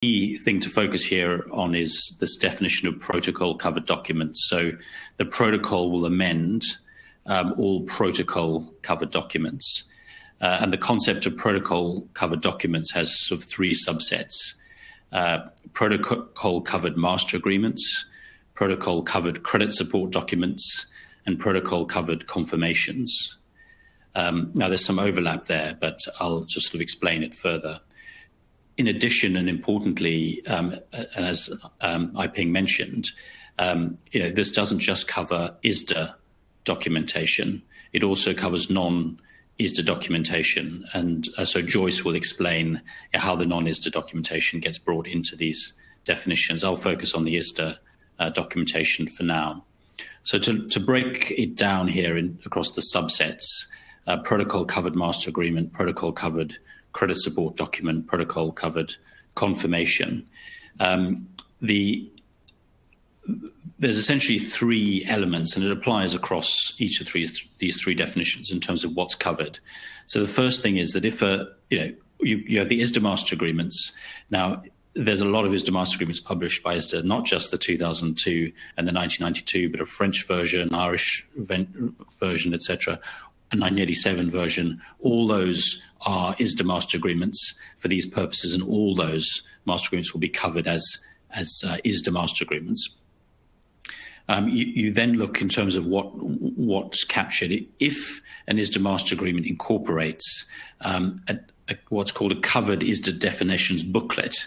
key thing to focus here on is this definition of protocol covered documents. So the protocol will amend all protocol covered documents. And the concept of protocol covered documents has sort of three subsets: protocol covered master agreements, protocol covered credit support documents, and protocol covered confirmations. Now there's some overlap there, but I'll just sort of explain it further. In addition, and importantly, and as Ai-Ping mentioned, this doesn't just cover ISDA documentation. It also covers non-ISDA documentation. And so Joyce will explain how the non-ISDA documentation gets brought into these definitions. I'll focus on the ISDA documentation for now. So to break it down here across the subsets, protocol covered master agreement, protocol covered credit support document, protocol covered confirmation. There's essentially three elements, and it applies across each of these three definitions in terms of what's covered. So the first thing is that if you have the ISDA master agreements. Now, there's a lot of ISDA master agreements published by ISDA, not just the 2002 and the 1992, but a French version, Irish version, etc., a 1987 version. All those are ISDA master agreements for these purposes, and all those master agreements will be covered as ISDA master agreements. You then look in terms of what's captured. If an ISDA master agreement incorporates what's called a covered ISDA definitions booklet,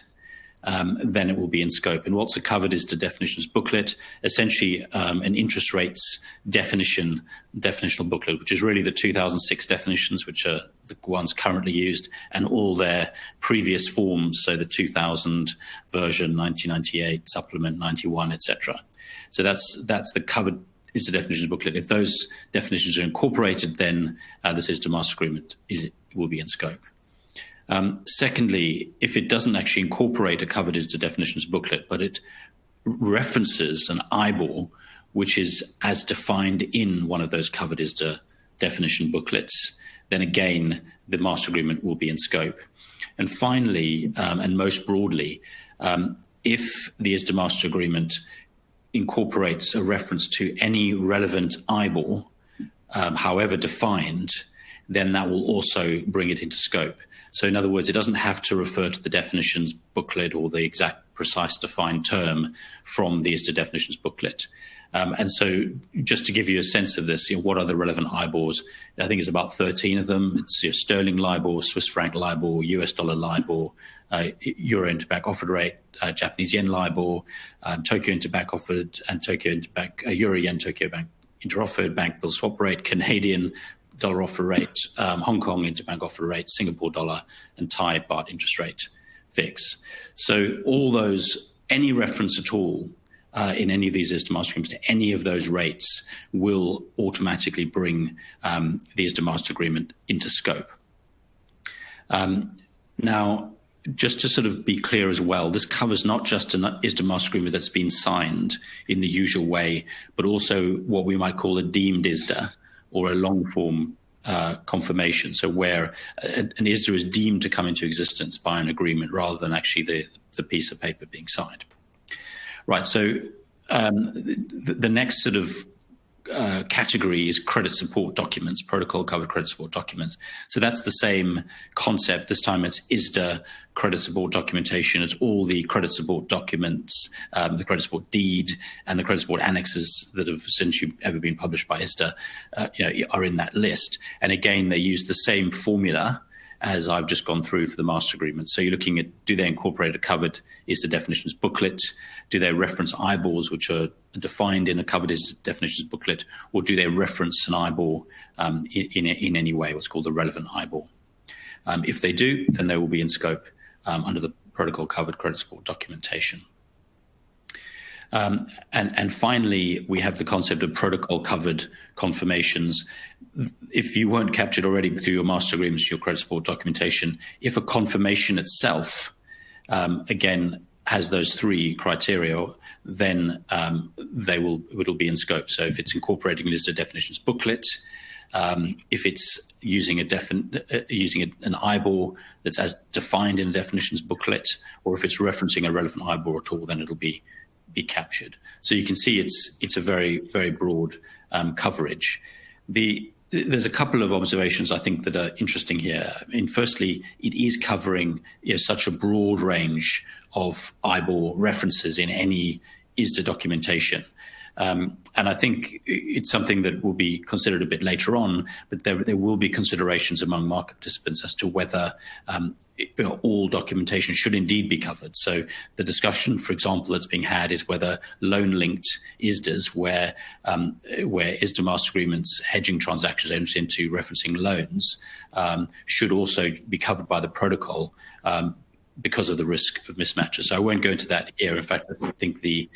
then it will be in scope. And what's a covered ISDA definitions booklet? Essentially, an interest rates definitional booklet, which is really the 2006 definitions, which are the ones currently used, and all their previous forms, so the 2000 version, 1998, supplement 91, etc. So that's the covered ISDA definitions booklet. If those definitions are incorporated, then this ISDA master agreement will be in scope. Secondly, if it doesn't actually incorporate a covered ISDA definitions booklet, but it references an IBOR, which is as defined in one of those covered ISDA definition booklets, then again, the master agreement will be in scope. And finally, and most broadly, if the ISDA master agreement incorporates a reference to any relevant IBOR, however defined, then that will also bring it into scope. So in other words, it doesn't have to refer to the definitions booklet or the exact precise defined term from the ISDA definitions booklet. And so just to give you a sense of this, what are the relevant IBORs? I think it's about 13 of them. It's sterling LIBOR, Swiss franc LIBOR, US dollar LIBOR, Euro interbank offered rate, Japanese yen LIBOR, Tokyo interbank offered, and Tokyo interbank, Euro yen Tokyo bank interoffered, bank bill swap rate, Canadian dollar offer rate, Hong Kong interbank offer rate, Singapore dollar, and Thai baht interest rate fix. So all those, any reference at all in any of these ISDA master agreements to any of those rates will automatically bring the ISDA master agreement into scope. Now, just to sort of be clear as well, this covers not just an ISDA master agreement that's been signed in the usual way, but also what we might call a deemed ISDA, or a long form confirmation. So where an ISDA is deemed to come into existence by an agreement rather than actually the piece of paper being signed. Right, so the next sort of category is credit support documents, protocol covered credit support documents. So that's the same concept. This time it's ISDA credit support documentation. It's all the credit support documents, the credit support deed, and the credit support annexes that have since ever been published by ISDA are in that list. And again, they use the same formula as I've just gone through for the master agreement. So you're looking at, do they incorporate a covered ISDA definitions booklet? Do they reference IBORs, which are defined in a covered ISDA definitions booklet? Or do they reference an IBOR in any way, what's called the relevant IBOR? If they do, then they will be in scope under the protocol covered credit support documentation. And finally, we have the concept of protocol covered confirmations. If you weren't captured already through your master agreements, your credit support documentation, if a confirmation itself, again, has those three criteria, then it'll be in scope. So if it's incorporating an ISDA definitions booklet, if it's using an IBOR that's as defined in the definitions booklet, or if it's referencing a relevant IBOR at all, then it'll be captured. So you can see it's a very, very broad coverage. There's a couple of observations I think that are interesting here. I mean, firstly, it is covering such a broad range of IBOR references in any ISDA documentation. And I think it's something that will be considered a bit later on, but there will be considerations among market participants as to whether all documentation should indeed be covered. So the discussion, for example, that's being had is whether loan-linked ISDAs, where ISDA master agreements, hedging transactions entered into referencing loans, should also be covered by the protocol because of the risk of mismatches. So I won't go into that here. In fact, I think the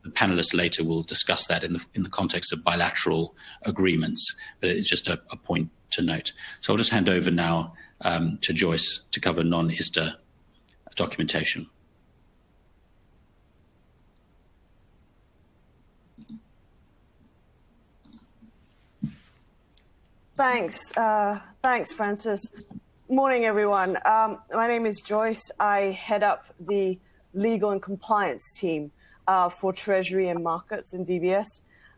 panelists later will discuss that in the context of bilateral agreements, but it's just a point to note. So I'll just hand over now to Joyce to cover non-ISDA documentation. Thanks, Francis. Morning, everyone. My name is Joyce. I head up the legal and compliance team for Treasury and Markets in DBS.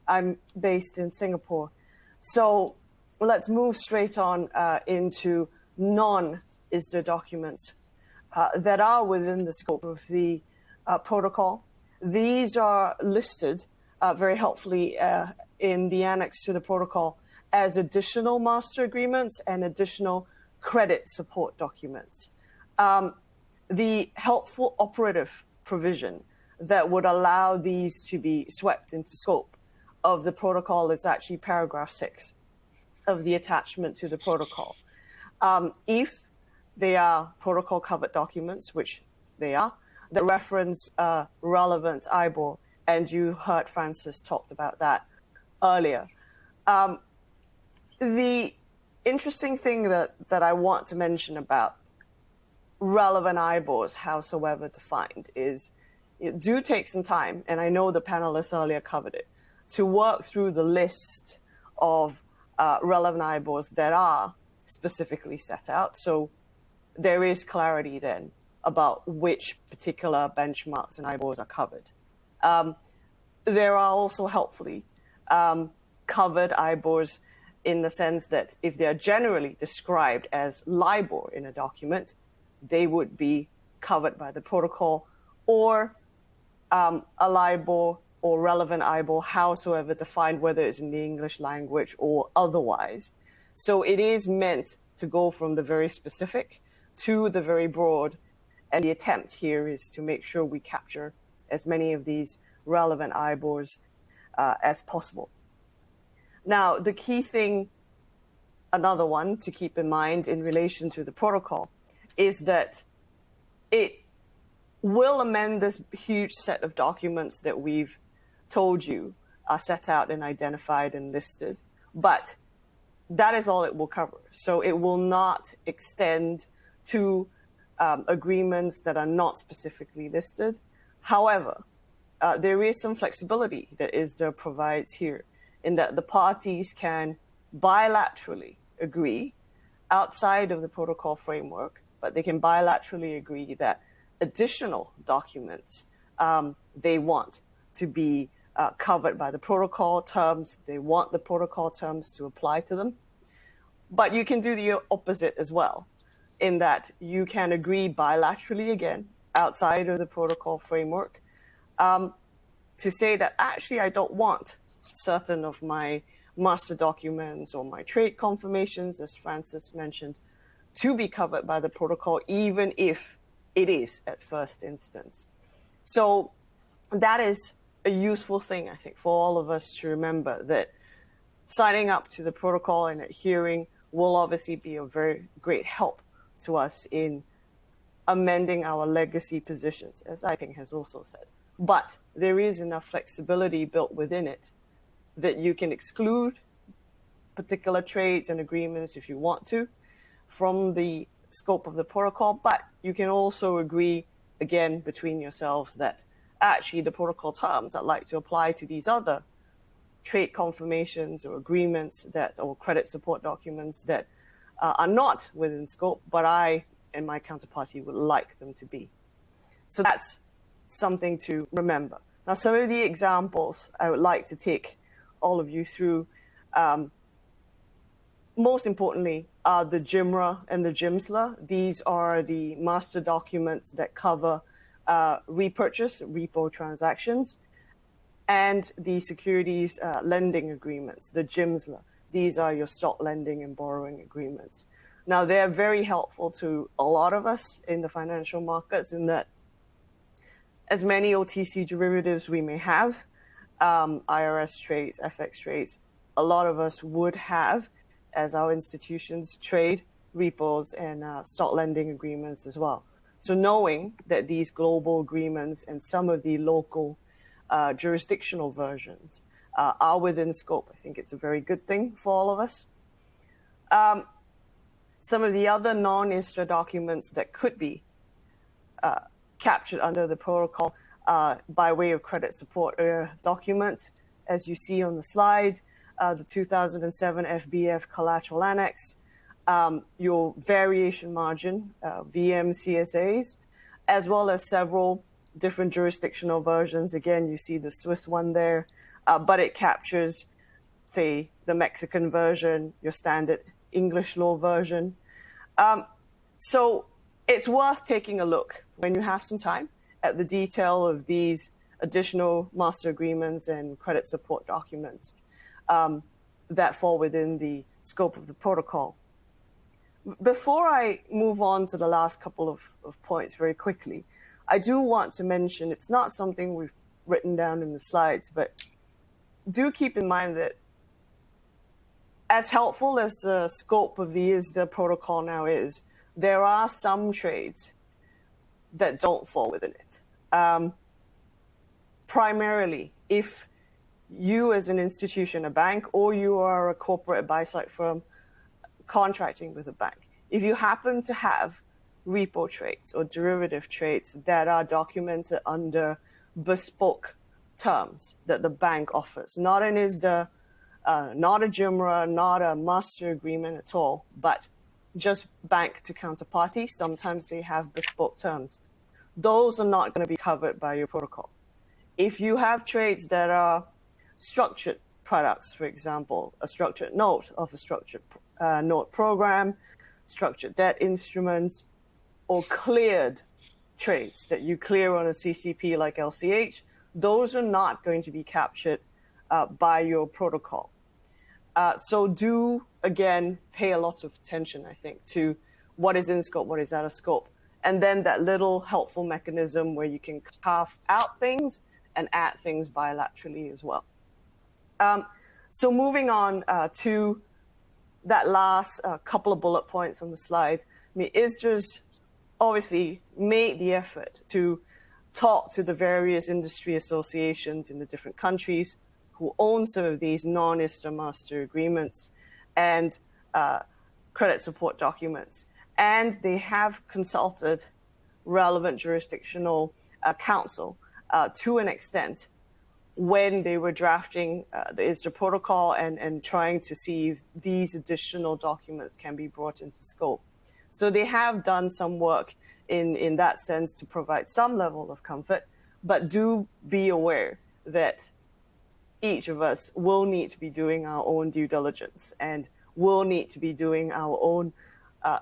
I'm based in Singapore. So let's move straight on into non-ISDA documents that are within the scope of the protocol. These are listed very helpfully in the annex to the protocol as additional master agreements and additional credit support documents. The helpful operative provision that would allow these to be swept into scope of the protocol is actually paragraph 6 of the attachment to the protocol. If they are protocol covered documents, which they are, that reference relevant IBOR, and you heard Francis talked about that earlier. The interesting thing that I want to mention about relevant IBORs, howsoever defined, is it do take some time, and I know the panelists earlier covered it, to work through the list of relevant IBORs that are specifically set out. So there is clarity then about which particular benchmarks and IBORs are covered. There are also helpfully covered IBORs in the sense that if they are generally described as LIBOR in a document, they would be covered by the protocol, or a LIBOR or relevant IBOR, howsoever defined, whether it's in the English language or otherwise. So it is meant to go from the very specific to the very broad, and the attempt here is to make sure we capture as many of these relevant IBORs as possible. Now, the key thing, another one to keep in mind in relation to the protocol, is that it will amend this huge set of documents that we've told you are set out and identified and listed, but that is all it will cover. So it will not extend to agreements that are not specifically listed. However, there is some flexibility that ISDA provides here, in that the parties can bilaterally agree outside of the protocol framework, but they can bilaterally agree that additional documents they want to be covered by the protocol terms. They want the protocol terms to apply to them. But you can do the opposite as well, in that you can agree bilaterally again outside of the protocol framework to say that actually I don't want certain of my master documents or my trade confirmations, as Francis mentioned, to be covered by the protocol, even if it is at first instance. So that is a useful thing, I think, for all of us to remember, that signing up to the protocol and adhering will obviously be a very great help to us in amending our legacy positions, as Aiping has also said. But there is enough flexibility built within it that you can exclude particular trades and agreements if you want to from the scope of the protocol, but you can also agree, again, between yourselves that actually the protocol terms I'd like to apply to these other trade confirmations or agreements or credit support documents that are not within scope, but I and my counterparty would like them to be. So that's something to remember. Now, some of the examples I would like to take all of you through, most importantly, are the GIMRA and the GIMSLA. These are the master documents that cover repurchase, repo transactions, and the securities lending agreements, the GIMSLA. These are your stock lending and borrowing agreements. Now, they're very helpful to a lot of us in the financial markets in that as many OTC derivatives we may have, IRS trades, FX trades, a lot of us would have, as our institutions trade, repos and stock lending agreements as well. So knowing that these global agreements and some of the local jurisdictional versions are within scope, I think it's a very good thing for all of us. Some of the other non-ISDA documents that could be captured under the protocol by way of credit support documents, as you see on the slide, the 2007 FBF collateral annex, your variation margin, VM CSAs, as well as several different jurisdictional versions. Again, you see the Swiss one there, but it captures, say, the Mexican version, your standard English law version. So it's worth taking a look when you have some time at the detail of these additional master agreements and credit support documents that fall within the scope of the protocol. Before I move on to the last couple of points very quickly, I do want to mention, it's not something we've written down in the slides, but do keep in mind that as helpful as the scope of the ISDA protocol now is, there are some trades that don't fall within it. Primarily, if you as an institution, a bank, or you are a corporate buy-side firm contracting with a bank, if you happen to have repo trades or derivative trades that are documented under bespoke terms that the bank offers, not an ISDA, not a GIMRA, not a master agreement at all, but just bank to counterparty. Sometimes they have bespoke terms. Those are not going to be covered by your protocol. If you have trades that are structured products, for example, a structured note of a structured note program, structured debt instruments, or cleared trades that you clear on a CCP like LCH, those are not going to be captured by your protocol. So do, again, pay a lot of attention, I think, to what is in scope, what is out of scope. And then that little helpful mechanism where you can carve out things and add things bilaterally as well. So moving on to that last couple of bullet points on the slide, I mean, ISDA's obviously made the effort to talk to the various industry associations in the different countries who own some of these non-ISDA master agreements and credit support documents. And they have consulted relevant jurisdictional counsel to an extent when they were drafting the ISDA protocol and trying to see if these additional documents can be brought into scope. So they have done some work in that sense to provide some level of comfort, but do be aware that each of us will need to be doing our own due diligence and will need to be doing our own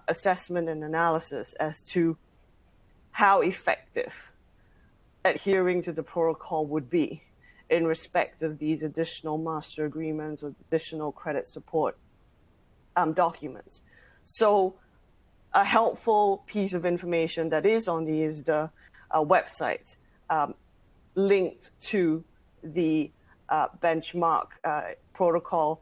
assessment and analysis as to how effective adhering to the protocol would be in respect of these additional master agreements or additional credit support documents. So a helpful piece of information that is on the ISDA website linked to the benchmark protocol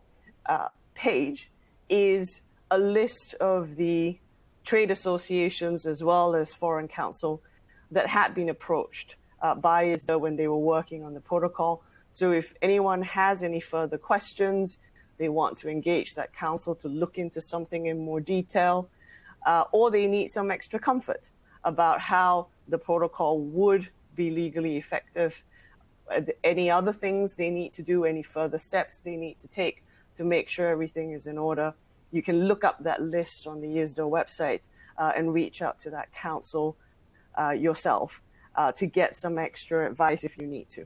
page is a list of the trade associations as well as foreign counsel that had been approached by ISDA when they were working on the protocol. So if anyone has any further questions, they want to engage that counsel to look into something in more detail, or they need some extra comfort about how the protocol would be legally effective any other things they need to do, any further steps they need to take to make sure everything is in order, you can look up that list on the ISDA website and reach out to that council yourself to get some extra advice if you need to.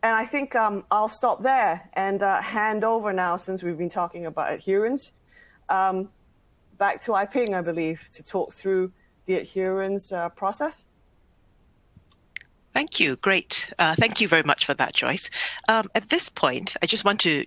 And I think I'll stop there and hand over now, since we've been talking about adherence, back to Ai-ping, I believe, to talk through the adherence process. Thank you. Great. Thank you very much for that, Joyce. At this point, I just want to,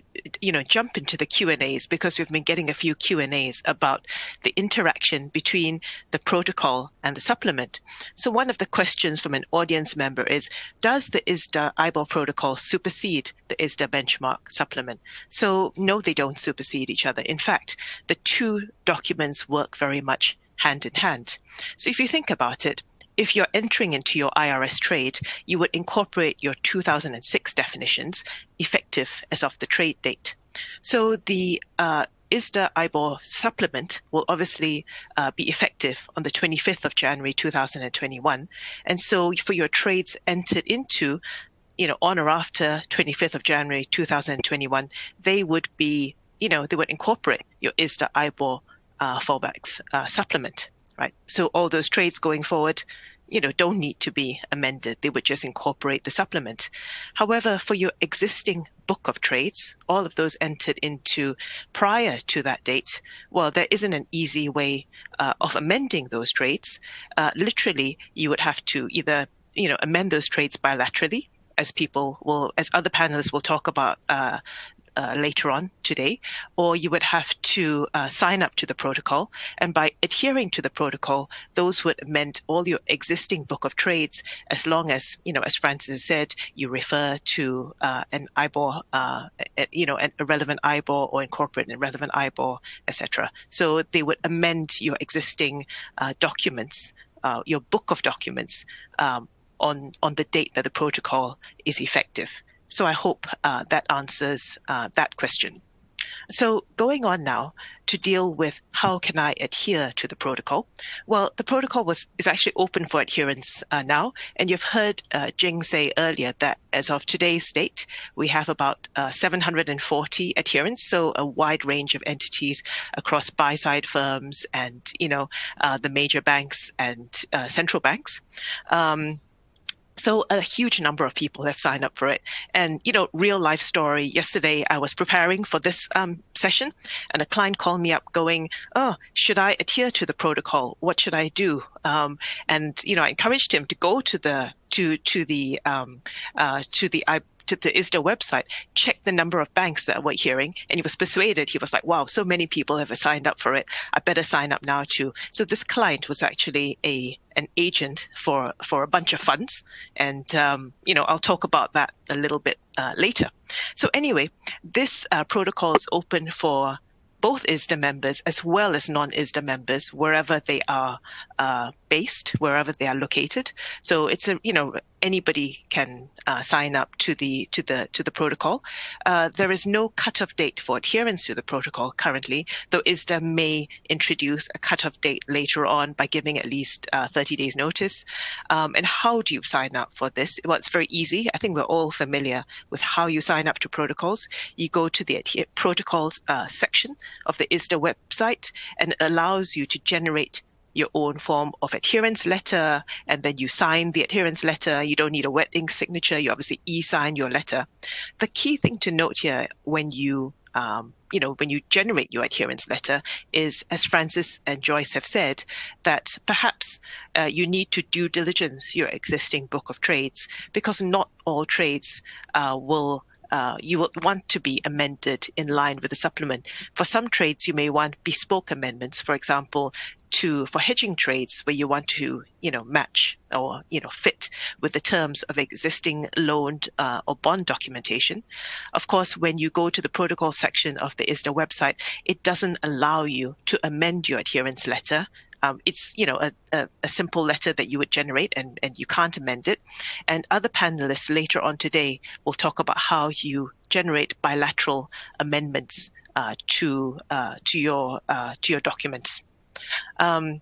jump into the Q&As, because we've been getting a few Q&As about the interaction between the protocol and the supplement. So one of the questions from an audience member is, does the ISDA IBOR protocol supersede the ISDA benchmark supplement? So no, they don't supersede each other. In fact, the two documents work very much hand in hand. So if you think about it, if you're entering into your IRS trade, you would incorporate your 2006 definitions effective as of the trade date. So the ISDA IBOR supplement will obviously be effective on the 25th of January 2021. And so for your trades entered into, on or after 25th of January 2021, they would be, they would incorporate your ISDA IBOR fallbacks supplement. Right. So all those trades going forward, don't need to be amended. They would just incorporate the supplement. However, for your existing book of trades, all of those entered into prior to that date, well, there isn't an easy way of amending those trades. Literally, you would have to either, amend those trades bilaterally, as other panelists will talk about later on today, or you would have to sign up to the protocol. And by adhering to the protocol, those would amend all your existing book of trades, as long as, as Francis said, you refer to an IBOR, a relevant IBOR, or incorporate a relevant IBOR, etc. So they would amend your existing documents, your book of documents, on the date that the protocol is effective. So I hope that answers that question. So going on now to deal with how can I adhere to the protocol? Well, the protocol is actually open for adherence now. And you've heard Jing say earlier that as of today's date, we have about 740 adherents. So a wide range of entities across buy-side firms and, the major banks and central banks. So a huge number of people have signed up for it. And, real life story, yesterday I was preparing for this session, and a client called me up going, oh, should I adhere to the protocol? What should I do? And, I encouraged him to go to the ISDA website, check the number of banks that were hearing, and he was persuaded. He was like, wow, so many people have signed up for it. I better sign up now too. So this client was actually an agent for a bunch of funds. And, I'll talk about that a little bit later. So anyway, this protocol is open for both ISDA members as well as non-ISDA members, wherever they are based, wherever they are located. So it's anybody can sign up to the protocol. There is no cutoff date for adherence to the protocol currently, though ISDA may introduce a cutoff date later on by giving at least 30 days notice. And how do you sign up for this? Well, it's very easy. I think we're all familiar with how you sign up to protocols. You go to the protocols section of the ISDA website, and it allows you to generate your own form of adherence letter, and then you sign the adherence letter. You don't need a wet ink signature. You obviously e-sign your letter. The key thing to note here when you generate your adherence letter is, as Francis and Joyce have said, that perhaps you need to due diligence your existing book of trades, because not all trades you will want to be amended in line with the supplement. For some trades, you may want bespoke amendments, for example, for hedging trades where you want to, match or, fit with the terms of existing loaned or bond documentation. Of course, when you go to the protocol section of the ISDA website, it doesn't allow you to amend your adherence letter. It's, a simple letter that you would generate, and you can't amend it. And other panelists later on today will talk about how you generate bilateral amendments to your documents. And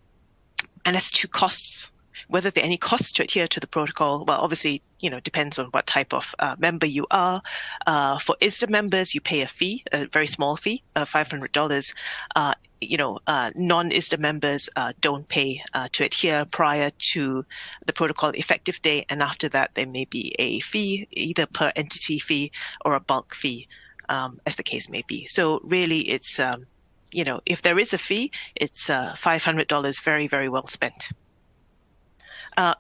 as to costs, whether there are any costs to adhere to the protocol. Well, obviously, depends on what type of member you are. For ISDA members, you pay a fee, a very small fee, $500. Non-ISDA members don't pay to adhere prior to the protocol effective date, and after that, there may be a fee, either per entity fee or a bulk fee, as the case may be. So really, it's if there is a fee, it's $500 very, very well spent.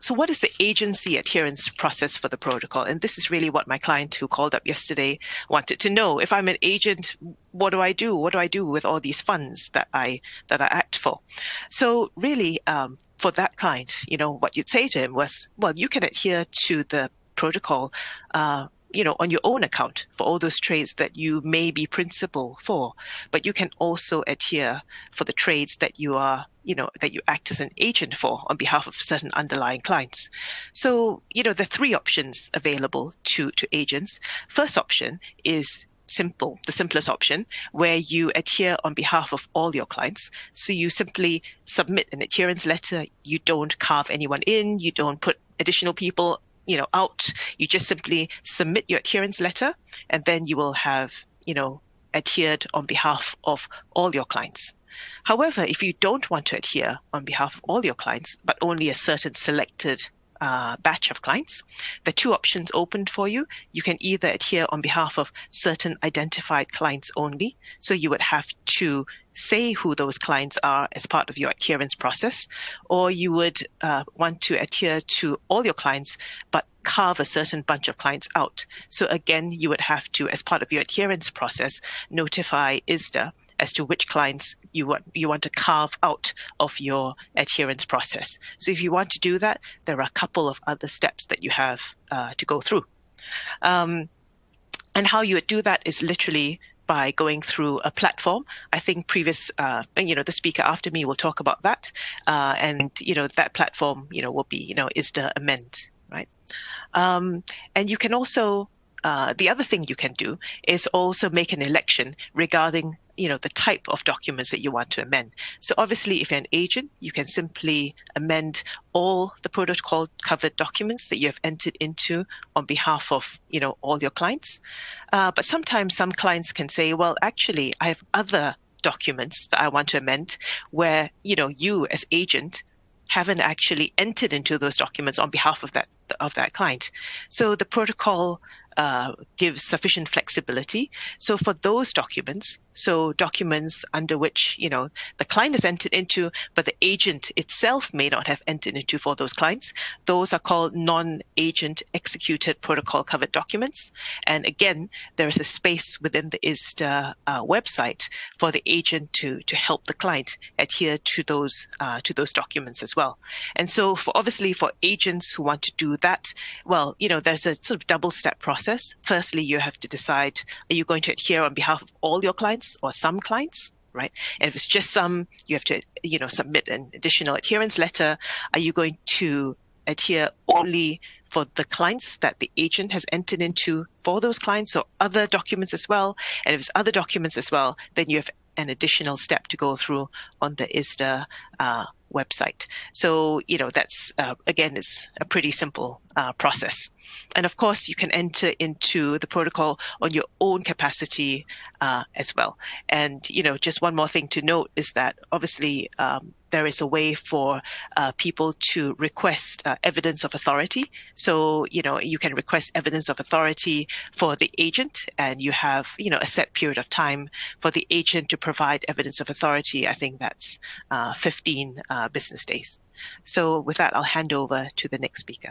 So what is the agency adherence process for the protocol? And this is really what my client who called up yesterday wanted to know. If I'm an agent, what do I do? What do I do with all these funds that I act for? So really, for that client, what you'd say to him was, well, you can adhere to the protocol on your own account for all those trades that you may be principal for, but you can also adhere for the trades that you are, that you act as an agent for on behalf of certain underlying clients. So, there are three options available to agents. First option is simple, the simplest option, where you adhere on behalf of all your clients. So you simply submit an adherence letter. You don't carve anyone in. You don't put additional people out. You just simply submit your adherence letter, and then you will have, adhered on behalf of all your clients. However, if you don't want to adhere on behalf of all your clients, but only a certain selected batch of clients, the two options opened for you. You can either adhere on behalf of certain identified clients only. So you would have to say who those clients are as part of your adherence process, or you would want to adhere to all your clients, but carve a certain bunch of clients out. So again, you would have to, as part of your adherence process, notify ISDA as to which clients you want to carve out of your adherence process. So if you want to do that, there are a couple of other steps that you have to go through. And how you would do that is literally by going through a platform. I think the speaker after me will talk about that. And that platform, will be, ISDA Amend, right? And you can also, the other thing you can do is also make an election regarding the type of documents that you want to amend. So obviously, if you're an agent, you can simply amend all the protocol covered documents that you have entered into on behalf of, all your clients. But sometimes some clients can say, well, actually, I have other documents that I want to amend where, you as agent haven't actually entered into those documents on behalf of that client. So the protocol gives sufficient flexibility. So for those documents, so documents under which, the client has entered into, but the agent itself may not have entered into for those clients, those are called non-agent executed protocol covered documents. And again, there is a space within the ISDA website for the agent to help the client adhere to those documents as well. And so obviously for agents who want to do that, well, there's a sort of double step process. Firstly, you have to decide, are you going to adhere on behalf of all your clients or some clients, right? And if it's just some, you have to, submit an additional adherence letter. Are you going to adhere only for the clients that the agent has entered into for those clients, or other documents as well? And if it's other documents as well, then you have an additional step to go through on the ISDA website. So, that's, again, is a pretty simple process. And of course, you can enter into the protocol on your own capacity as well. And, just one more thing to note is that obviously there is a way for people to request evidence of authority. So, you can request evidence of authority for the agent, and you have, a set period of time for the agent to provide evidence of authority. I think that's 15 business days. So with that, I'll hand over to the next speaker.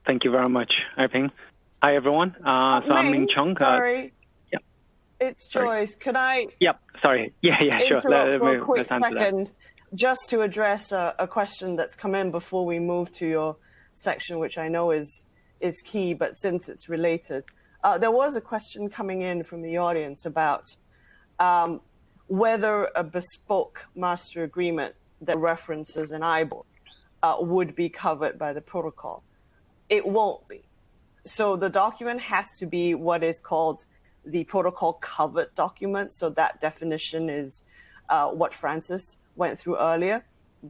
Thank you very much, Ping. Hi, everyone. So I'm Ming Chung. Sorry. Yeah. It's Joyce. Could I? Yep. Sorry. Yeah, sure. Interrupt for a quick second, just to address a question that's come in before we move to your section, which I know is key, but since it's related, there was a question coming in from the audience about whether a bespoke master agreement that references an IBOR would be covered by the protocol. It won't be. So the document has to be what is called the protocol covered document. So that definition is what Francis went through earlier.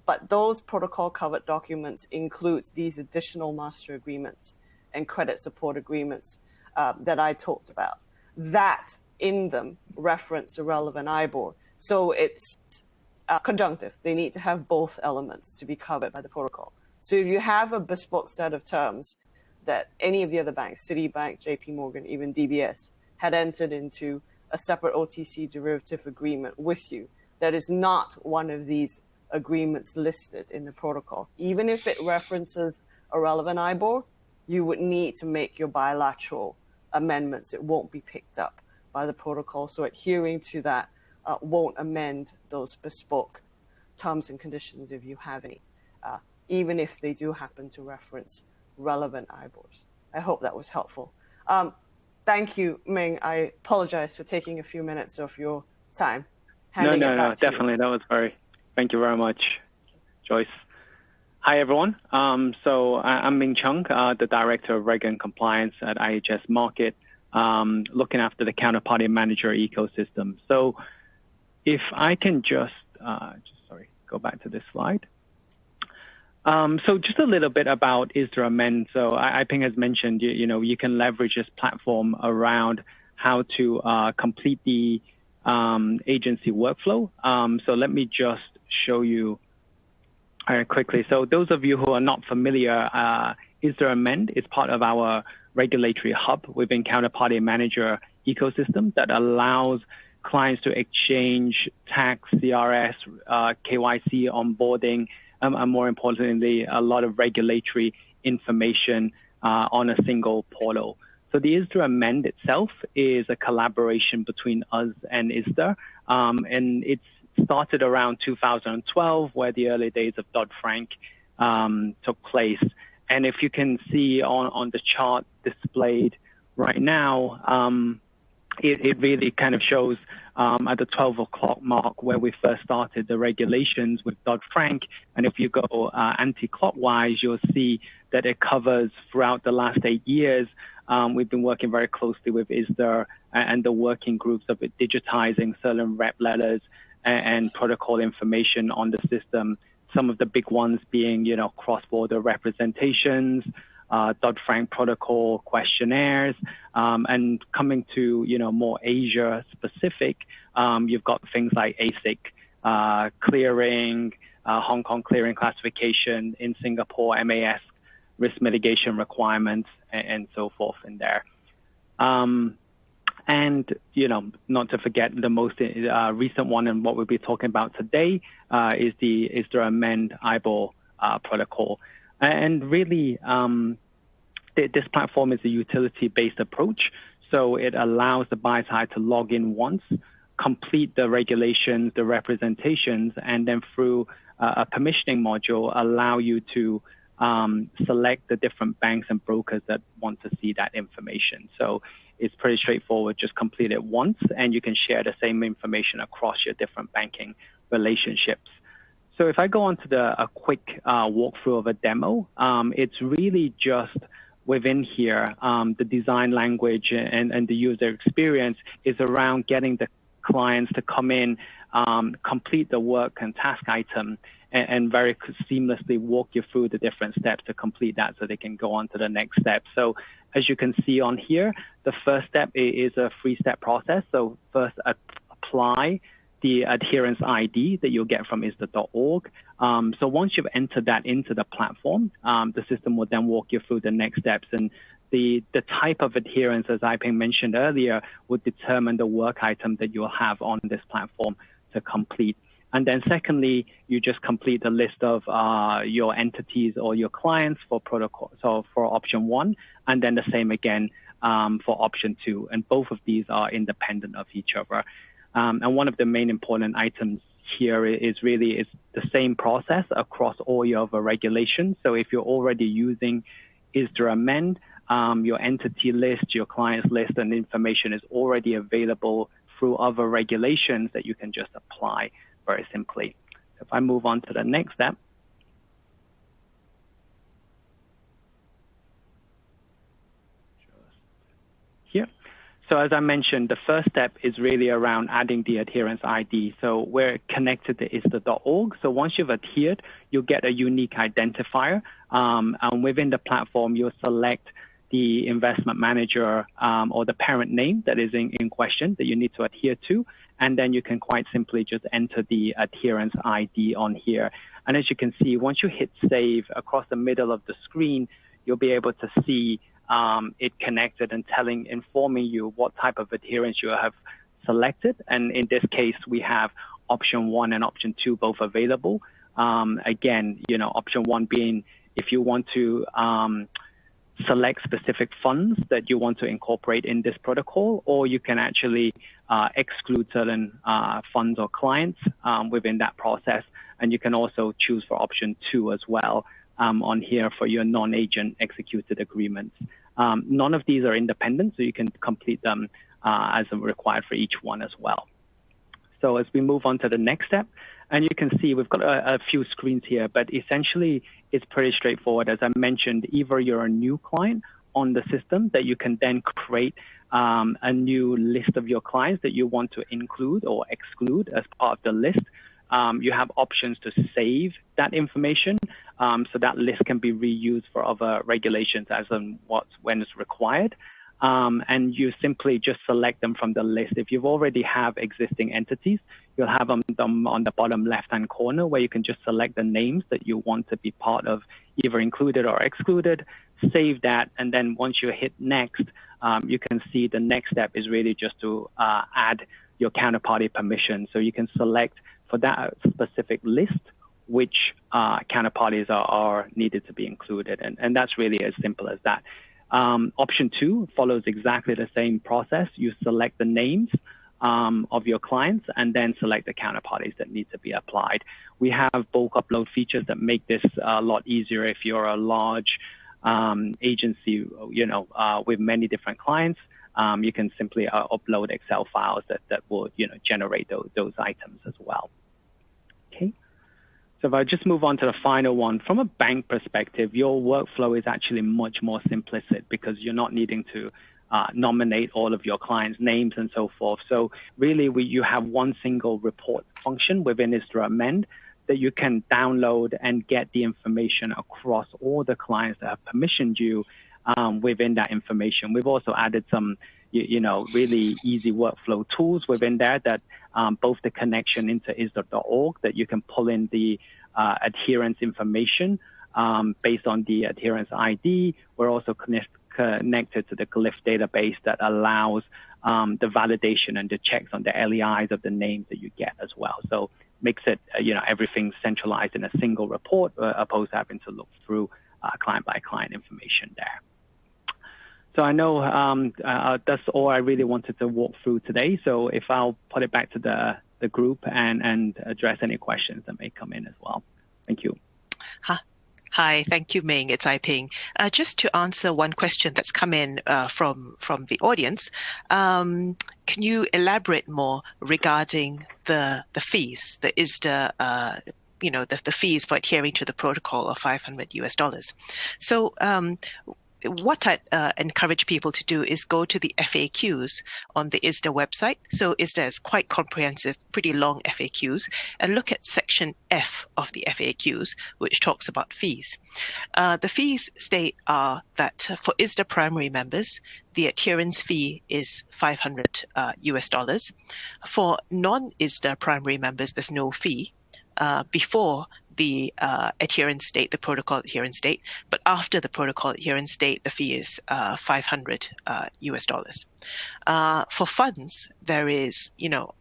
But those protocol covered documents includes these additional master agreements and credit support agreements that I talked about. That in them reference a relevant IBOR. So it's conjunctive. They need to have both elements to be covered by the protocol. So if you have a bespoke set of terms that any of the other banks, Citibank, JP Morgan, even DBS, had entered into a separate OTC derivative agreement with you, that is not one of these agreements listed in the protocol. Even if it references a relevant IBOR, you would need to make your bilateral amendments. It won't be picked up by the protocol. So adhering to that won't amend those bespoke terms and conditions if you have any, even if they do happen to reference relevant IBORs. I hope that was helpful. Thank you, Ming. I apologize for taking a few minutes of your time. No, definitely. That was thank you very much, Joyce. Hi, everyone. So I'm Ming Chung, the Director of Reg and Compliance at IHS Markit, looking after the counterparty manager ecosystem. So if I can just go back to this slide. So just a little bit about ISDA Amend. So Aiping has mentioned, you can leverage this platform around how to complete the agency workflow. So let me just show you quickly. So those of you who are not familiar, ISDA Amend is part of our regulatory hub within Counterparty Manager ecosystem that allows clients to exchange tax, CRS, KYC, onboarding, and more importantly, a lot of regulatory information on a single portal. So the ISDA Amend itself is a collaboration between us and ISDA, and it's started around 2012, where the early days of Dodd-Frank took place. And if you can see on the chart displayed right now, it really kind of shows at the 12 o'clock mark where we first started the regulations with Dodd-Frank. And if you go anti-clockwise, you'll see that it covers throughout the last 8 years. We've been working very closely with ISDA and the working groups of digitizing certain rep letters and protocol information on the system. Some of the big ones being, cross-border representations, Dodd-Frank protocol questionnaires, and coming to, more Asia specific, you've got things like ASIC clearing, Hong Kong clearing classification, in Singapore, MAS risk mitigation requirements, and so forth in there. And, not to forget the most recent one and what we'll be talking about today is the ISDA Amend IBOR protocol. And really, this platform is a utility-based approach. So it allows the buy side to log in once, complete the regulations, the representations, and then through a permissioning module, allow you to select the different banks and brokers that want to see that information. So it's pretty straightforward. Just complete it once, and you can share the same information across your different banking relationships. So if I go on to a quick walkthrough of a demo, it's really just within here, the design language and the user experience is around getting the clients to come in, complete the work and task item, and very seamlessly walk you through the different steps to complete that so they can go on to the next step. So as you can see on here, the first step is a 3-step process. So first, apply the adherence ID that you'll get from ISDA.org. So once you've entered that into the platform, the system will then walk you through the next steps. And the type of adherence, as Aiping mentioned earlier, would determine the work item that you'll have on this platform to complete. And then secondly, you just complete the list of your entities or your clients for protocol. So for option 1, and then the same again for option 2. And both of these are independent of each other. And one of the main important items here is the same process across all your other regulations. So if you're already using ISDA Amend, your entity list, your clients list, and information is already available through other regulations that you can just apply very simply. If I move on to the next step. Here. So as I mentioned, the first step is really around adding the adherence ID. So we're connected to ISDA.org. So once you've adhered, you'll get a unique identifier. And within the platform, you'll select the investment manager or the parent name that is in question that you need to adhere to. And then you can quite simply just enter the adherence ID on here. And as you can see, once you hit save across the middle of the screen, you'll be able to see it connected and informing you what type of adherence you have selected. And in this case, we have option 1 and option 2 both available. Again, option 1 being if you want to select specific funds that you want to incorporate in this protocol, or you can actually exclude certain funds or clients within that process. And you can also choose for option 2 as well on here for your non-agent executed agreements. None of these are independent, so you can complete them as required for each one as well. So as we move on to the next step, and you can see we've got a few screens here, but essentially it's pretty straightforward. As I mentioned, either you're a new client on the system that you can then create a new list of your clients that you want to include or exclude as part of the list. You have options to save that information, so that list can be reused for other regulations as and when it's required. And you simply just select them from the list. If you've already have existing entities, you'll have them on the bottom left-hand corner where you can just select the names that you want to be part of, either included or excluded, save that, and then once you hit next, you can see the next step is really just to add your counterparty permission. So you can select for that specific list which counterparties are needed to be included, and that's really as simple as that. Option 2 follows exactly the same process. You select the names of your clients and then select the counterparties that need to be applied. We have bulk upload features that make this a lot easier if you're a large agency, with many different clients. You can simply upload Excel files that will, generate those items as well. Okay. So if I just move on to the final one, from a bank perspective, your workflow is actually much more simplistic because you're not needing to nominate all of your clients' names and so forth. So really, you have one single report function within ISDA Amend that you can download and get the information across all the clients that have permissioned you within that information. We've also added some really easy workflow tools within there that both the connection into ISDA.org that you can pull in the adherence information based on the adherence ID. We're also connected to the Glyph database that allows the validation and the checks on the LEIs of the names that you get as well. So makes it, everything centralized in a single report opposed to having to look through client by client information there. So I know that's all I really wanted to walk through today. So if I'll put it back to the group and address any questions that may come in as well. Thank you. Hi, thank you, Ming. It's Ai-ping. Just to answer one question that's come in from the audience, can you elaborate more regarding the fees, the ISDA, the fees for adhering to the protocol of $500 US? So what I encourage people to do is go to the FAQs on the ISDA website. So ISDA has quite comprehensive, pretty long FAQs, and look at section F of the FAQs, which talks about fees. The fees state that for ISDA primary members, the adherence fee is $500 US. For non-ISDA primary members, there's no fee before the adherence date, the protocol adherence date, but after the protocol adherence date, the fee is $500 US. For funds, there is,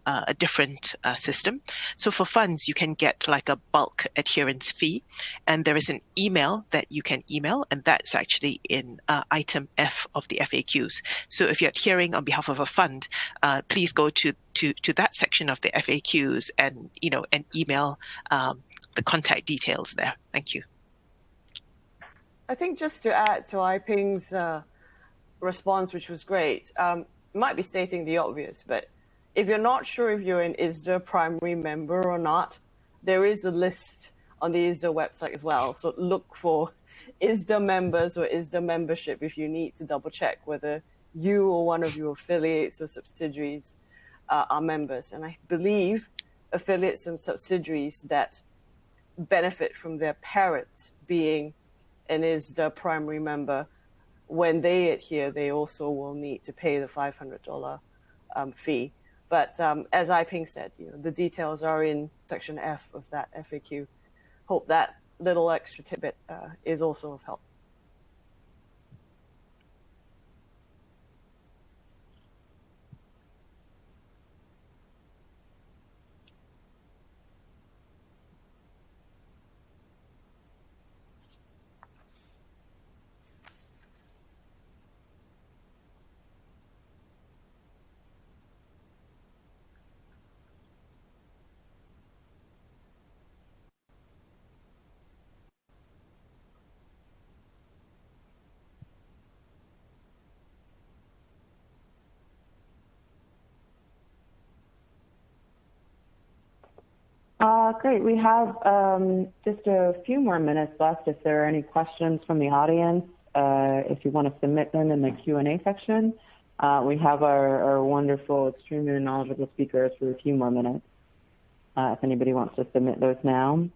a different system. So for funds, you can get like a bulk adherence fee, and there is an email that you can email, and that's actually in item F of the FAQs. So if you're adhering on behalf of a fund, please go to that section of the FAQs and, and email the contact details there. Thank you. I think just to add to Ai-ping's response, which was great, might be stating the obvious, but if you're not sure if you're an ISDA primary member or not, there is a list on the ISDA website as well. So look for ISDA members or ISDA membership if you need to double check whether you or one of your affiliates or subsidiaries are members. And I believe affiliates and subsidiaries that benefit from their parent being an ISDA primary member, when they adhere, they also will need to pay the $500 fee. But as Ai-ping said, the details are in section F of that FAQ. Hope that little extra tidbit is also of help. Great. We have just a few more minutes left. If there are any questions from the audience, if you want to submit them in the Q&A section, we have our wonderful, extremely knowledgeable speakers for a few more minutes. If anybody wants to submit those now.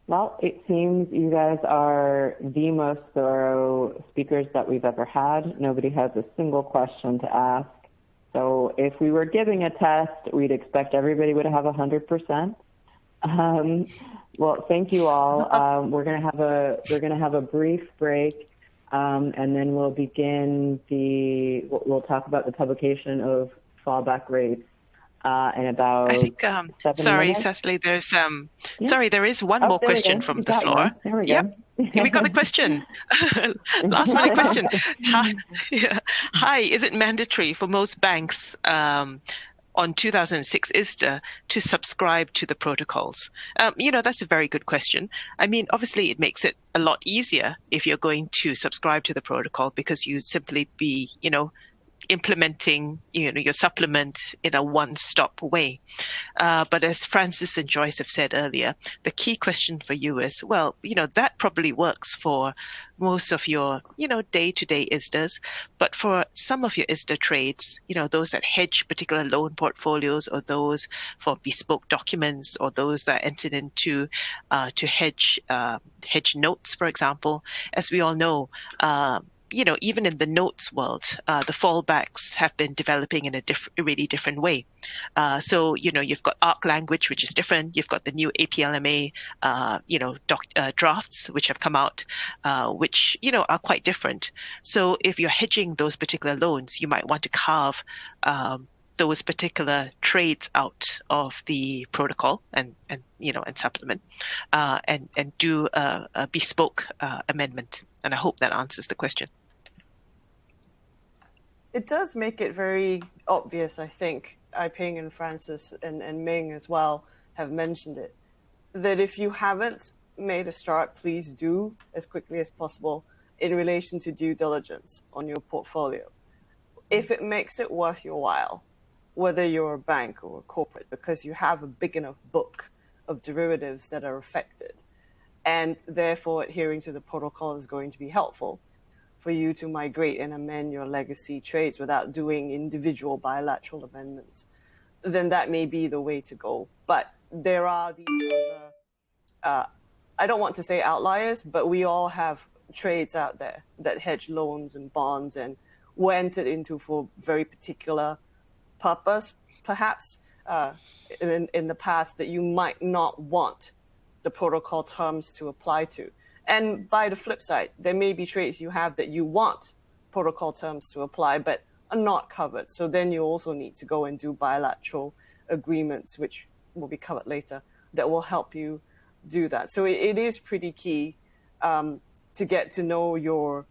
Well, it seems you guys are the most thorough speakers that we've ever had. Nobody has a single question to ask. So if we were giving a test, we'd expect everybody would have 100%. Well, thank you all. We're going to have a brief break, and then we'll begin we'll talk about the publication of fallback rates. In about I think, 7 sorry, minutes. Cecily, there's, sorry, there is one more question from the floor. One. There we go. We got a question. Last minute question. Hi, is it mandatory for most banks on 2006 ISDA to subscribe to the protocols? That's a very good question. I mean, obviously, it makes it a lot easier if you're going to subscribe to the protocol, because you simply be, implementing your supplement in a one-stop way. But as Francis and Joyce have said earlier, the key question for you is, well, that probably works for most of your day-to-day ISDAs, but for some of your ISDA trades, those that hedge particular loan portfolios, or those for bespoke documents, or those that entered into to hedge notes, for example, as we all know, even in the notes world, the fallbacks have been developing in a really different way. So, you've got ARC language, which is different. You've got the new APLMA, drafts, which have come out, which, are quite different. So if you're hedging those particular loans, you might want to carve those particular trades out of the protocol and supplement, and do a bespoke amendment. And I hope that answers the question. It does make it very obvious, I think. Ai-ping and Francis and Ming as well have mentioned it, that if you haven't made a start, please do as quickly as possible in relation to due diligence on your portfolio. If it makes it worth your while, whether you're a bank or a corporate, because you have a big enough book of derivatives that are affected, and therefore adhering to the protocol is going to be helpful for you to migrate and amend your legacy trades without doing individual bilateral amendments, then that may be the way to go. But there are these other, I don't want to say outliers, but we all have trades out there that hedge loans and bonds and were entered into for very particular purpose, perhaps in the past, that you might not want the protocol terms to apply to. And by the flip side, there may be trades you have that you want protocol terms to apply, but are not covered. So then you also need to go and do bilateral agreements, which will be covered later, that will help you do that. So it is pretty key to get to know your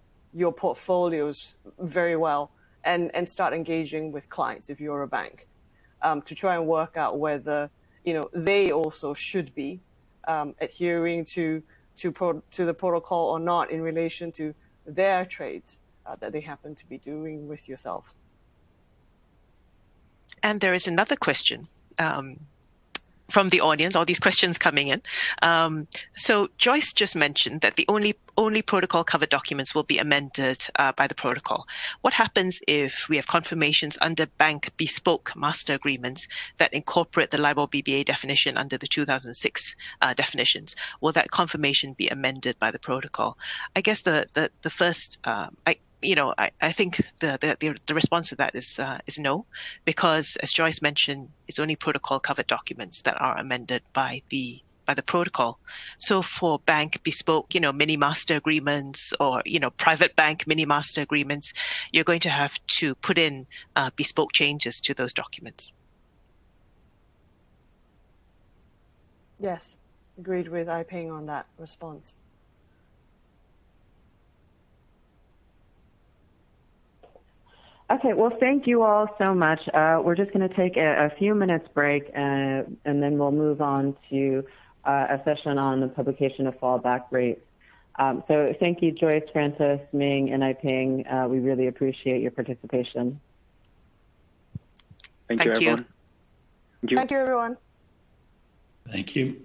portfolios very well and start engaging with clients if you're a bank, to try and work out whether they also should be adhering to to the protocol or not in relation to their trades that they happen to be doing with yourself. And there is another question from the audience, all these questions coming in. So Joyce just mentioned that the only protocol covered documents will be amended by the protocol. What happens if we have confirmations under bank bespoke master agreements that incorporate the LIBOR BBA definition under the 2006 definitions? Will that confirmation be amended by the protocol? I guess the first, I think the response to that is no, because as Joyce mentioned, it's only protocol covered documents that are amended by the protocol. So for bank bespoke, mini master agreements or private bank mini master agreements, you're going to have to put in bespoke changes to those documents. Yes, agreed with Ai-ping on that response. Okay, well, thank you all so much. We're just going to take a few minutes break, and then we'll move on to a session on the publication of fallback rates. So thank you, Joyce, Francis, Ming, and Ai-ping. We really appreciate your participation. Thank you, everyone. Thank you. Thank you, everyone. Thank you.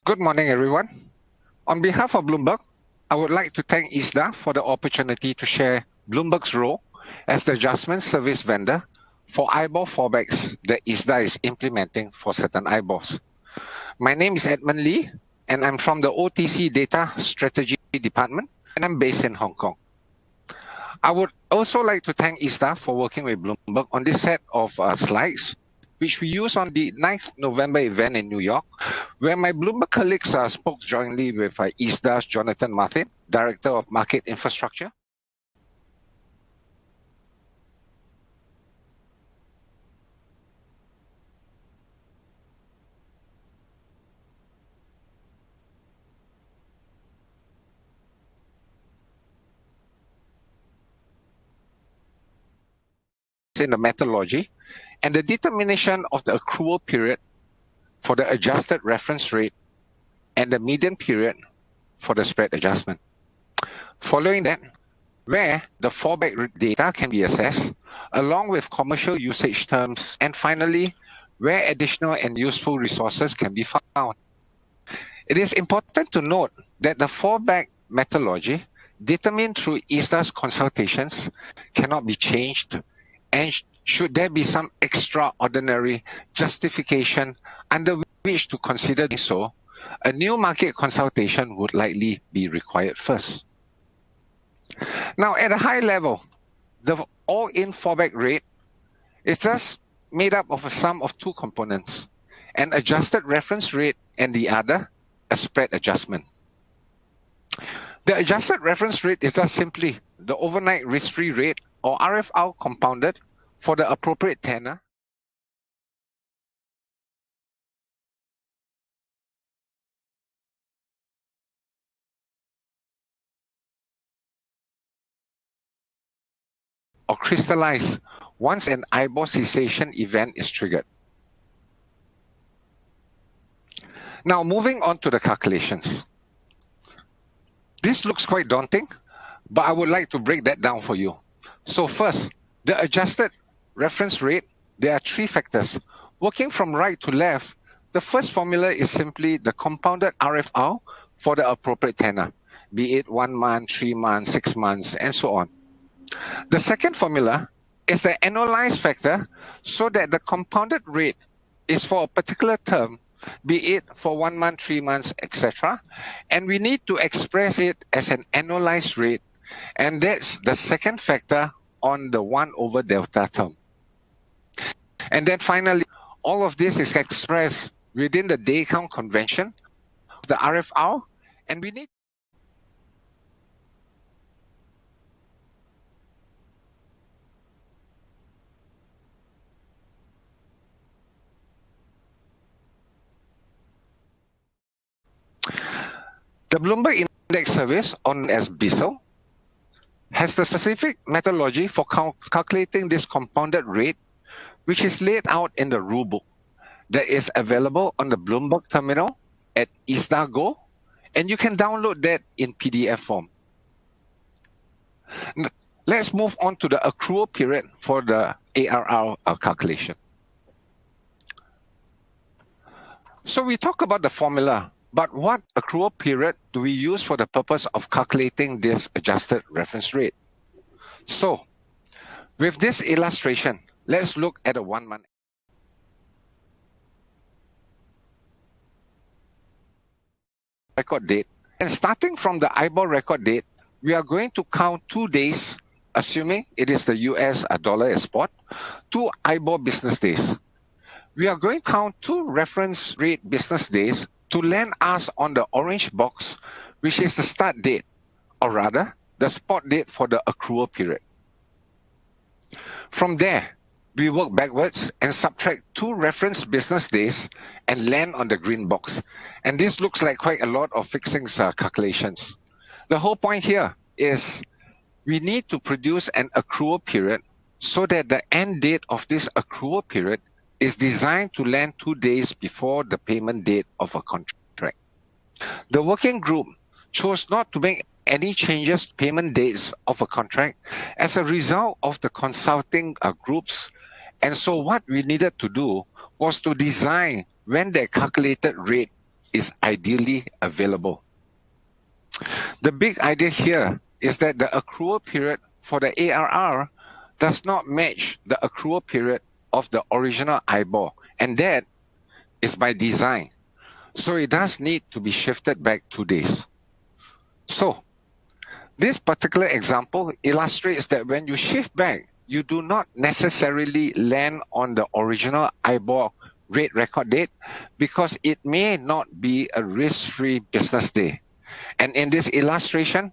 Good morning, everyone. On behalf of Bloomberg, I would like to thank ISDA for the opportunity to share Bloomberg's role as the adjustment service vendor for IBOR fallbacks that ISDA is implementing for certain IBORs. My name is Edmund Lee, and I'm from the OTC Data Strategy Department, and I'm based in Hong Kong. I would also like to thank ISDA for working with Bloomberg on this set of slides, which we used on the 9th November event in New York, where my Bloomberg colleagues spoke jointly with ISDA's Jonathan Martin, Director of Market Infrastructure. In the methodology and the determination of the accrual period for the adjusted reference rate and the median period for the spread adjustment. Following that, where the fallback data can be assessed, along with commercial usage terms, and finally, where additional and useful resources can be found. It is important to note that the fallback methodology determined through ISDA's consultations cannot be changed, and should there be some extraordinary justification under which to consider doing so, a new market consultation would likely be required first. Now, at a high level, the all-in fallback rate is just made up of a sum of two components, an adjusted reference rate and the other, a spread adjustment. The adjusted reference rate is just simply the overnight risk-free rate, or RFR, compounded for the appropriate tenor or crystallize once an IBOR cessation event is triggered. Now, moving on to the calculations. This looks quite daunting, but I would like to break that down for you. So first, the adjusted reference rate, there are three factors. Working from right to left, the first formula is simply the compounded RFR for the appropriate tenor, be it 1 month, 3 months, 6 months, and so on. The second formula is the annualized factor, so that the compounded rate is for a particular term, be it for 1 month, 3 months, etc. And we need to express it as an annualized rate, and that's the second factor on the 1 over delta term. And then finally, all of this is expressed within the day count convention, the RFR, and we need the Bloomberg Index Service, known as BISL, has the specific methodology for calculating this compounded rate, which is laid out in the rulebook that is available on the Bloomberg terminal at ISDA Go, and you can download that in PDF form. Let's move on to the accrual period for the ARR calculation. So we talk about the formula, but what accrual period do we use for the purpose of calculating this adjusted reference rate? So, with this illustration, let's look at a 1 month record date. And starting from the IBOR record date, we are going to count 2 days, assuming it is the US dollar as spot, 2 IBOR business days. We are going to count 2 reference rate business days to land us on the orange box, which is the start date, or rather, the spot date for the accrual period. From there, we work backwards and subtract 2 reference business days and land on the green box. And this looks like quite a lot of fixing calculations. The whole point here is we need to produce an accrual period so that the end date of this accrual period is designed to land 2 days before the payment date of a contract. The working group chose not to make any changes to payment dates of a contract as a result of the consulting groups. And so what we needed to do was to design when the calculated rate is ideally available. The big idea here is that the accrual period for the ARR does not match the accrual period of the original IBOR, and that is by design. So it does need to be shifted back 2 days. So This particular example illustrates that when you shift back, you do not necessarily land on the original IBOR rate record date because it may not be a risk-free business day. And in this illustration,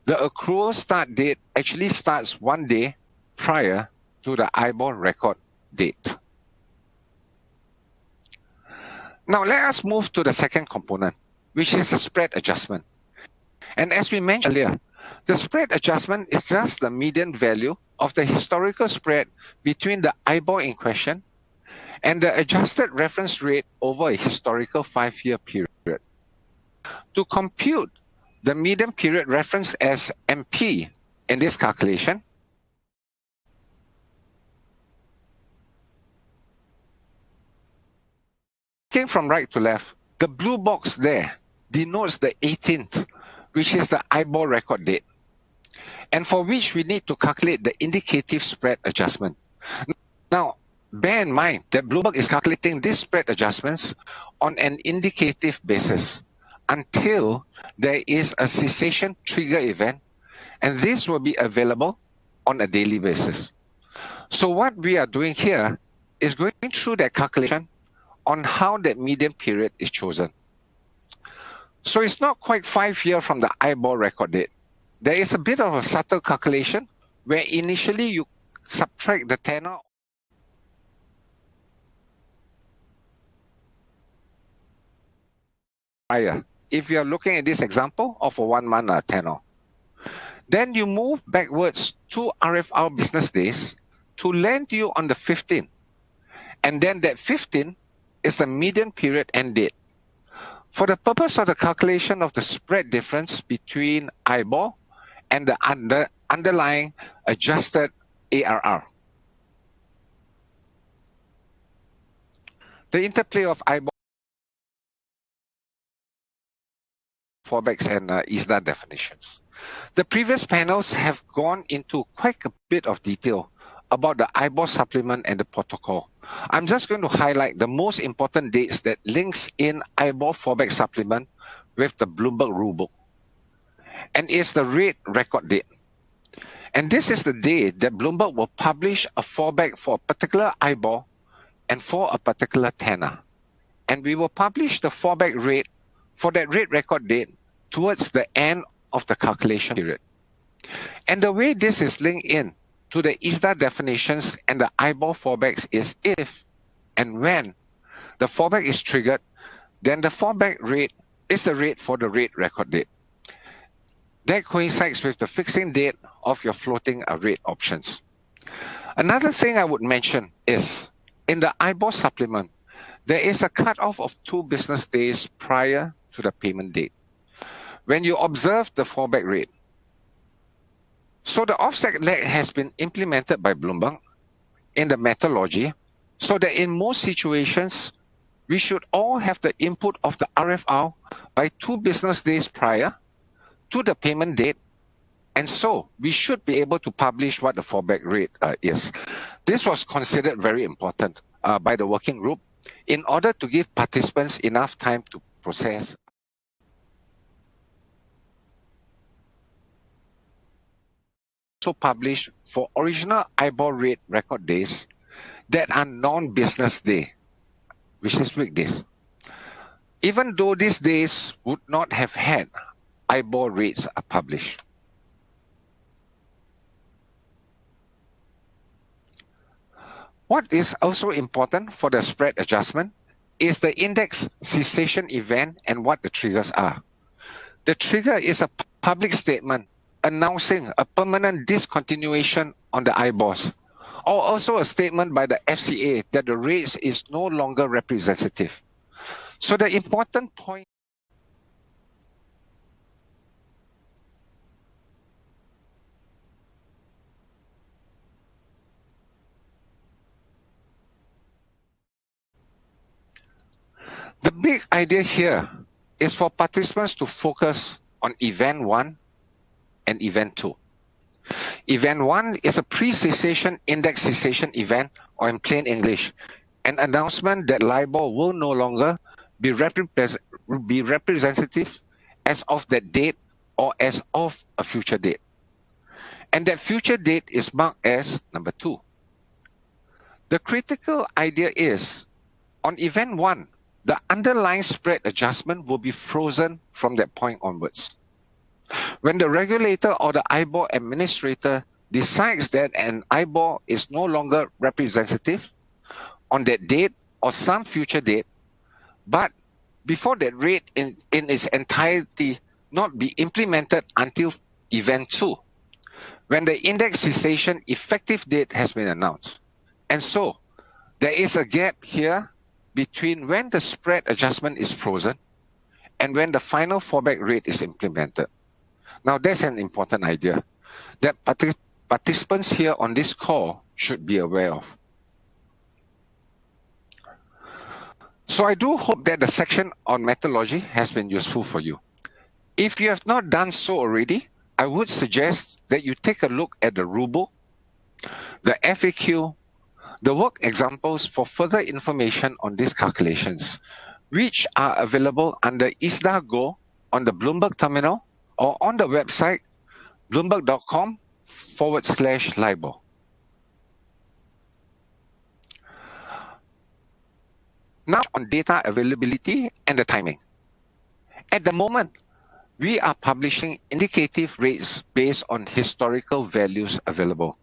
the accrual start date actually starts 1 day prior to the IBOR record date. Now let us move to the second component, which is the spread adjustment. And as we mentioned earlier, the spread adjustment is just the median value of the historical spread between the IBOR in question and the adjusted reference rate over a historical 5-year period. To compute the median period reference as MP in this calculation, looking from right to left, the blue box there denotes the 18th, which is the IBOR record date, and for which we need to calculate the indicative spread adjustment. Now, bear in mind that Bloomberg is calculating these spread adjustments on an indicative basis until there is a cessation trigger event, and this will be available on a daily basis. So what we are doing here is going through that calculation on how that median period is chosen. So it's not quite 5 years from the IBOR record date. There is a bit of a subtle calculation where initially you subtract the tenor prior. If you are looking at this example of a 1-month tenor, then you move backwards 2 RFR business days to land you on the 15th. And then that 15th is the median period end date. For the purpose of the calculation of the spread difference between IBOR and the underlying adjusted ARR. The interplay of IBOR, fallbacks, and ISDA definitions. The previous panels have gone into quite a bit of detail about the IBOR supplement and the protocol. I'm just going to highlight the most important dates that links in IBOR fallback supplement with the Bloomberg rulebook. And it's the rate record date. And this is the day that Bloomberg will publish a fallback for a particular IBOR and for a particular tenor. And we will publish the fallback rate for that rate record date towards the end of the calculation period. And the way this is linked in to the ISDA definitions and the IBOR fallbacks is if and when the fallback is triggered, then the fallback rate is the rate for the rate record date. That coincides with the fixing date of your floating rate options. Another thing I would mention is in the IBOR supplement, there is a cutoff of 2 business days prior to the payment date when you observe the fallback rate. So the offset lag has been implemented by Bloomberg in the methodology so that in most situations, we should all have the input of the RFR by 2 business days prior to the payment date. And so we should be able to publish what the fallback rate is. This was considered very important by the working group in order to give participants enough time to process. Also published for original IBOR rate record days that are non-business day, which is weekdays. Even though these days would not have had IBOR rates published. What is also important for the spread adjustment is the index cessation event and what the triggers are. The trigger is a public statement announcing a permanent discontinuation on the IBORs, or also a statement by the FCA that the rates is no longer representative. So the important point the big idea here is for participants to focus on event 1 and event 2. Event 1 is a pre-cessation index cessation event, or in plain English, an announcement that LIBOR will no longer be representative as of that date or as of a future date. And that future date is marked as number 2. The critical idea is, on event 1, the underlying spread adjustment will be frozen from that point onwards. When the regulator or the IBOR administrator decides that an IBOR is no longer representative on that date or some future date, but before that rate in its entirety not be implemented until event 2, when the index cessation effective date has been announced. And so there is a gap here between when the spread adjustment is frozen and when the final fallback rate is implemented. Now, that's an important idea that participants here on this call should be aware of. So I do hope that the section on methodology has been useful for you. If you have not done so already, I would suggest that you take a look at the rulebook, the FAQ, the work examples for further information on these calculations, which are available under ISDA Go on the Bloomberg terminal or on the website bloomberg.com/LIBOR. Now on data availability and the timing. At the moment, we are publishing indicative rates based on historical values available.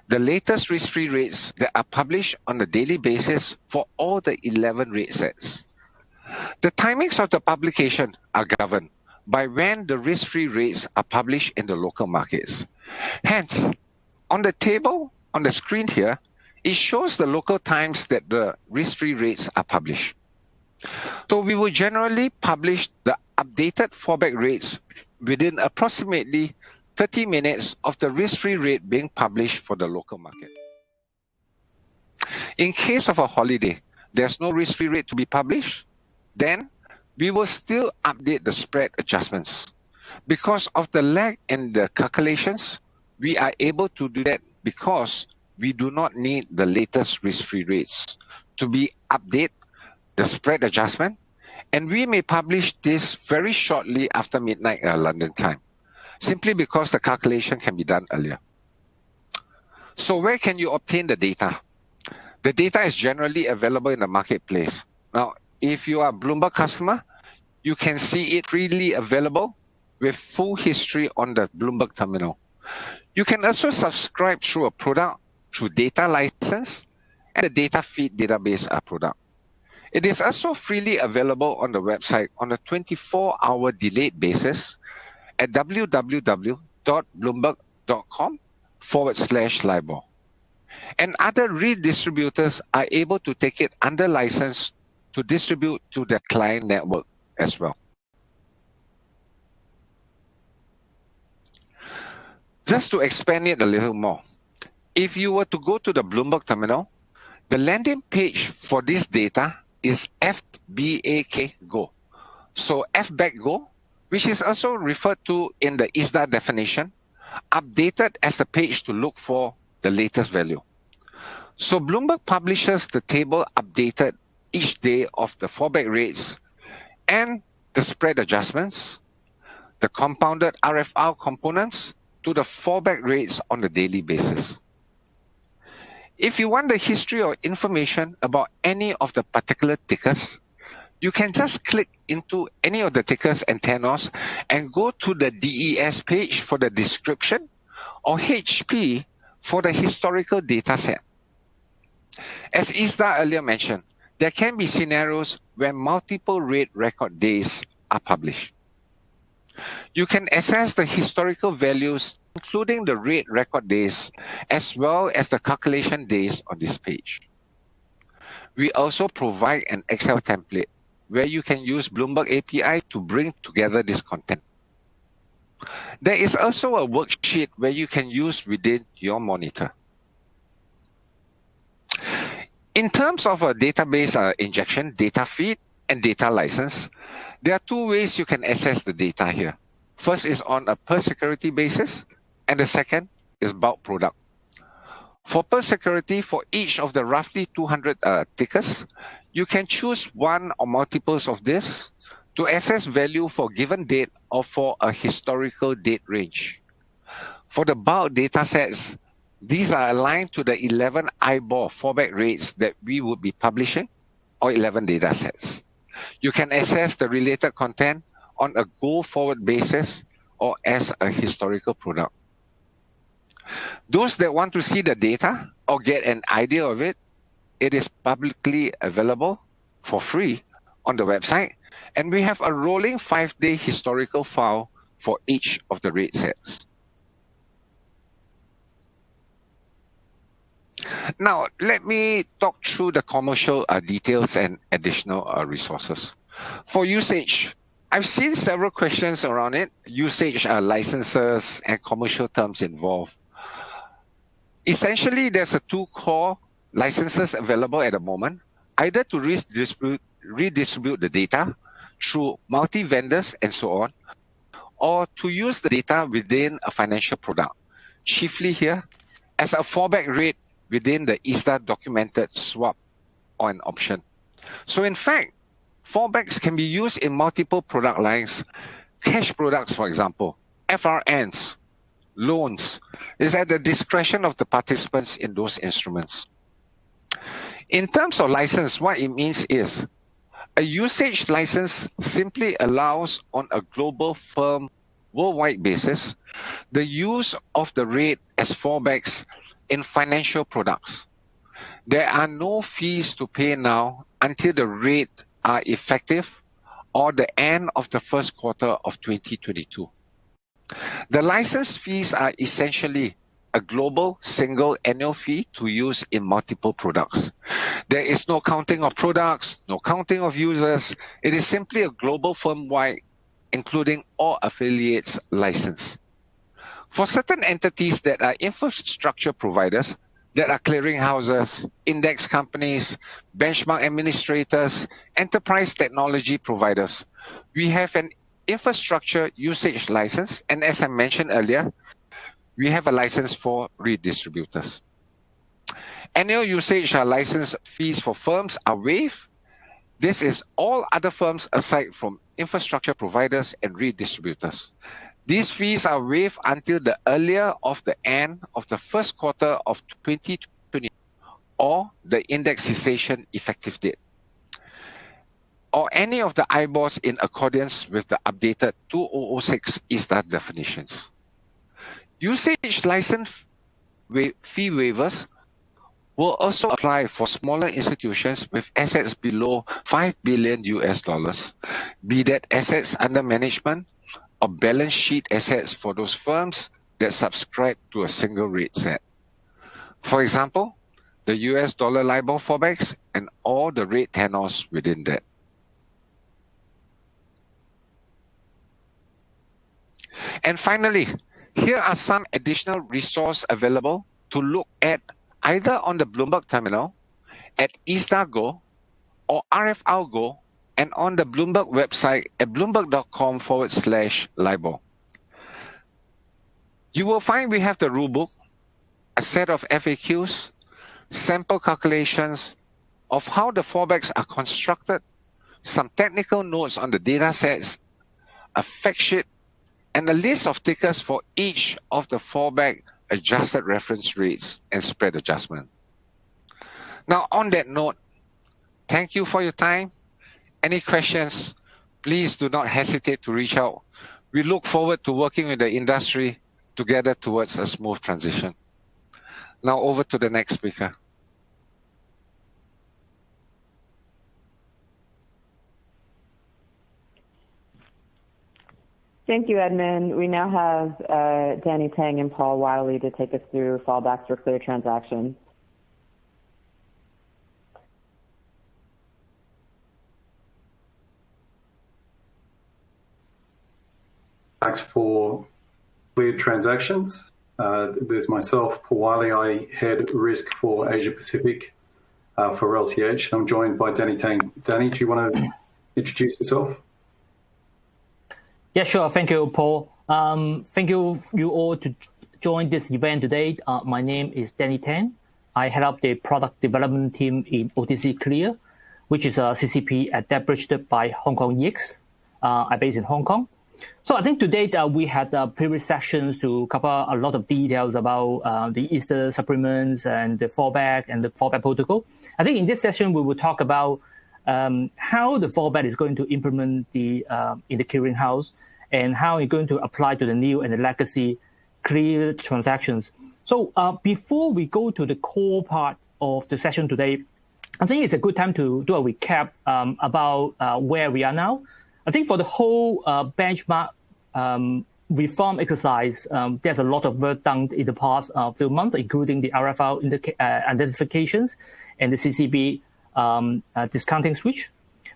The latest risk-free rates that are published on a daily basis for all the 11 rate sets. The timings of the publication are governed by when the risk-free rates are published in the local markets. Hence, on the table on the screen here, it shows the local times that the risk-free rates are published. So we will generally publish the updated fallback rates within approximately 30 minutes of the risk-free rate being published for the local market. In case of a holiday, there's no risk-free rate to be published, then we will still update the spread adjustments. Because of the lag in the calculations, we are able to do that because we do not need the latest risk-free rates to be update the spread adjustment, and we may publish this very shortly after midnight London time, simply because the calculation can be done earlier. So where can you obtain the data? The data is generally available in the marketplace. Now, if you are a Bloomberg customer, you can see it freely available with full history on the Bloomberg terminal. You can also subscribe through a product, through data license, and the data feed database product. It is also freely available on the website on a 24-hour delayed basis at www.bloomberg.com/LIBOR. And other redistributors are able to take it under license to distribute to their client network as well. Just to expand it a little more, if you were to go to the Bloomberg terminal, the landing page for this data is FBAK Go. So FBAK Go, which is also referred to in the ISDA definition, updated as the page to look for the latest value. So Bloomberg publishes the table updated each day of the fallback rates and the spread adjustments, the compounded RFR components to the fallback rates on a daily basis. If you want the history or information about any of the particular tickers, you can just click into any of the tickers and tenors and go to the DES page for the description or HP for the historical data set. As ISDA earlier mentioned, there can be scenarios where multiple rate record days are published. You can access the historical values, including the rate record days, as well as the calculation days on this page. We also provide an Excel template where you can use Bloomberg API to bring together this content. There is also a worksheet where you can use within your monitor. In terms of a database injection, data feed, and data license, there are two ways you can access the data here. First is on a per security basis, and the second is bulk product. For per security, for each of the roughly 200 tickers, you can choose one or multiples of this to access value for given date or for a historical date range. For the bulk data sets, these are aligned to the 11 IBOR fallback rates that we would be publishing, or 11 data sets. You can access the related content on a go-forward basis or as a historical product. Those that want to see the data or get an idea of it, it is publicly available for free on the website, and we have a rolling 5-day historical file for each of the rate sets. Now, let me talk through the commercial details and additional resources. For usage, I've seen several questions around it. Usage licenses and commercial terms involved. Essentially, there's 2 core licenses available at the moment, either to redistribute the data through multi-vendors and so on, or to use the data within a financial product, chiefly here as a fallback rate within the ISDA documented swap or an option. So in fact, fallbacks can be used in multiple product lines. Cash products, for example, FRNs, loans, is at the discretion of the participants in those instruments. In terms of license, what it means is a usage license simply allows on a global firm worldwide basis the use of the rate as fallbacks in financial products. There are no fees to pay now until the rate are effective or the end of the first quarter of 2022. The license fees are essentially a global single annual fee to use in multiple products. There is no counting of products, no counting of users. It is simply a global firm-wide, including all affiliates license. For certain entities that are infrastructure providers, that are clearinghouses, index companies, benchmark administrators, enterprise technology providers, we have an infrastructure usage license, and as I mentioned earlier, we have a license for redistributors. Annual usage license fees for firms are waived. This is all other firms aside from infrastructure providers and redistributors. These fees are waived until the earlier of the end of the first quarter of 2020 or the index cessation effective date, or any of the IBORs in accordance with the updated 2006 ISDA definitions. Usage license fee waivers will also apply for smaller institutions with assets below $5 billion, be that assets under management or balance sheet assets for those firms that subscribe to a single rate set. For example, the US dollar LIBOR fallbacks and all the rate tenors within that. And finally, here are some additional resources available to look at either on the Bloomberg terminal, at ISDA Go, or RFR Go, and on the Bloomberg website at bloomberg.com/LIBOR. You will find we have the rulebook, a set of FAQs, sample calculations of how the fallbacks are constructed, some technical notes on the data sets, a fact sheet, and a list of tickers for each of the fallback adjusted reference rates and spread adjustment. Now, on that note, thank you for your time. Any questions, please do not hesitate to reach out. We look forward to working with the industry together towards a smooth transition. Now over to the next speaker. Thank you, Edmund. We now have Danny Tang and Paul Wiley to take us through fallbacks for clear transactions. For cleared transactions. There's myself, Paul Wiley. I head risk for Asia Pacific for LCH. I'm joined by Danny Tang. Danny, do you want to introduce yourself? Yeah, sure. Thank you, Paul. Thank you all to join this event today. My name is Danny Tang. I head up the product development team in OTC Clear, which is a CCP established by Hong Kong EX. I'm based in Hong Kong. So I think today we had previous sessions to cover a lot of details about the Easter supplements and the fallback and the fallback protocol. I think in this session we will talk about how the fallback is going to implement in the clearinghouse and how it's going to apply to the new and the legacy clear transactions. So before we go to the core part of the session today, I think it's a good time to do a recap about where we are now. I think for the whole benchmark reform exercise, there's a lot of work done in the past few months, including the RFR identifications and the CCP discounting switch.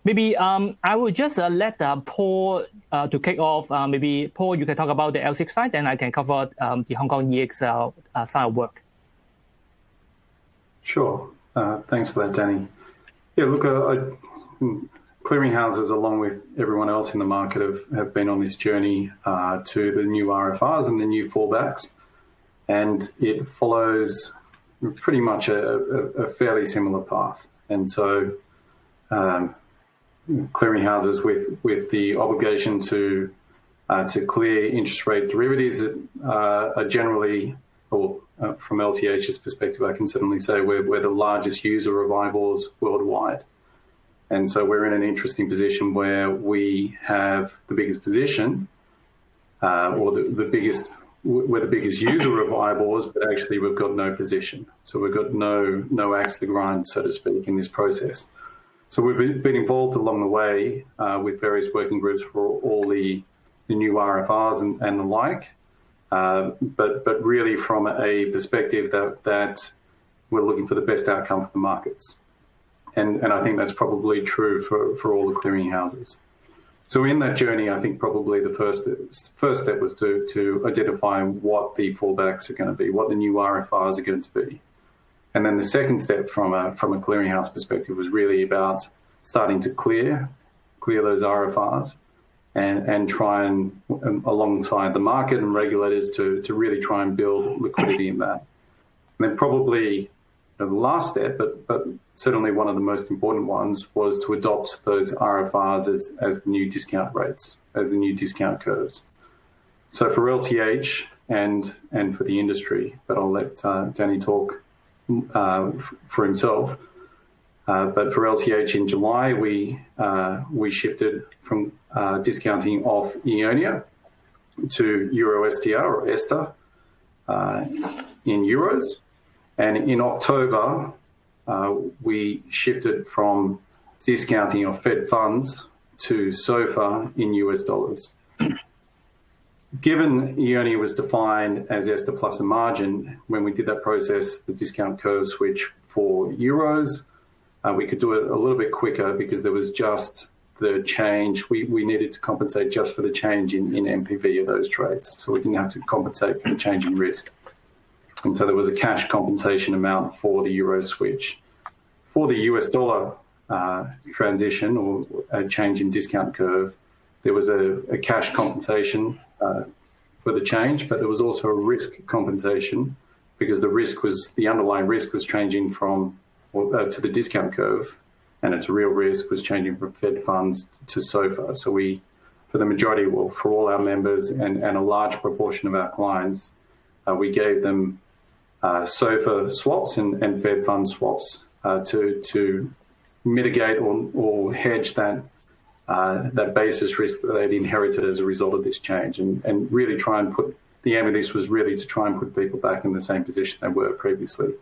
Maybe I will just let Paul to kick off. Maybe Paul, you can talk about the L6 side, and I can cover the Hong Kong EX side of work. Sure. Thanks for that, Danny. Yeah, look, clearinghouses, along with everyone else in the market, have been on this journey to the new RFRs and the new fallbacks, and it follows pretty much a fairly similar path. And so clearinghouses with the obligation to clear interest rate derivatives are generally, or from LCH's perspective, I can certainly say we're the largest user of IBORs worldwide. And so we're in an interesting position where we have the biggest position, or we're the biggest user of IBORs, but actually we've got no position. So we've got no axe to grind, so to speak, in this process. So we've been involved along the way with various working groups for all the new RFRs and the like, but really from a perspective that we're looking for the best outcome for the markets. And I think that's probably true for all the clearinghouses. So in that journey, I think probably the first step was to identify what the fallbacks are going to be, what the new RFRs are going to be. And then the second step from a clearinghouse perspective was really about starting to clear those RFRs and try and alongside the market and regulators to really try and build liquidity in that. And then probably the last step, but certainly one of the most important ones, was to adopt those RFRs as the new discount rates, as the new discount curves. So for LCH and for the industry, but I'll let Danny talk for himself. But for LCH in July, we shifted from discounting off Eonia to Euro STR or ESTA in euros. And in October, we shifted from discounting of Fed funds to SOFR in US dollars. Given Eonia was defined as ESTA plus a margin, when we did that process, the discount curve switch for euros, we could do it a little bit quicker because there was just the change. We needed to compensate just for the change in MPV of those trades. So we didn't have to compensate for the change in risk. And so there was a cash compensation amount for the euro switch. For the US dollar transition or a change in discount curve, there was a cash compensation for the change, but there was also a risk compensation because the underlying risk was changing from to the discount curve, and its real risk was changing from Fed funds to SOFR. So we, for the majority, well, for all our members and a large proportion of our clients, we gave them SOFR swaps and Fed fund swaps to mitigate or hedge that basis risk that they'd inherited as a result of this change, and really try and put the aim of this was really to try and put people back in the same position they were previously.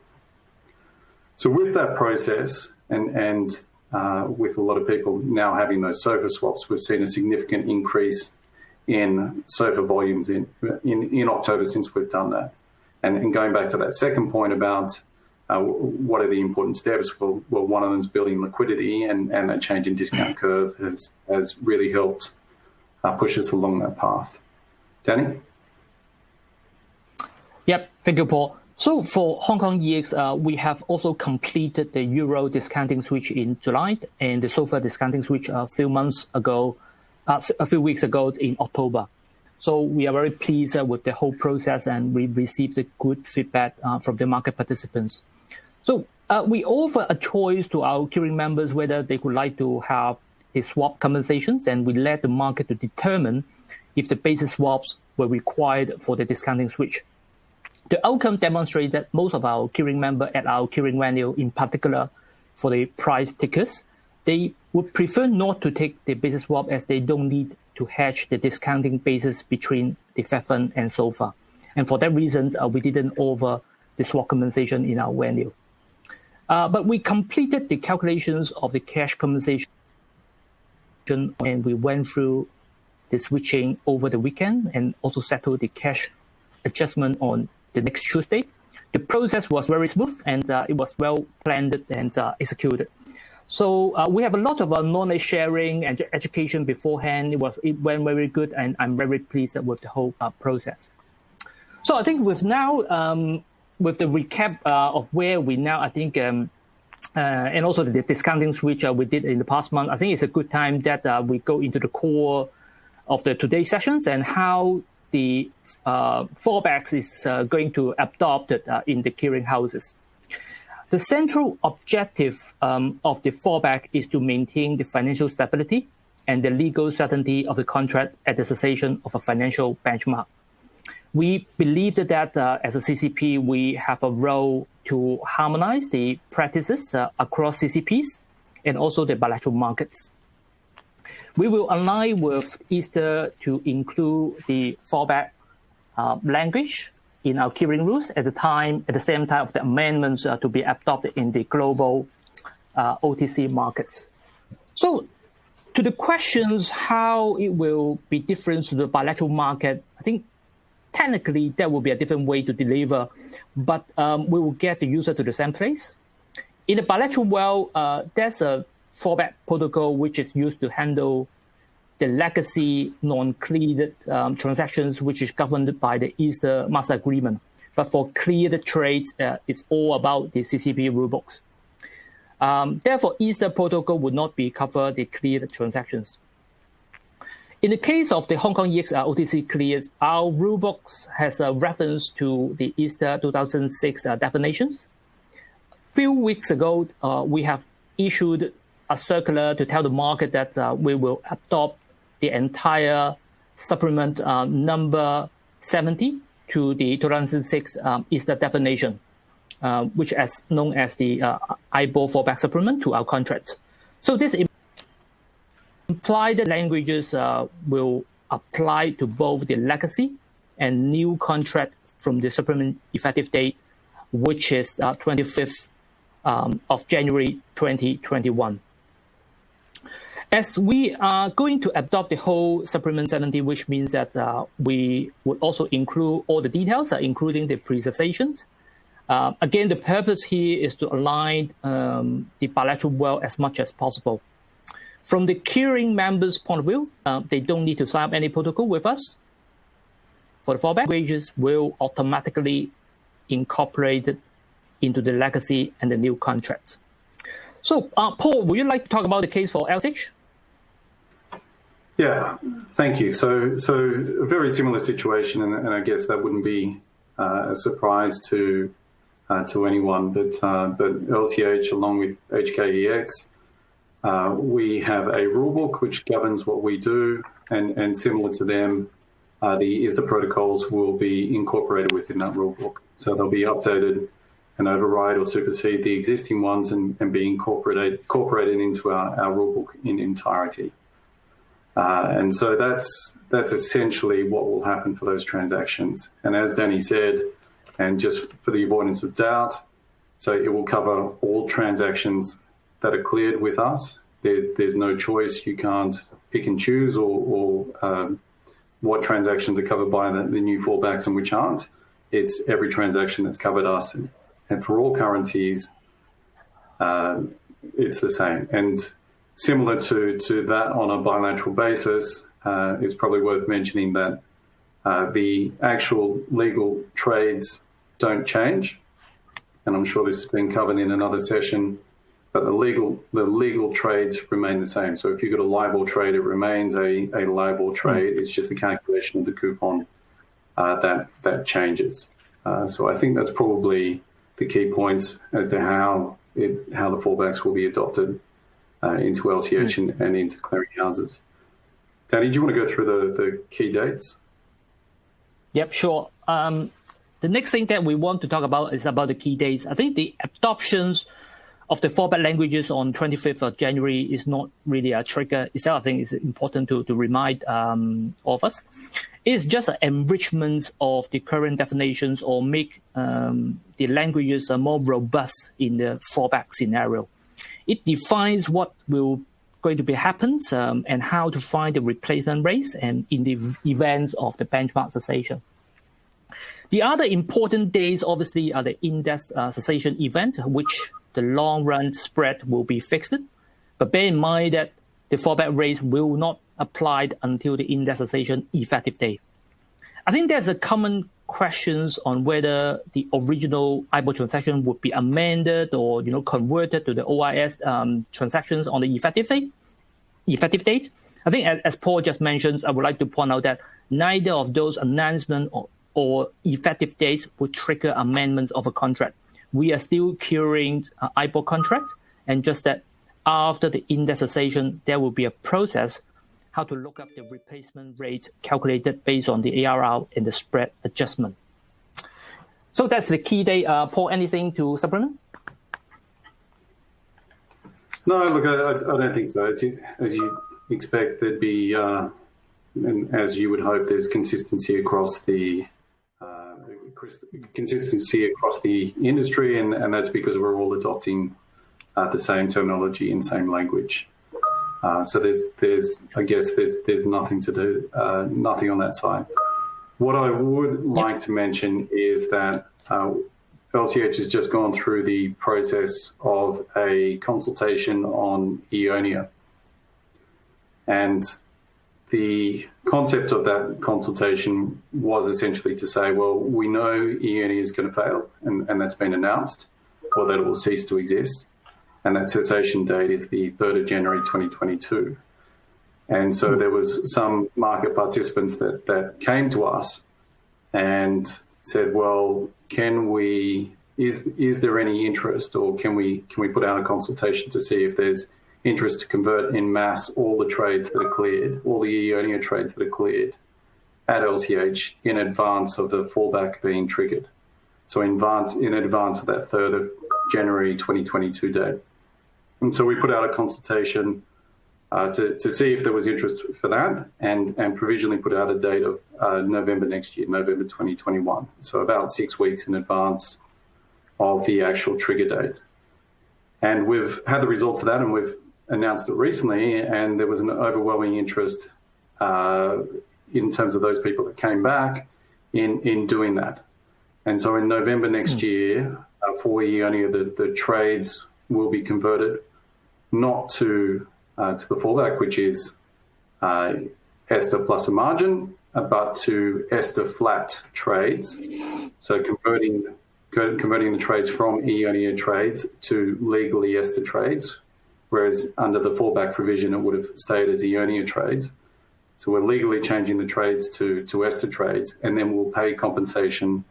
So with that process and with a lot of people now having those SOFR swaps, we've seen a significant increase in SOFR volumes in October since we've done that. And going back to that second point about what are the important steps, well, one of them is building liquidity, and that change in discount curve has really helped push us along that path. Danny? Yep, thank you, Paul. So for Hong Kong EX, we have also completed the Euro discounting switch in July and the SOFR discounting switch a few weeks ago in October. So we are very pleased with the whole process, and we received good feedback from the market participants. So we offer a choice to our clearing members whether they would like to have a swap compensations, and we let the market to determine if the basis swaps were required for the discounting switch. The outcome demonstrates that most of our clearing members at our clearing venue, in particular for the price takers, they would prefer not to take the basis swap as they don't need to hedge the discounting basis between the Fed fund and SOFR. And for that reason, we didn't offer the swap compensation in our venue. But we completed the calculations of the cash compensation and we went through the switching over the weekend and also settled the cash adjustment on the next Tuesday. The process was very smooth and it was well planned and executed. So we have a lot of knowledge sharing and education beforehand. It went very good, and I'm very pleased with the whole process. So I think with now, with the recap of where we now, I think, and also the discounting switch we did in the past month, I think it's a good time that we go into the core of the today's sessions and how the fallbacks is going to adopt it in the clearing houses. The central objective of the fallback is to maintain the financial stability and the legal certainty of the contract at the cessation of a financial benchmark. We believe that as a CCP, we have a role to harmonize the practices across CCPs and also the bilateral markets. We will align with Easter to include the fallback language in our clearing rules at the same time of the amendments to be adopted in the global OTC markets. So to the questions how it will be different to the bilateral market, I think technically there will be a different way to deliver, but we will get the user to the same place. In the bilateral world, there's a fallback protocol which is used to handle the legacy non-cleared transactions, which is governed by the Easter Master Agreement. But for cleared trades, it's all about the CCP rulebooks. Therefore, Easter protocol would not be cover the cleared transactions. In the case of the Hong Kong EX OTC clears, our rulebooks has a reference to the Easter 2006 definitions. A few weeks ago, we have issued a circular to tell the market that we will adopt the entire supplement number 70 to the 2006 Easter definition, which is known as the IBOR fallback supplement to our contract. So this implied languages will apply to both the legacy and new contract from the supplement effective date, which is 25th of January 2021. As we are going to adopt the whole supplement 70, which means that we would also include all the details, including the pre-cessations. Again, the purpose here is to align the bilateral world as much as possible. From the clearing members' point of view, they don't need to sign up any protocol with us. For the fallback, wages will automatically incorporate into the legacy and the new contracts. So, Paul, would you like to talk about the case for LCH? Yeah, thank you. So a very similar situation, and I guess that wouldn't be a surprise to anyone. But LCH, along with HKEX, we have a rulebook which governs what we do, and similar to them, the Easter protocols will be incorporated within that rulebook. So they'll be updated and override or supersede the existing ones and be incorporated into our rulebook in entirety. And so that's essentially what will happen for those transactions. And as Danny said, and just for the avoidance of doubt, so it will cover all transactions that are cleared with us. There's no choice. You can't pick and choose or what transactions are covered by the new fallbacks and which aren't. It's every transaction that's covered us. And for all currencies, it's the same. And similar to that on a bilateral basis, it's probably worth mentioning that the actual legal trades don't change. And I'm sure this has been covered in another session, but the legal trades remain the same. So if you've got a LIBOR trade, it remains a LIBOR trade. It's just the calculation of the coupon that changes. So I think that's probably the key points as to how the fallbacks will be adopted into LCH and into clearing houses. Danny, do you want to go through the key dates? Yep, sure. The next thing that we want to talk about is about the key dates. I think the adoptions of the fallback languages on 25th of January is not really a trigger itself. I think it's important to remind all of us. It's just an enrichment of the current definitions or make the languages more robust in the fallback scenario. It defines what will going to be happens and how to find the replacement rates and in the events of the benchmark cessation. The other important days, obviously, are the index cessation event, which the long-run spread will be fixed. But bear in mind that the fallback rates will not apply until the index cessation effective date. I think there's a common questions on whether the original IBOR transaction would be amended or converted to the OIS transactions on the effective date. I think as Paul just mentioned, I would like to point out that neither of those announcements or effective dates would trigger amendments of a contract. We are still curing IBOR contract, and just that after the index cessation, there will be a process how to look up the replacement rate calculated based on the ARR and the spread adjustment. So that's the key date. Paul, anything to supplement? No, look, I don't think so. As you expect, there'd be, and as you would hope, there's consistency across the industry, and that's because we're all adopting the same terminology and same language. So there's nothing to do, nothing on that side. What I would like to mention is that LCH has just gone through the process of a consultation on Eonia. And the concept of that consultation was essentially to say, well, we know Eonia is going to fail, and that's been announced, or that it will cease to exist. And that cessation date is the 3rd of January 2022. And so there was some market participants that came to us and said, well, is there any interest, or can we put out a consultation to see if there's interest to convert in mass all the trades that are cleared, all the Eonia trades that are cleared at LCH in advance of the fallback being triggered. So in advance of that 3rd of January 2022 date. And so we put out a consultation to see if there was interest for that, and provisionally put out a date of November next year, November 2021. So about 6 weeks in advance of the actual trigger date. And we've had the results of that, and we've announced it recently, and there was an overwhelming interest in terms of those people that came back in doing that. And so in November next year, for Eonia, the trades will be converted not to the fallback, which is Ester plus a margin, but to Ester flat trades. So converting the trades from Eonia trades to legally Ester trades, whereas under the fallback provision, it would have stayed as Eonia trades. So we're legally changing the trades to Ester trades, and then we'll pay compensation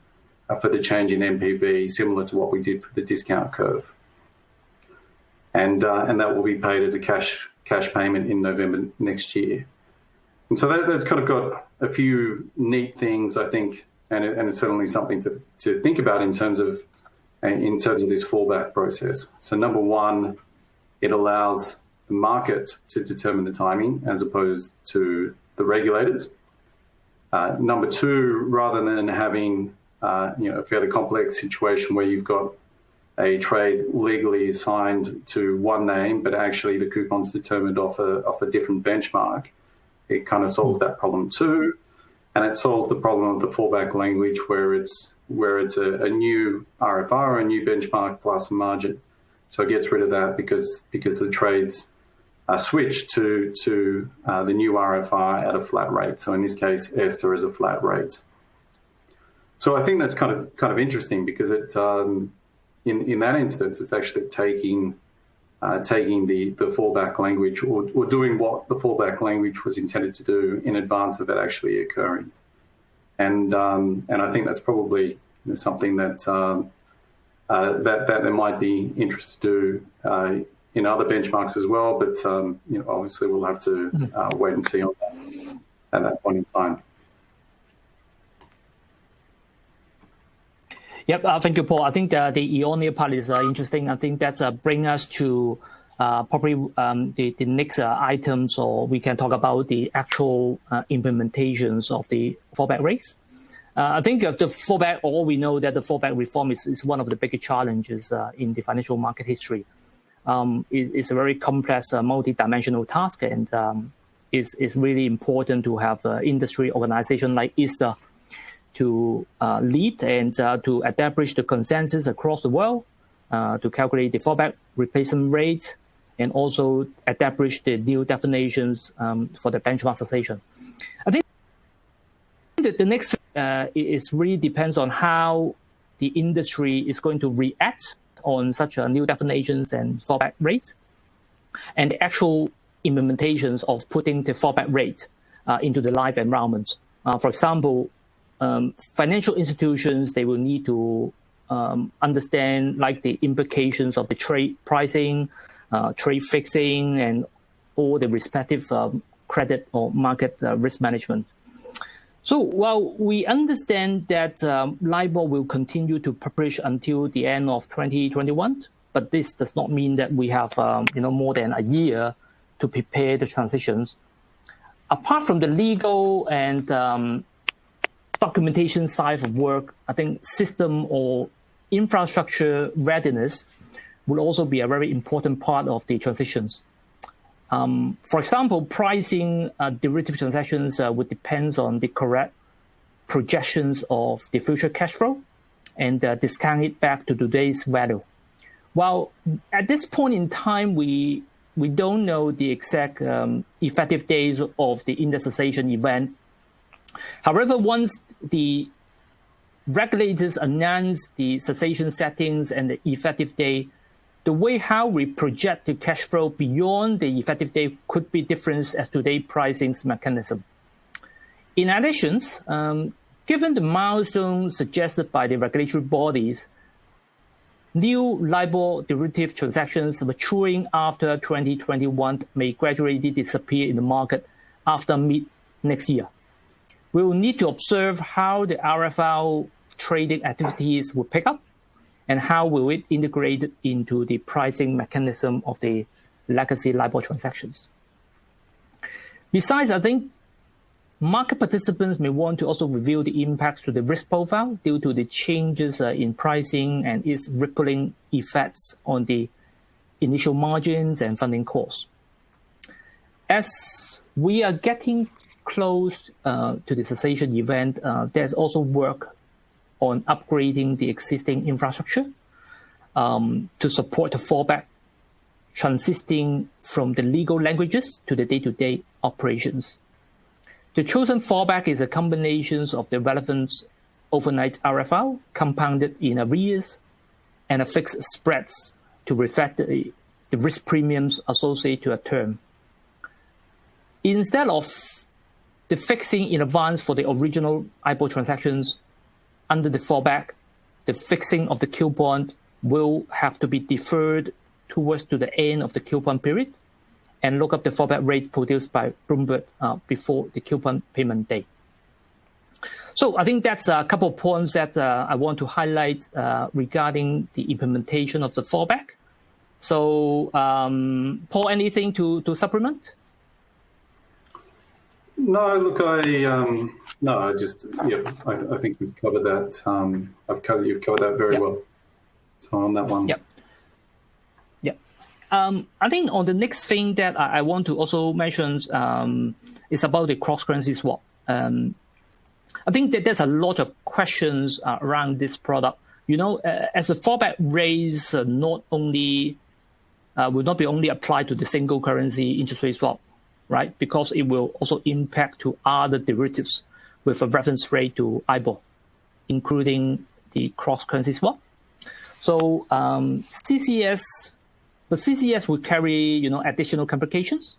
for the change in MPV, similar to what we did for the discount curve. And that will be paid as a cash payment in November next year. And so that's kind of got a few neat things, I think, and it's certainly something to think about in terms of this fallback process. So number one, it allows the market to determine the timing as opposed to the regulators. Number two, rather than having a fairly complex situation where you've got a trade legally assigned to one name, but actually the coupon's determined off a different benchmark, it kind of solves that problem too. And it solves the problem of the fallback language where it's a new RFR or a new benchmark plus a margin. So it gets rid of that because the trades are switched to the new RFR at a flat rate. So in this case, Ester is a flat rate. So I think that's kind of interesting because it's in that instance, it's actually taking the fallback language or doing what the fallback language was intended to do in advance of it actually occurring. And I think that's probably something that there might be interest to do in other benchmarks as well. But obviously we'll have to wait and see on that at that point in time. Yep, thank you, Paul. I think the EONIA part is interesting. I think that's bring us to probably the next items, or we can talk about the actual implementations of the fallback rates. I think the fallback, all we know that the fallback reform is one of the biggest challenges in the financial market history. It's a very complex, multi-dimensional task, and it's really important to have an industry organization like ISDA to lead and to establish the consensus across the world, to calculate the fallback replacement rate, and also establish the new definitions for the benchmark cessation. I think that the next is really depends on how the industry is going to react on such new definitions and fallback rates, and the actual implementations of putting the fallback rate into the live environment. For example, financial institutions, they will need to understand like the implications of the trade pricing, trade fixing, and all the respective credit or market risk management. So while we understand that LIBOR will continue to publish until the end of 2021, but this does not mean that we have more than a year to prepare the transitions. Apart from the legal and documentation side of work, I think system or infrastructure readiness will also be a very important part of the transitions. For example, pricing derivative transactions would depend on the correct projections of the future cash flow and discount it back to today's value. While at this point in time, we don't know the exact effective days of the index cessation event. However, once the regulators announce the cessation settings and the effective date, the way how we project the cash flow beyond the effective date could be different as today's pricing mechanism. In addition, given the milestones suggested by the regulatory bodies, new LIBOR derivative transactions maturing after 2021 may gradually disappear in the market after mid next year. We will need to observe how the RFL trading activities will pick up and how will it integrate into the pricing mechanism of the legacy LIBOR transactions. Besides, I think market participants may want to also review the impacts to the risk profile due to the changes in pricing and its rippling effects on the initial margins and funding costs. As we are getting close to the cessation event, there's also work on upgrading the existing infrastructure to support the fallback, transiting from the legal languages to the day-to-day operations. The chosen fallback is a combination of the relevant overnight RFL compounded in arrears and a fixed spreads to reflect the risk premiums associated to a term. Instead of the fixing in advance for the original IBOR transactions, under the fallback, the fixing of the coupon will have to be deferred towards to the end of the coupon period and look up the fallback rate produced by Bloomberg before the coupon payment date. So I think that's a couple of points that I want to highlight regarding the implementation of the fallback. So Paul, anything to supplement? No, look, I think we've covered that. You've covered that very well. So on that one. Yep. I think on the next thing that I want to also mention is about the cross-currency swap. I think that there's a lot of questions around this product. As the fallback rates will not be only applied to the single currency interest rate swap, right? Because it will also impact to other derivatives with a reference rate to IBOR, including the cross-currency swap. So CCS will carry additional complications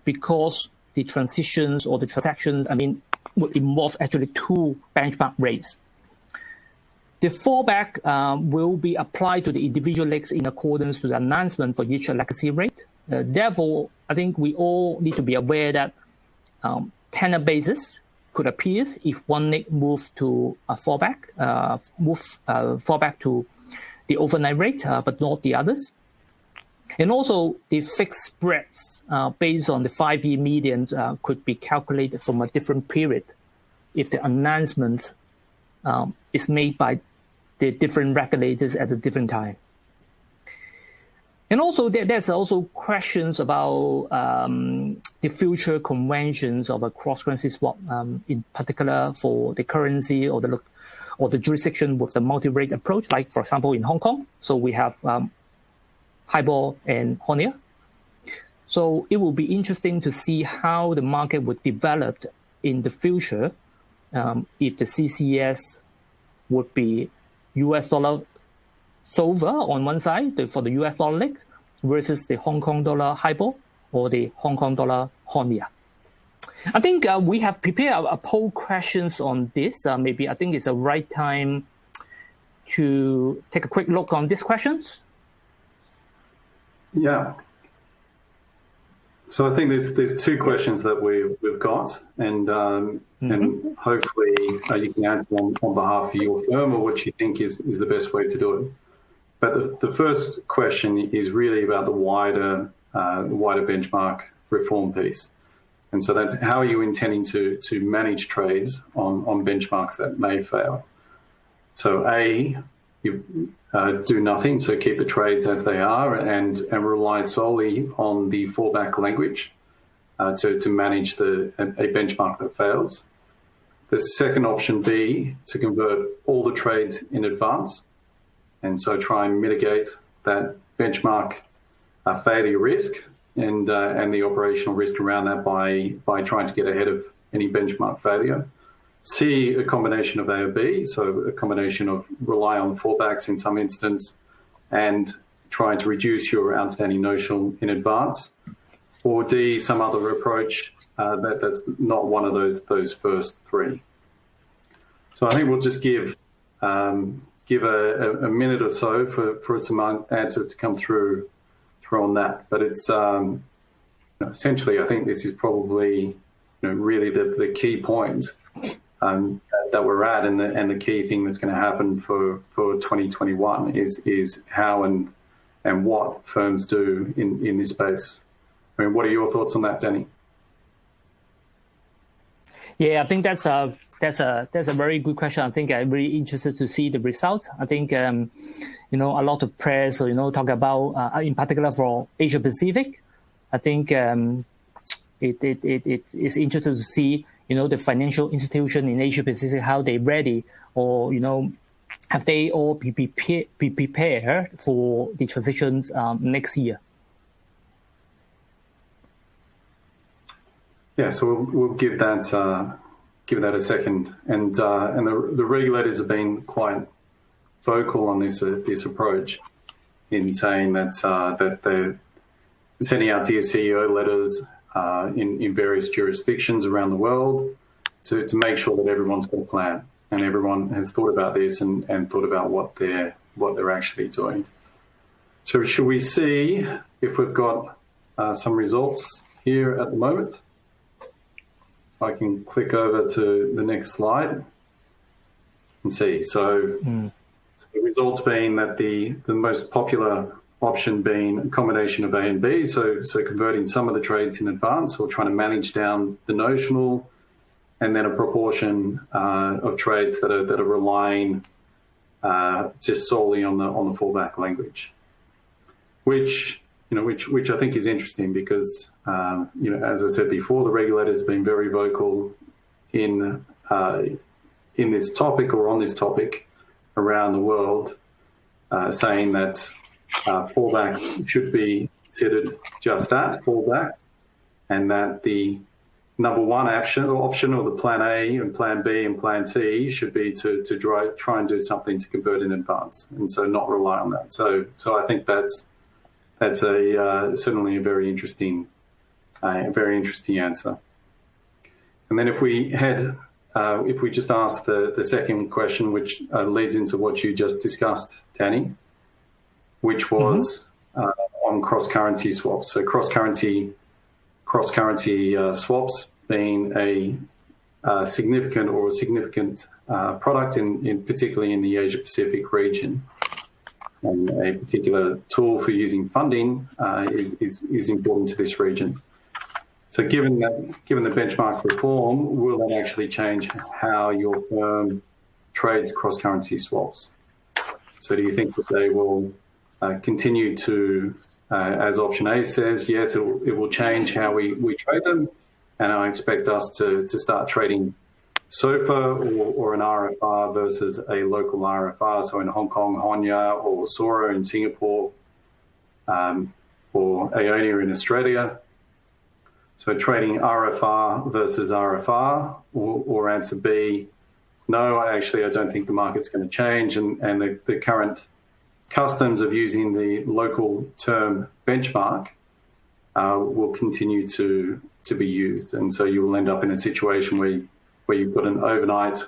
because the transitions or the transactions would involve actually two benchmark rates. The fallback will be applied to the individual legs in accordance to the announcement for each legacy rate. Therefore, I think we all need to be aware that tenor basis could appear if one leg moves to a fallback, fallback to the overnight rate, but not the others. And also, the fixed spreads based on the 5-year median could be calculated from a different period if the announcement is made by the different regulators at a different time. And also, there's also questions about the future conventions of a cross-currency swap, in particular for the currency or the jurisdiction with the multi-rate approach, like, for example, in Hong Kong. So we have HIBOR and HONIA. So it will be interesting to see how the market would develop in the future if the CCS would be US dollar SOFR on one side for the US dollar leg versus the Hong Kong dollar HIBOR or the Hong Kong dollar HONIA. I think we have prepared a poll questions on this. Maybe I think it's the right time to take a quick look on these questions. Yeah. So I think there's two questions that we've got, and and hopefully you can answer on behalf of your firm or what you think is the best way to do it. But the first question is really about the wider benchmark reform piece, and so that's how are you intending to manage trades on benchmarks that may fail. So you do nothing, so keep the trades as they are and rely solely on the fallback language to manage a benchmark that fails. The second option B, to convert all the trades in advance, and so try and mitigate that benchmark failure risk and the operational risk around that by trying to get ahead of any benchmark failure. C, a combination of A or B, so a combination of rely on fallbacks in some instance and trying to reduce your outstanding notional in advance. Or D, some other approach that's not one of those first three. So I think we'll just give a minute or so for some answers to come through on that. But it's essentially, I think this is probably really the key point that we're at, and the key thing that's going to happen for 2021 is how and what firms do in this space. I mean, what are your thoughts on that, Danny? Yeah, I think that's a very good question. I think I'm really interested to see the results. I think a lot of press talk about in particular for Asia Pacific. I think it is interesting to see the financial institution in Asia Pacific, how they ready or have they all be prepared for the transitions next year. Yeah, so we'll give that a second, and the regulators have been quite vocal on this approach in saying that they're sending out Dear CEO letters in various jurisdictions around the world to make sure that everyone's got a plan and everyone has thought about this and thought about what they're actually doing. So should we see if we've got some results here at the moment? I can click over to the next slide and see. So the results being that the most popular option being a combination of A and B, so converting some of the trades in advance or trying to manage down the notional, and then a proportion of trades that are relying just solely on the fallback language, which I think is interesting because as I said before, the regulators have been very vocal in this topic or on this topic around the world, saying that fallback should be considered just that, fallbacks, and that the number one option or the plan A and plan B and plan C should be to try and do something to convert in advance, and so not rely on that. So I think that's certainly a very interesting answer. And then if we head if we just ask the second question, which leads into what you just discussed, Danny, which was on cross-currency swaps. So cross-currency swaps being a significant product in particularly in the Asia Pacific region, and a particular tool for using funding is important to this region. So given the benchmark reform, will that actually change how your firm trades cross-currency swaps? So do you think that they will continue to, as option A says, yes, it will change how we trade them, and I expect us to start trading SOFR or an RFR versus a local RFR, so in Hong Kong, Honya, or SORA in Singapore, or AONIA in Australia. So trading RFR versus RFR, or answer B, no, I don't think the market's going to change, and the current customs of using the local term benchmark will continue to be used. And so you will end up in a situation where you've got an overnight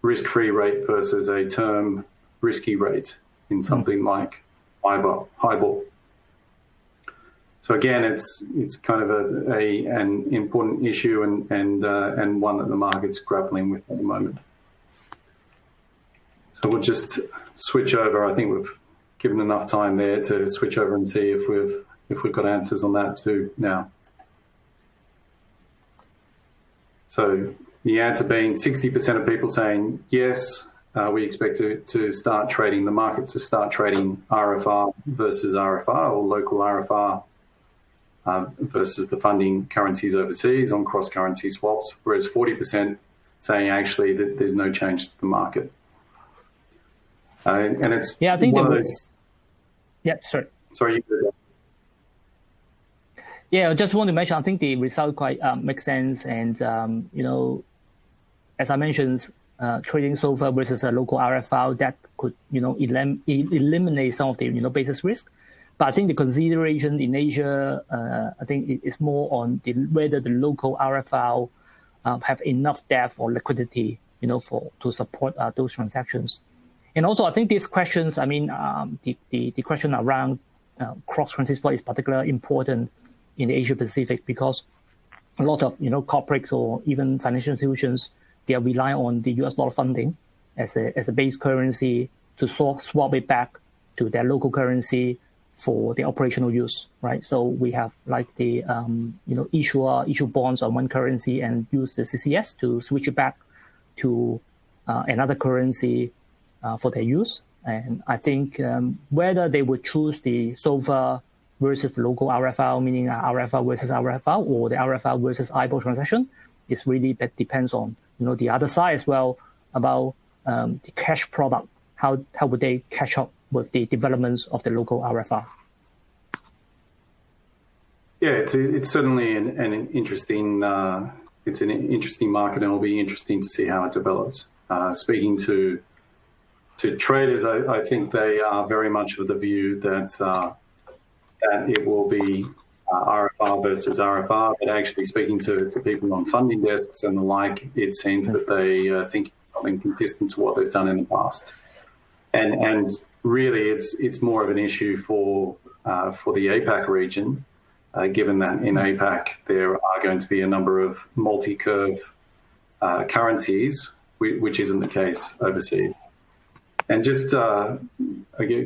risk-free rate versus a term risky rate in something like HIBOR. So again, it's kind of an important issue and one that the market's grappling with at the moment. So we'll just switch over. I think we've given enough time there to switch over and see if we've got answers on that too now. So the answer being 60% of people saying yes, we expect to start trading the market to start trading RFR versus RFR, or local RFR versus the funding currencies overseas on cross-currency swaps, whereas 40% saying actually that there's no change to the market. And it's I think there was. Sorry, you did that. Yeah, I just want to mention, I think the result quite makes sense. And, as I mentioned, trading SOFR versus a local RFR, that could, eliminate some of the, basis risk. But I think the consideration in Asia, I think it's more on whether the local RFR have enough depth or liquidity, to support those transactions. And also, I think these questions, the question around cross-currency swap is particularly important in the Asia Pacific, because a lot of corporates or even financial institutions, they are relying on the US dollar funding as a base currency to swap it back to their local currency for the operational use, right? So we have like the issue bonds on one currency and use the CCS to switch it back to another currency for their use. And I think whether they would choose the SOFR versus the local RFR, meaning RFR versus RFR, or the RFR versus IBOR transaction, is really depends on the other side as well, about the cash product. How would they catch up with the developments of the local RFR? Yeah, it's certainly an interesting it's an interesting market, and it'll be interesting to see how it develops. Speaking to traders, I think they are very much of the view that it will be RFR versus RFR, but actually speaking to people on funding desks and the like, it seems that they think it's something consistent to what they've done in the past. And really, it's more of an issue for the APAC region, given that in APAC there are going to be a number of multi-curve currencies, which isn't the case overseas. And just, I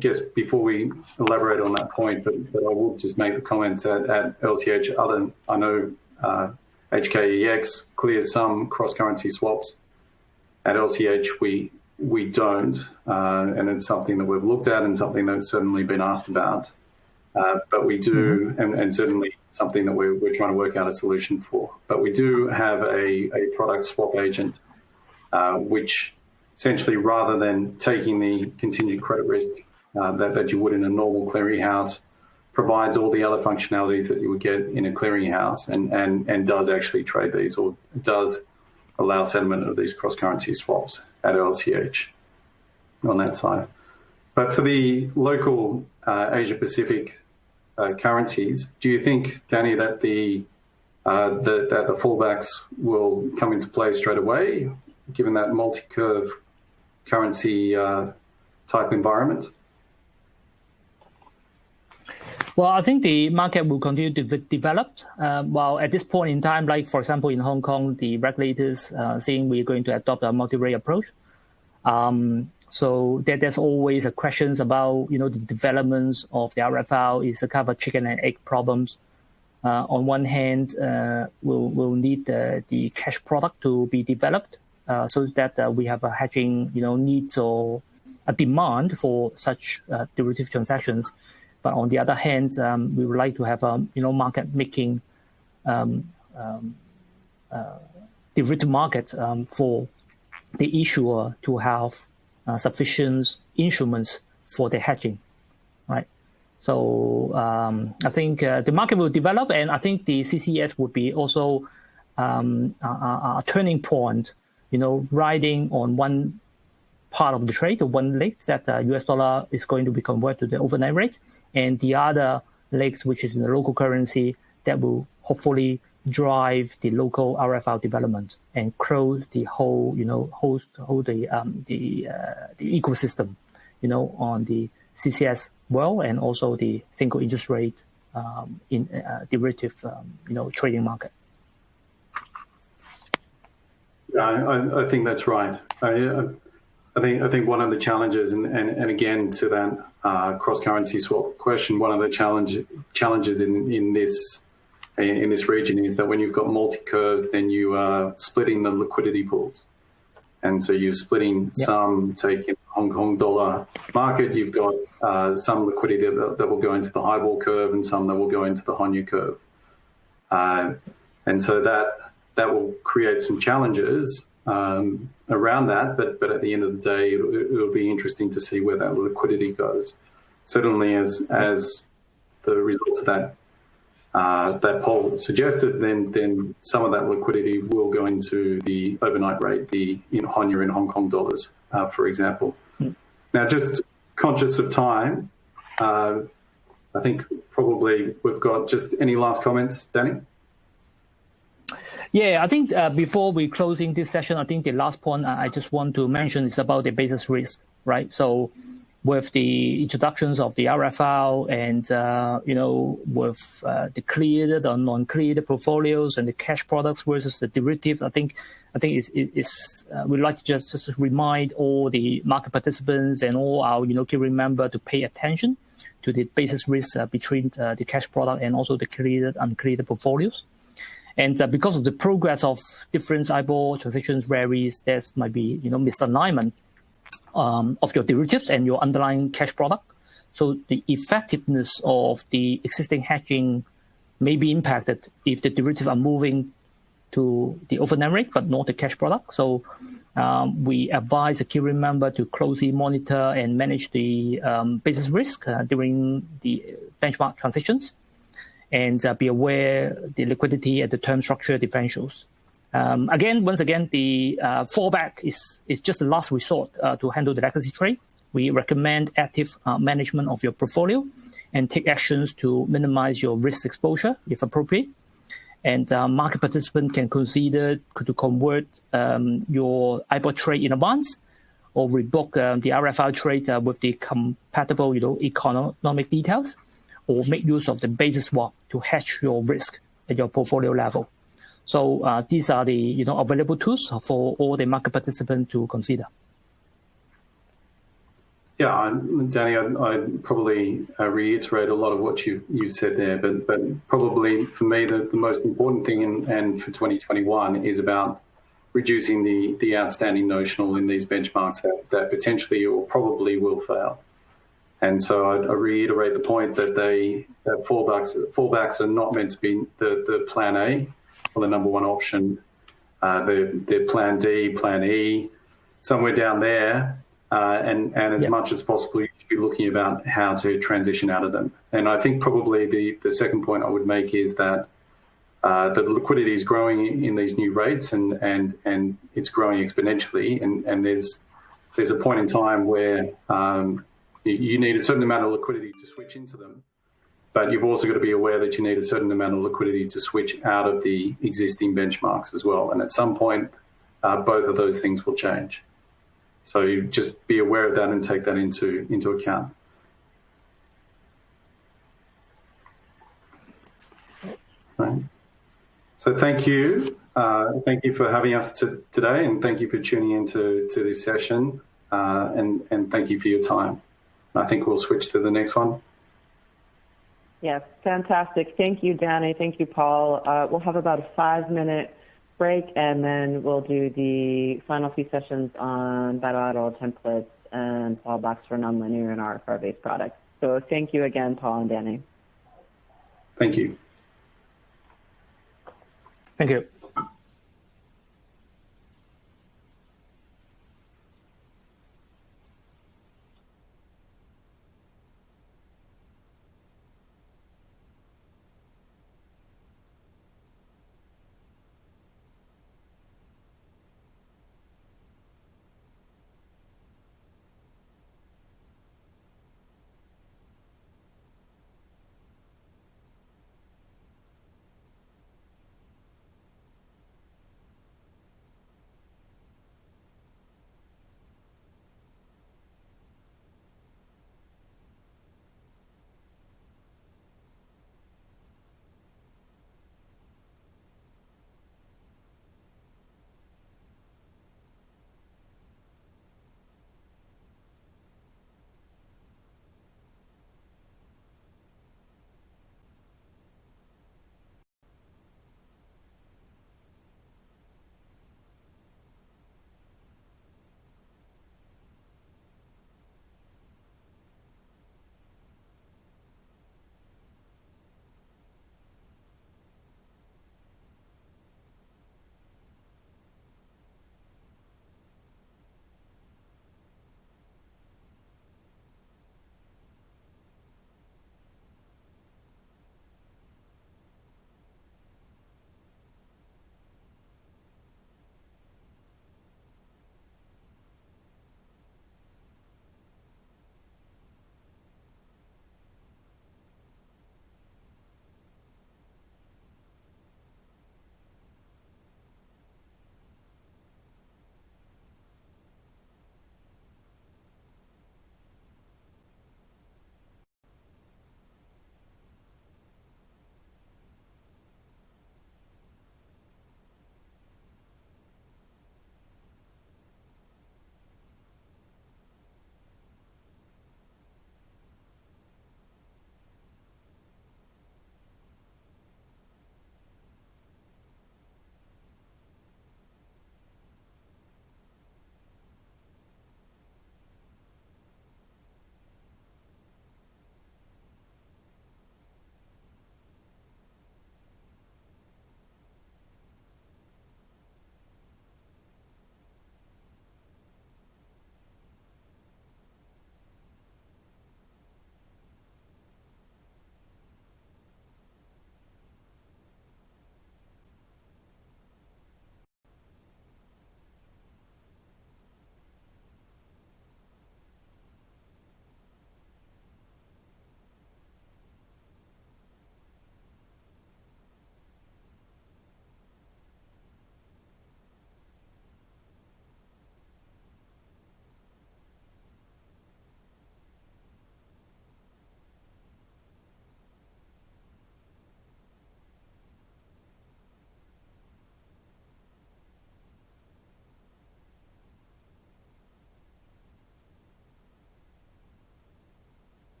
guess, before we elaborate on that point, but I will just make the comment at LCH, I know HKEX clears some cross-currency swaps. At LCH, we don't, and it's something that we've looked at and something that's certainly been asked about. But we do, and certainly something that we're trying to work out a solution for. But we do have a product swap agent, which essentially, rather than taking the contingent credit risk that you would in a normal clearinghouse, provides all the other functionalities that you would get in a clearinghouse, and does actually trade these, or does allow settlement of these cross-currency swaps at LCH on that side. But for the local Asia-Pacific currencies, do you think, Danny, that the that the fallbacks will come into play straight away, given that multi-curve currency type environment? Well, I think the market will continue to develop. While at this point in time, like for example in Hong Kong, the regulators saying we're going to adopt a multi-rate approach. So there's always a questions about the developments of the RFL is a kind of a chicken and egg problems. On one hand, we'll need the cash product to be developed so that we have a hedging needs or a demand for such derivative transactions. But on the other hand, we would like to have a market making derivative market for the issuer to have sufficient instruments for the hedging, right? So I think the market will develop, and I think the CCS would be also a turning point, riding on one part of the trade, the one leg that US dollar is going to be converted to the overnight rate, and the other legs, which is in the local currency, that will hopefully drive the local RFL development and close the whole, hold the ecosystem, on the CCS world and also the single interest rate in derivative, trading market. Yeah, I think that's right. I think one of the challenges, and again to that cross-currency swap question, one of the challenges in this region is that when you've got multi-curves, then you are splitting the liquidity pools. And so you're splitting some, take in Hong Kong dollar market, you've got some liquidity that will go into the highball curve and some that will go into the Honu curve. And so that will create some challenges around that, but at the end of the day, it'll be interesting to see where that liquidity goes. Certainly as the results of that poll suggested, then some of that liquidity will go into the overnight rate, the Honu and Hong Kong dollars, for example. Now, just conscious of time, I think probably we've got just any last comments, Danny? Yeah, I think before we closing this session, I think the last point I just want to mention is about the basis risk, right? So with the introductions of the RFL and, with the cleared or non-cleared portfolios and the cash products versus the derivatives, I think it's we'd like to just remind all the market participants and all our, key member to pay attention to the basis risk between the cash product and also the cleared and uncleared portfolios. And because of the progress of different IBOR transitions varies, there might be, misalignment of your derivatives and your underlying cash product. So the effectiveness of the existing hedging may be impacted if the derivatives are moving to the overnight rate, but not the cash product. So we advise the key member to closely monitor and manage the basis risk during the benchmark transitions, and be aware the liquidity and the term structure differentials. Once again, the fallback is just the last resort to handle the legacy trade. We recommend active management of your portfolio and take actions to minimize your risk exposure if appropriate. And market participants can consider to convert your IBOR trade in advance or rebook the RFL trade with the compatible, economic details, or make use of the basis swap to hedge your risk at your portfolio level. So these are the available tools for all the market participants to consider. Yeah, Danny, I'd probably reiterate a lot of what you said there, but probably for me the most important thing and for 2021 is about reducing the outstanding notional in these benchmarks that potentially or probably will fail. And so I reiterate the point that fallbacks are not meant to be the plan A or the number one option. They're plan D, plan E, somewhere down there. And as much as possible, you should be looking about how to transition out of them. And I think probably the second point I would make is that the liquidity is growing in these new rates and it's growing exponentially. And there's a point in time where you need a certain amount of liquidity to switch into them. but you've also got to be aware that you need a certain amount of liquidity to switch out of the existing benchmarks as well. And at some point, both of those things will change. So you just be aware of that and take that into account. Right. So thank you. Thank you for having us today, and thank you for tuning into this session, and thank you for your time. I think we'll switch to the next one. Yes, fantastic. Thank you, Danny. Thank you, Paul. We'll have about a 5-minute break, and then we'll do the final few sessions on bilateral templates and fallbacks for nonlinear and RFR-based products. So thank you again, Paul and Danny. Thank you. Thank you.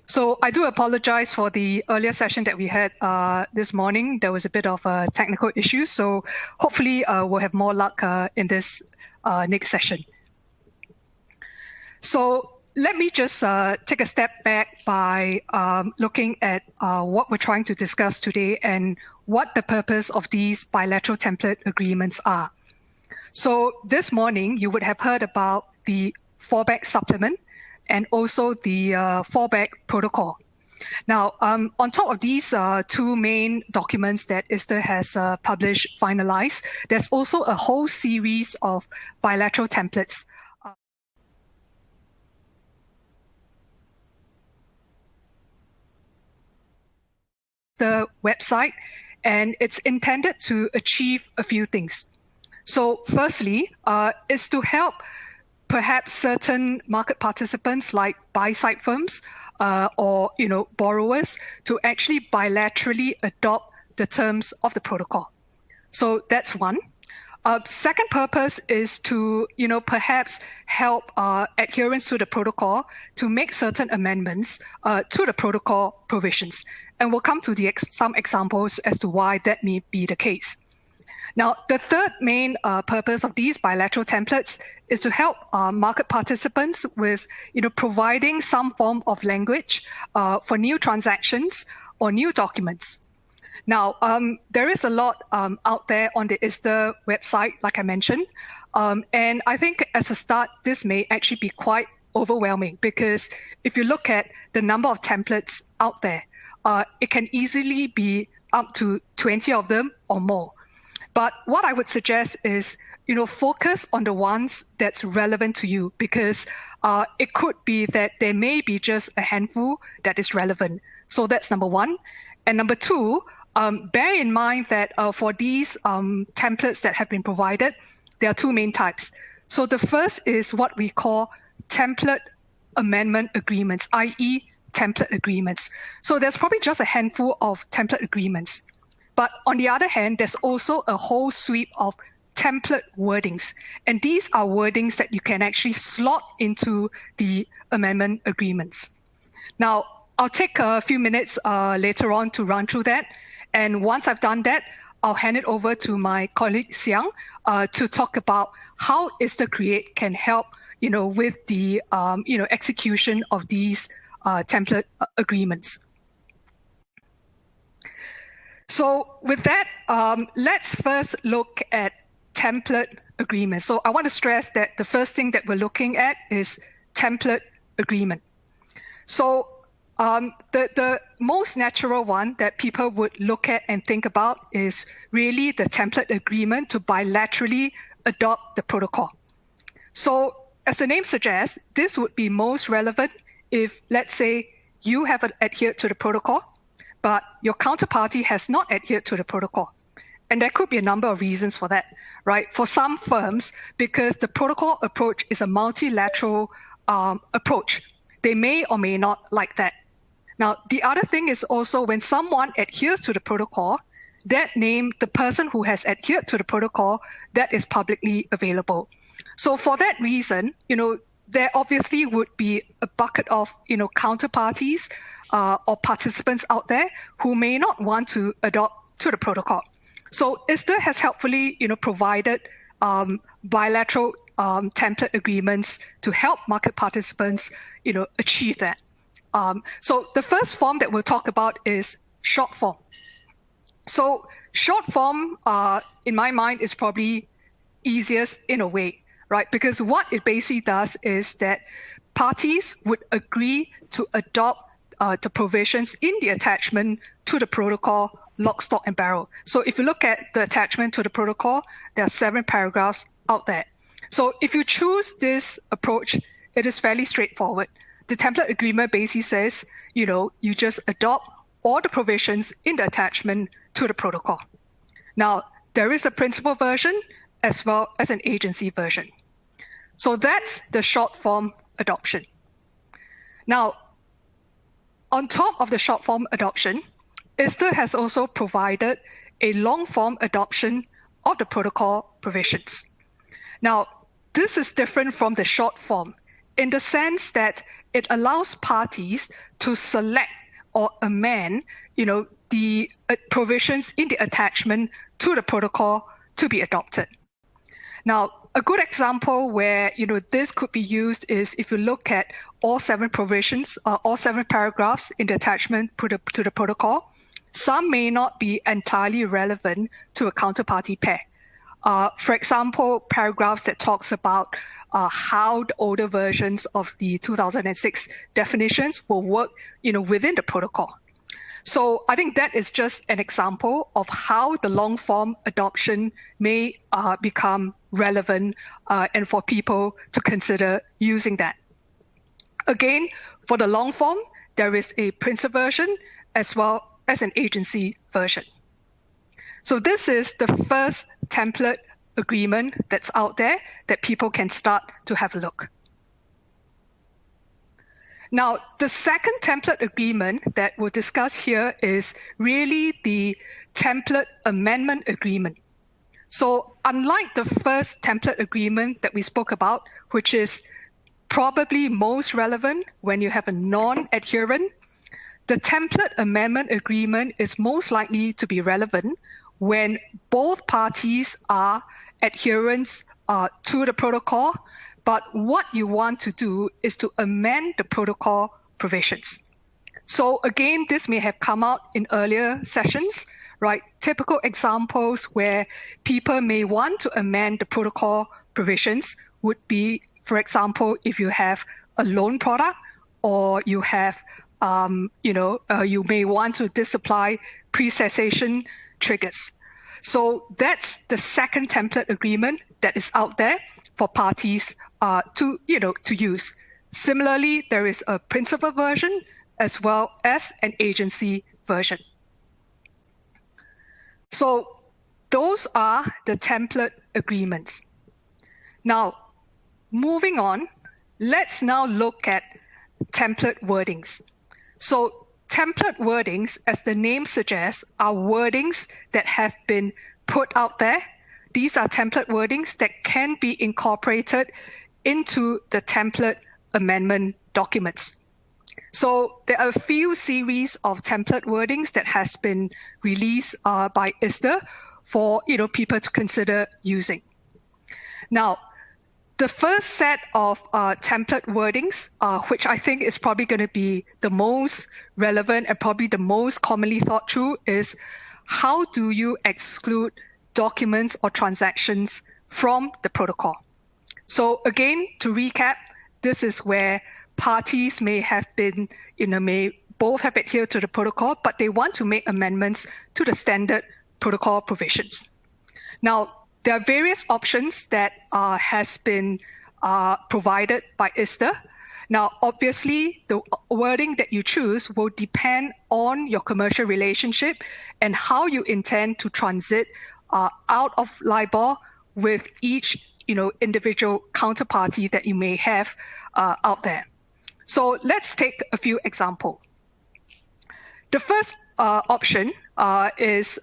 So I do apologize for the earlier session that we had this morning. There was a bit of a technical issue, so hopefully we'll have more luck in this next session. So let me just take a step back by looking at what we're trying to discuss today and what the purpose of these bilateral template agreements are. So this morning, you would have heard about the fallback supplement and also the fallback protocol. Now, on top of these two main documents that ISDA has published, finalized, there's also a whole series of bilateral templates. The website, and it's intended to achieve a few things. So firstly, is to help perhaps certain market participants like buy-side firms or borrowers to actually bilaterally adopt the terms of the protocol. So that's one. Second purpose is to perhaps help adherents to the protocol to make certain amendments to the protocol provisions. And we'll come to some examples as to why that may be the case. Now, the third main purpose of these bilateral templates is to help market participants with providing some form of language for new transactions or new documents. Now, there is a lot out there on the ISDA website, like I mentioned. And I think as a start, this may actually be quite overwhelming because if you look at the number of templates out there, it can easily be up to 20 of them or more. But what I would suggest is, focus on the ones that's relevant to you because it could be that there may be just a handful that is relevant. So that's number one. And number two, bear in mind that for these templates that have been provided, there are two main types. So the first is what we call template amendment agreements, i.e. template agreements. So there's probably just a handful of template agreements. But on the other hand, there's also a whole sweep of template wordings. And these are wordings that you can actually slot into the amendment agreements. Now, I'll take a few minutes later on to run through that. And once I've done that, I'll hand it over to my colleague Xiang to talk about how ISDA Create can help, with the execution of these template agreements. So with that, let's first look at template agreements. So I want to stress that the first thing that we're looking at is template agreement. So the most natural one that people would look at and think about is really the template agreement to bilaterally adopt the protocol. So as the name suggests, this would be most relevant if, let's say, you have adhered to the protocol, but your counterparty has not adhered to the protocol. And there could be a number of reasons for that, right? For some firms, because the protocol approach is a multilateral approach, they may or may not like that. Now, the other thing is also when someone adheres to the protocol, that name, the person who has adhered to the protocol, that is publicly available. So for that reason, there obviously would be a bucket of, counterparties or participants out there who may not want to adopt to the protocol. So ISDA has helpfully, provided bilateral template agreements to help market participants, achieve that. So the first form that we'll talk about is short form. So short form, in my mind, is probably easiest in a way, right? Because what it basically does is that parties would agree to adopt the provisions in the attachment to the protocol, lock, stock, and barrel. So if you look at the attachment to the protocol, there are 7 paragraphs out there. So if you choose this approach, it is fairly straightforward. The template agreement basically says, you just adopt all the provisions in the attachment to the protocol. Now, there is a principal version as well as an agency version. So that's the short form adoption. Now, on top of the short form adoption, ISDA has also provided a long form adoption of the protocol provisions. Now, this is different from the short form in the sense that it allows parties to select or amend, the provisions in the attachment to the protocol to be adopted. Now, a good example where this could be used is if you look at all 7 provisions, all 7 paragraphs in the attachment to the protocol. Some may not be entirely relevant to a counterparty pair. For example, paragraphs that talks about how the older versions of the 2006 definitions will work, within the protocol. So I think that is just an example of how the long form adoption may become relevant and for people to consider using that. Again, for the long form, there is a principal version as well as an agency version. So this is the first template agreement that's out there that people can start to have a look. Now, the second template agreement that we'll discuss here is really the template amendment agreement. So unlike the first template agreement that we spoke about, which is probably most relevant when you have a non-adherent, the template amendment agreement is most likely to be relevant when both parties are adherents to the protocol, but what you want to do is to amend the protocol provisions. So again, this may have come out in earlier sessions, right? Typical examples where people may want to amend the protocol provisions would be, for example, if you have a loan product or you have, you may want to disapply pre-cessation triggers. So that's the second template agreement that is out there for parties to use. Similarly, there is a principal version as well as an agency version. So those are the template agreements. Now, moving on, let's now look at template wordings. So template wordings, as the name suggests, are wordings that have been put out there. These are template wordings that can be incorporated into the template amendment documents. So there are a few series of template wordings that has been released by ISDA for people to consider using. Now, the first set of template wordings, which I think is probably going to be the most relevant and probably the most commonly thought through, is how do you exclude documents or transactions from the protocol? So again, to recap, this is where parties may have been, may both have adhered to the protocol, but they want to make amendments to the standard protocol provisions. Now, there are various options that has been provided by ISDA. Now, obviously, the wording that you choose will depend on your commercial relationship and how you intend to transit out of LIBOR with each individual counterparty that you may have out there. So let's take a few examples. The first option is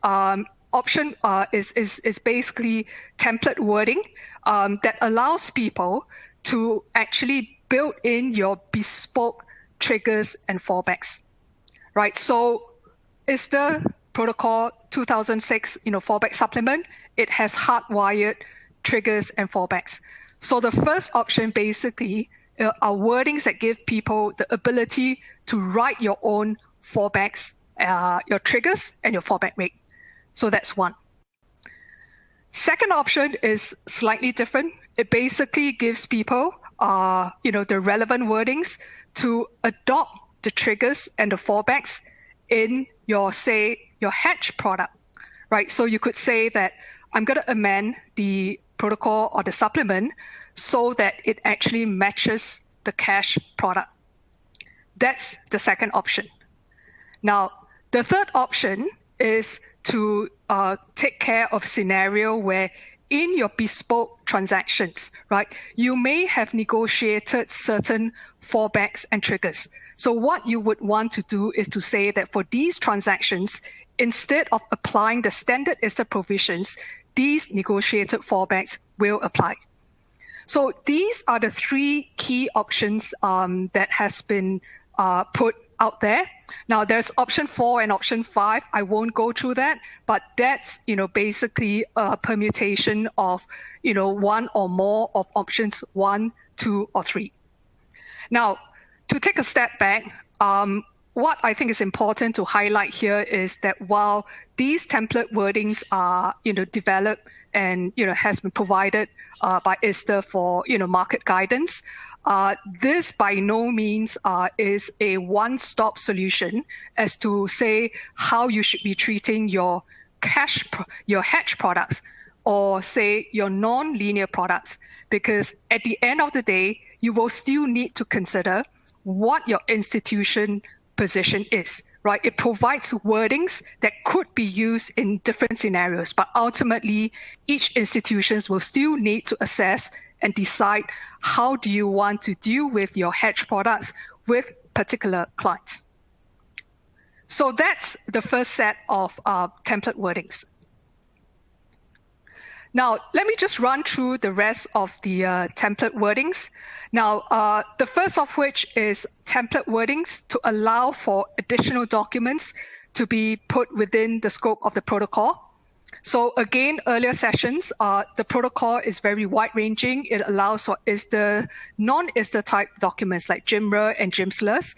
basically template wording that allows people to actually build in your bespoke triggers and fallbacks, right? So is the protocol 2006 fallback supplement, it has hardwired triggers and fallbacks. So the first option basically are wordings that give people the ability to write your own fallbacks, your triggers and your fallback rate. So that's one. Second option is slightly different. It basically gives people, the relevant wordings to adopt the triggers and the fallbacks in your hedge product, right? So you could say that I'm going to amend the protocol or the supplement so that it actually matches the cash product. That's the second option. Now, the third option is to take care of a scenario where in your bespoke transactions, right, you may have negotiated certain fallbacks and triggers. So what you would want to do is to say that for these transactions, instead of applying the standard ISDA provisions, these negotiated fallbacks will apply. So these are the three key options that has been put out there. Now there's option 4 and option 5. I won't go through that, but that's basically a permutation of one or more of options 1, 2, or 3. Now, to take a step back, what I think is important to highlight here is that while these template wordings are developed and has been provided by ISDA for market guidance, this by no means is a one-stop solution as to say how you should be treating your hedge products or say your non-linear products, because at the end of the day, you will still need to consider what your institution position is, right? It provides wordings that could be used in different scenarios, but ultimately each institution will still need to assess and decide how do you want to deal with your hedge products with particular clients. So that's the first set of template wordings. Now, let me just run through the rest of the template wordings. Now, the first of which is template wordings to allow for additional documents to be put within the scope of the protocol. So again, earlier sessions, the protocol is very wide-ranging. It allows for ISDA, non-ISDA type documents like GMRA and GMSLRS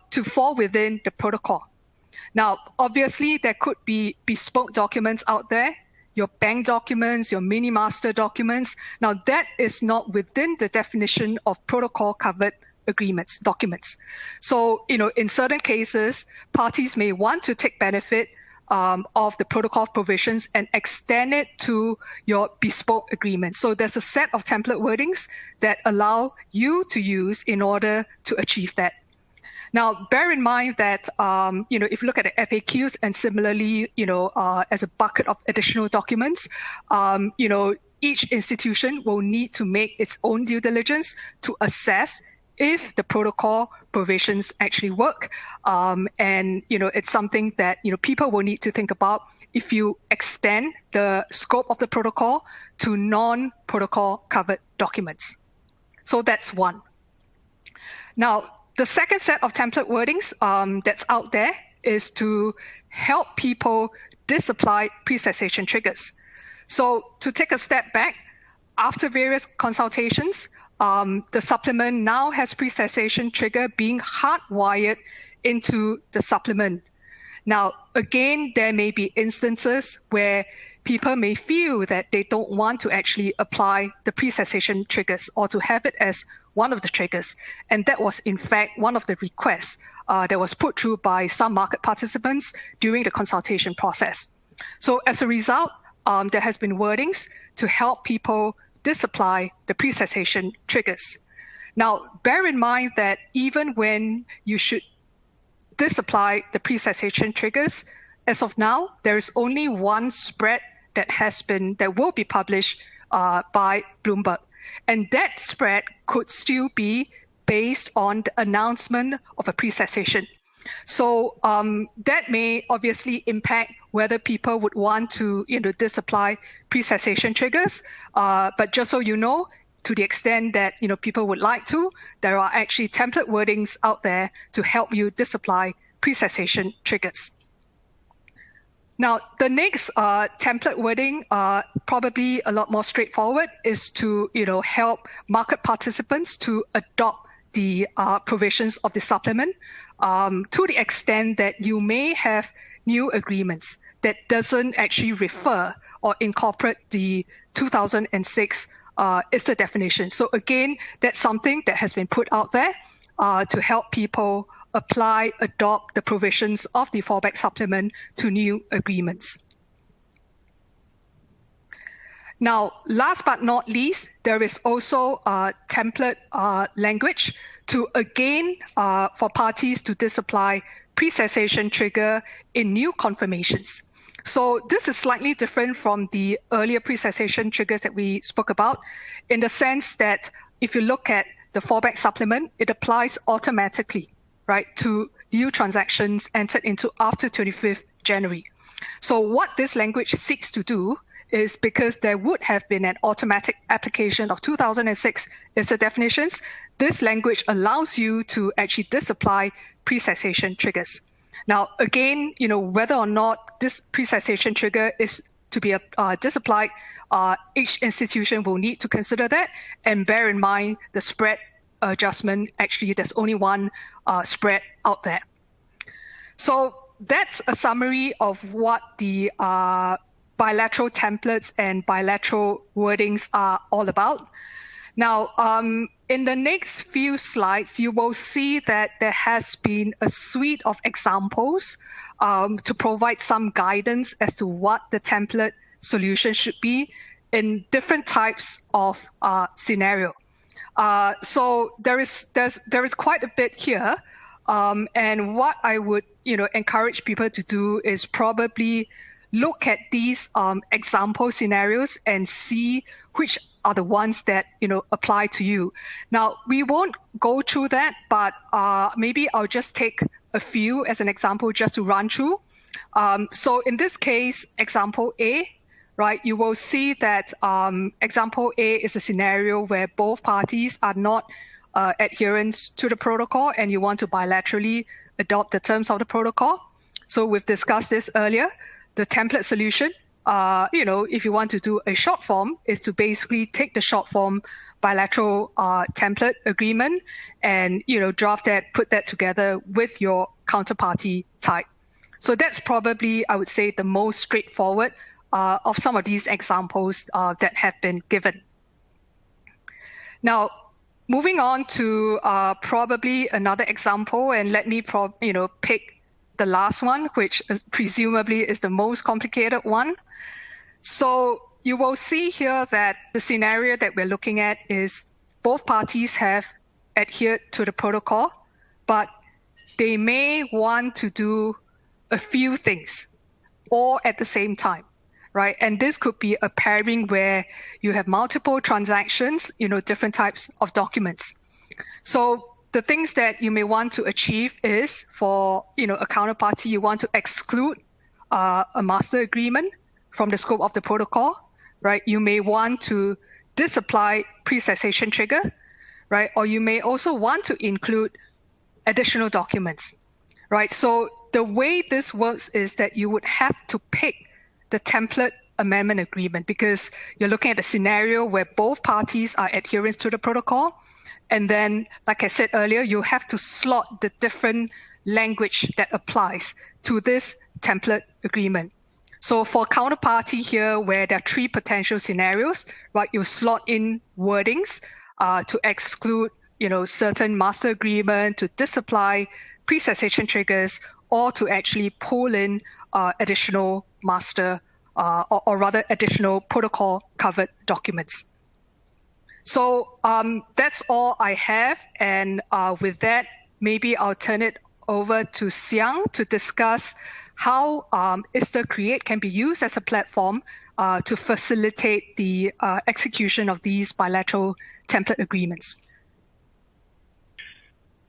to fall within the protocol. Now, obviously, there could be bespoke documents out there, your bank documents, your mini-master documents. Now, that is not within the definition of protocol-covered agreements, documents. So, in certain cases, parties may want to take benefit of the protocol provisions and extend it to your bespoke agreement. So there's a set of template wordings that allow you to use in order to achieve that. Now, bear in mind that, if you look at the FAQs and similarly, as a bucket of additional documents, each institution will need to make its own due diligence to assess if the protocol provisions actually work. And, it's something that, people will need to think about if you extend the scope of the protocol to non-protocol covered documents. So that's one. Now, the second set of template wordings that's out there is to help people disapply pre-cessation triggers. So to take a step back, after various consultations, the supplement now has pre-cessation trigger being hardwired into the supplement. Now, again, there may be instances where people may feel that they don't want to actually apply the pre-cessation triggers or to have it as one of the triggers. And that was, in fact, one of the requests that was put through by some market participants during the consultation process. So as a result, there has been wordings to help people disapply the pre-cessation triggers. Now, bear in mind that even when you should disapply the pre-cessation triggers, as of now, there is only one spread that will be published by Bloomberg. And that spread could still be based on the announcement of a pre-cessation. So that may obviously impact whether people would want to disapply pre-cessation triggers. But just so you know, to the extent that people would like to, there are actually template wordings out there to help you disapply pre-cessation triggers. Now, the next template wording, probably a lot more straightforward, is to help market participants to adopt the provisions of the supplement to the extent that you may have new agreements that doesn't actually refer or incorporate the 2006 ISDA definition. So again, that's something that has been put out there to help people adopt the provisions of the fallback supplement to new agreements. Now, last but not least, there is also template language to, again, for parties to disapply pre-cessation trigger in new confirmations. So this is slightly different from the earlier pre-cessation triggers that we spoke about, in the sense that if you look at the fallback supplement, it applies automatically, right, to new transactions entered into after 25th January. So what this language seeks to do is because there would have been an automatic application of 2006 ISDA definitions. This language allows you to actually disapply pre-cessation triggers. Now, again, whether or not this pre-cessation trigger is to be disapplied, each institution will need to consider that and bear in mind the spread adjustment. Actually, there's only one spread out there. So that's a summary of what the bilateral templates and bilateral wordings are all about. Now, in the next few slides, you will see that there has been a suite of examples to provide some guidance as to what the template solution should be in different types of scenario. So there is quite a bit here, and what I would encourage people to do is probably look at these example scenarios and see which are the ones that apply to you. Now, we won't go through that, but maybe I'll just take a few as an example just to run through. So in this case, example A, right, you will see that example A is a scenario where both parties are not adherents to the protocol and you want to bilaterally adopt the terms of the protocol. So we've discussed this earlier. The template solution, if you want to do a short form, is to basically take the short form bilateral template agreement and draft that, put that together with your counterparty type. So that's probably, I would say, the most straightforward of some of these examples that have been given. Now, moving on to probably another example, and let me pick the last one, which presumably is the most complicated one. So you will see here that the scenario that we're looking at is both parties have adhered to the protocol, but they may want to do a few things all at the same time, right? And this could be a pairing where you have multiple transactions, different types of documents. So the things that you may want to achieve is for a counterparty, you want to exclude a master agreement from the scope of the protocol, right? You may want to disapply pre-cessation trigger, right? Or you may also want to include additional documents, right? So the way this works is that you would have to pick the template amendment agreement because you're looking at a scenario where both parties are adherents to the protocol. And then, like I said earlier, you have to slot the different language that applies to this template agreement. So for counterparty here, where there are three potential scenarios, right, you slot in wordings to exclude, certain master agreement, to disapply pre-cessation triggers, or to actually pull in additional master or rather additional protocol covered documents. So that's all I have. And with that, maybe I'll turn it over to Xiang to discuss how ISDA Create can be used as a platform to facilitate the execution of these bilateral template agreements.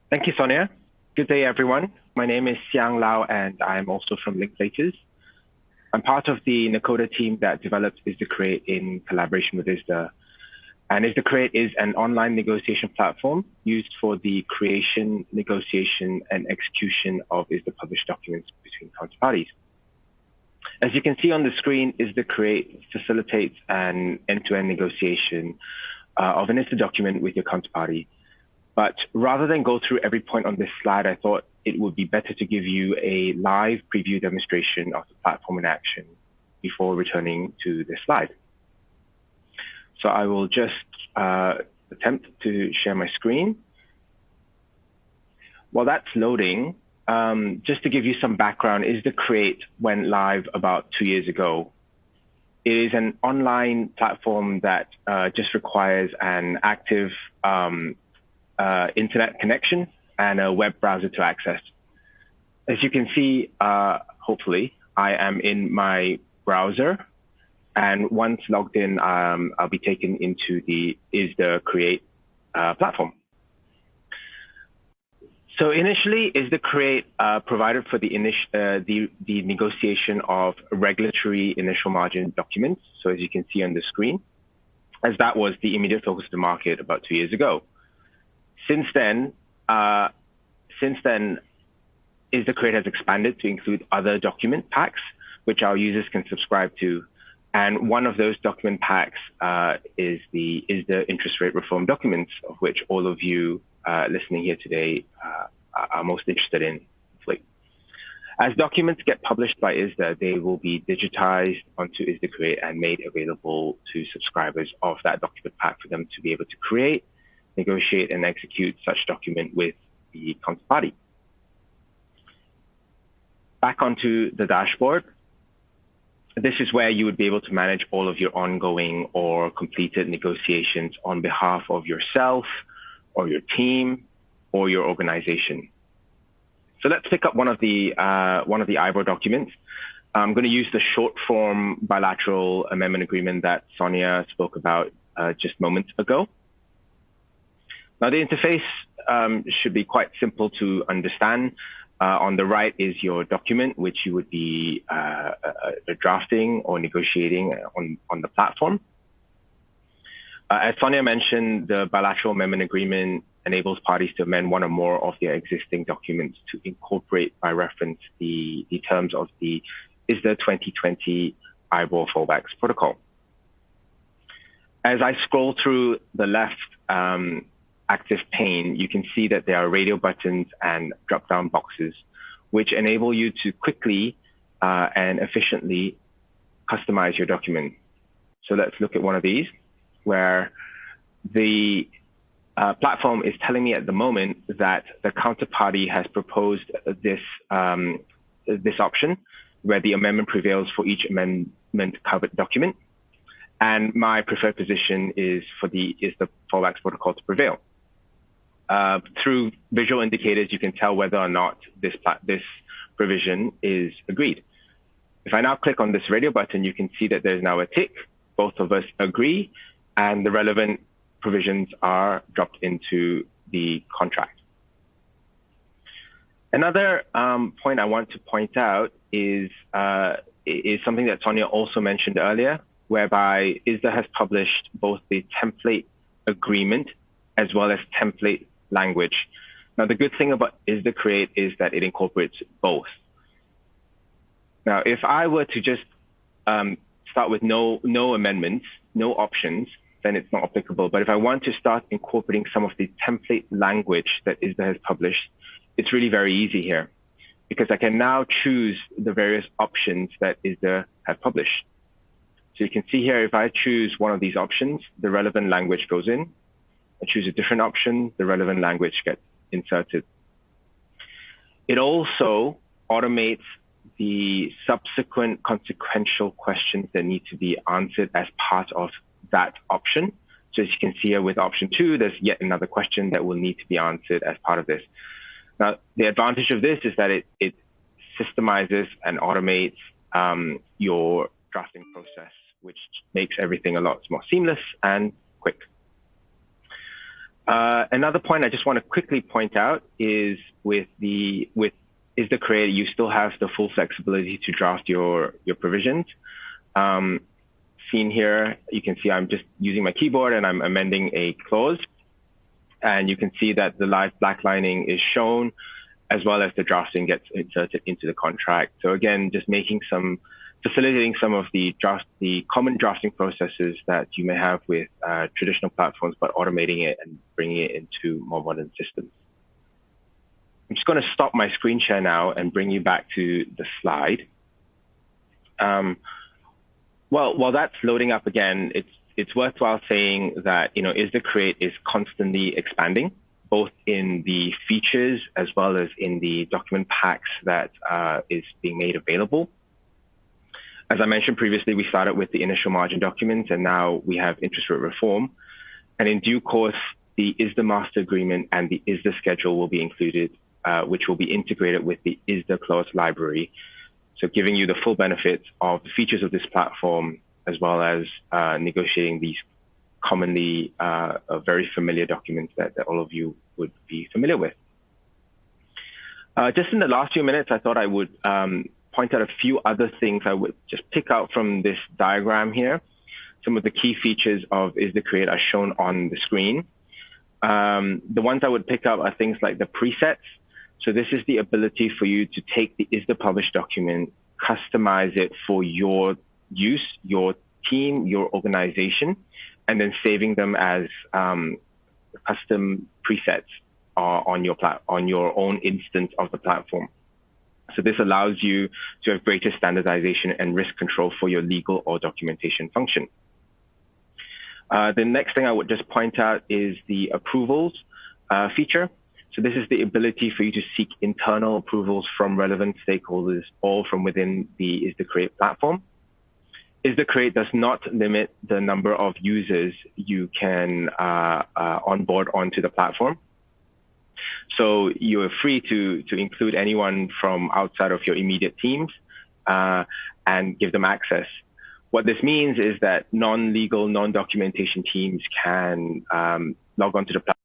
Thank you, Sonia. Good day, everyone. My name is Xiang Lao, and I'm also from Linklaters. I'm part of the Nakoda team that developed ISDA Create in collaboration with ISDA. And ISDA Create is an online negotiation platform used for the creation, negotiation, and execution of ISDA published documents between counterparties. As you can see on the screen, ISDA Create facilitates an end-to-end negotiation of an ISDA document with your counterparty. But rather than go through every point on this slide, I thought it would be better to give you a live preview demonstration of the platform in action before returning to this slide. So I will just attempt to share my screen. While that's loading, just to give you some background, ISDA Create went live about 2 years ago. It is an online platform that just requires an active internet connection and a web browser to access. As you can see, hopefully, I am in my browser. And once logged in, I'll be taken into the ISDA Create platform. So initially, ISDA-Create provided for the negotiation of regulatory initial margin documents. So as you can see on the screen, as that was the immediate focus of the market about 2 years ago. Since then, ISDA-Create has expanded to include other document packs, which our users can subscribe to. And one of those document packs is the interest rate reform documents, of which all of you listening here today are most interested in. As documents get published by ISDA, they will be digitized onto ISDA-Create and made available to subscribers of that document pack for them to be able to create, negotiate, and execute such document with the counterparty. Back onto the dashboard. This is where you would be able to manage all of your ongoing or completed negotiations on behalf of yourself or your team or your organization. So let's pick up one of the IBOR documents. I'm going to use the short form bilateral amendment agreement that Sonia spoke about just moments ago. Now the interface should be quite simple to understand. On the right is your document, which you would be drafting or negotiating on the platform. As Sonia mentioned, the bilateral amendment agreement enables parties to amend one or more of their existing documents to incorporate by reference the terms of the ISDA 2020 IBOR fallbacks protocol. As I scroll through the left active pane, you can see that there are radio buttons and drop-down boxes, which enable you to quickly and efficiently customize your document. So let's look at one of these, where the platform is telling me at the moment that the counterparty has proposed this option, where the amendment prevails for each amendment covered document. And my preferred position is for the fallbacks protocol to prevail. Through visual indicators, you can tell whether or not this provision is agreed. If I now click on this radio button, you can see that there's now a tick. Both of us agree, and the relevant provisions are dropped into the contract. Another point I want to point out is something that Sonia also mentioned earlier, whereby ISDA has published both the template agreement as well as template language. Now, the good thing about ISDA-Create is that it incorporates both. Now, if I were to just start with no amendments, no options, then it's not applicable. But if I want to start incorporating some of the template language that ISDA has published, it's really very easy here, because I can now choose the various options that ISDA has published. So you can see here, if I choose one of these options, the relevant language goes in. I choose a different option, the relevant language gets inserted. It also automates the subsequent consequential questions that need to be answered as part of that option. So as you can see here with option 2, there's yet another question that will need to be answered as part of this. Now, the advantage of this is that it systemizes and automates your drafting process, which makes everything a lot more seamless and quick. Another point I just want to quickly point out is with ISDA-Create, you still have the full flexibility to draft your provisions. Seen here, you can see I'm just using my keyboard and I'm amending a clause. And you can see that the live blacklining is shown, as well as the drafting gets inserted into the contract. So again, just facilitating some of the common drafting processes that you may have with traditional platforms, but automating it and bringing it into more modern systems. I'm just going to stop my screen share now and bring you back to the slide. Well, while that's loading up again, it's worthwhile saying that ISDA-Create is constantly expanding, both in the features as well as in the document packs that is being made available. As I mentioned previously, we started with the initial margin documents, and now we have interest rate reform. And in due course, the ISDA master agreement and the ISDA schedule will be included, which will be integrated with the ISDA clause library. So giving you the full benefits of the features of this platform, as well as negotiating these commonly very familiar documents that all of you would be familiar with. Just in the last few minutes, I thought I would point out a few other things I would just pick out from this diagram here. Some of the key features of ISDA-Create are shown on the screen. The ones I would pick up are things like the presets. So this is the ability for you to take the ISDA published document, customize it for your use, your team, your organization, and then saving them as custom presets on your own instance of the platform. So this allows you to have greater standardization and risk control for your legal or documentation function. The next thing I would just point out is the approvals feature. So this is the ability for you to seek internal approvals from relevant stakeholders, all from within the ISDA-Create platform. ISDA-Create does not limit the number of users you can onboard onto the platform. So you're free to include anyone from outside of your immediate teams and give them access. What this means is that non-legal, non-documentation teams can log onto the platform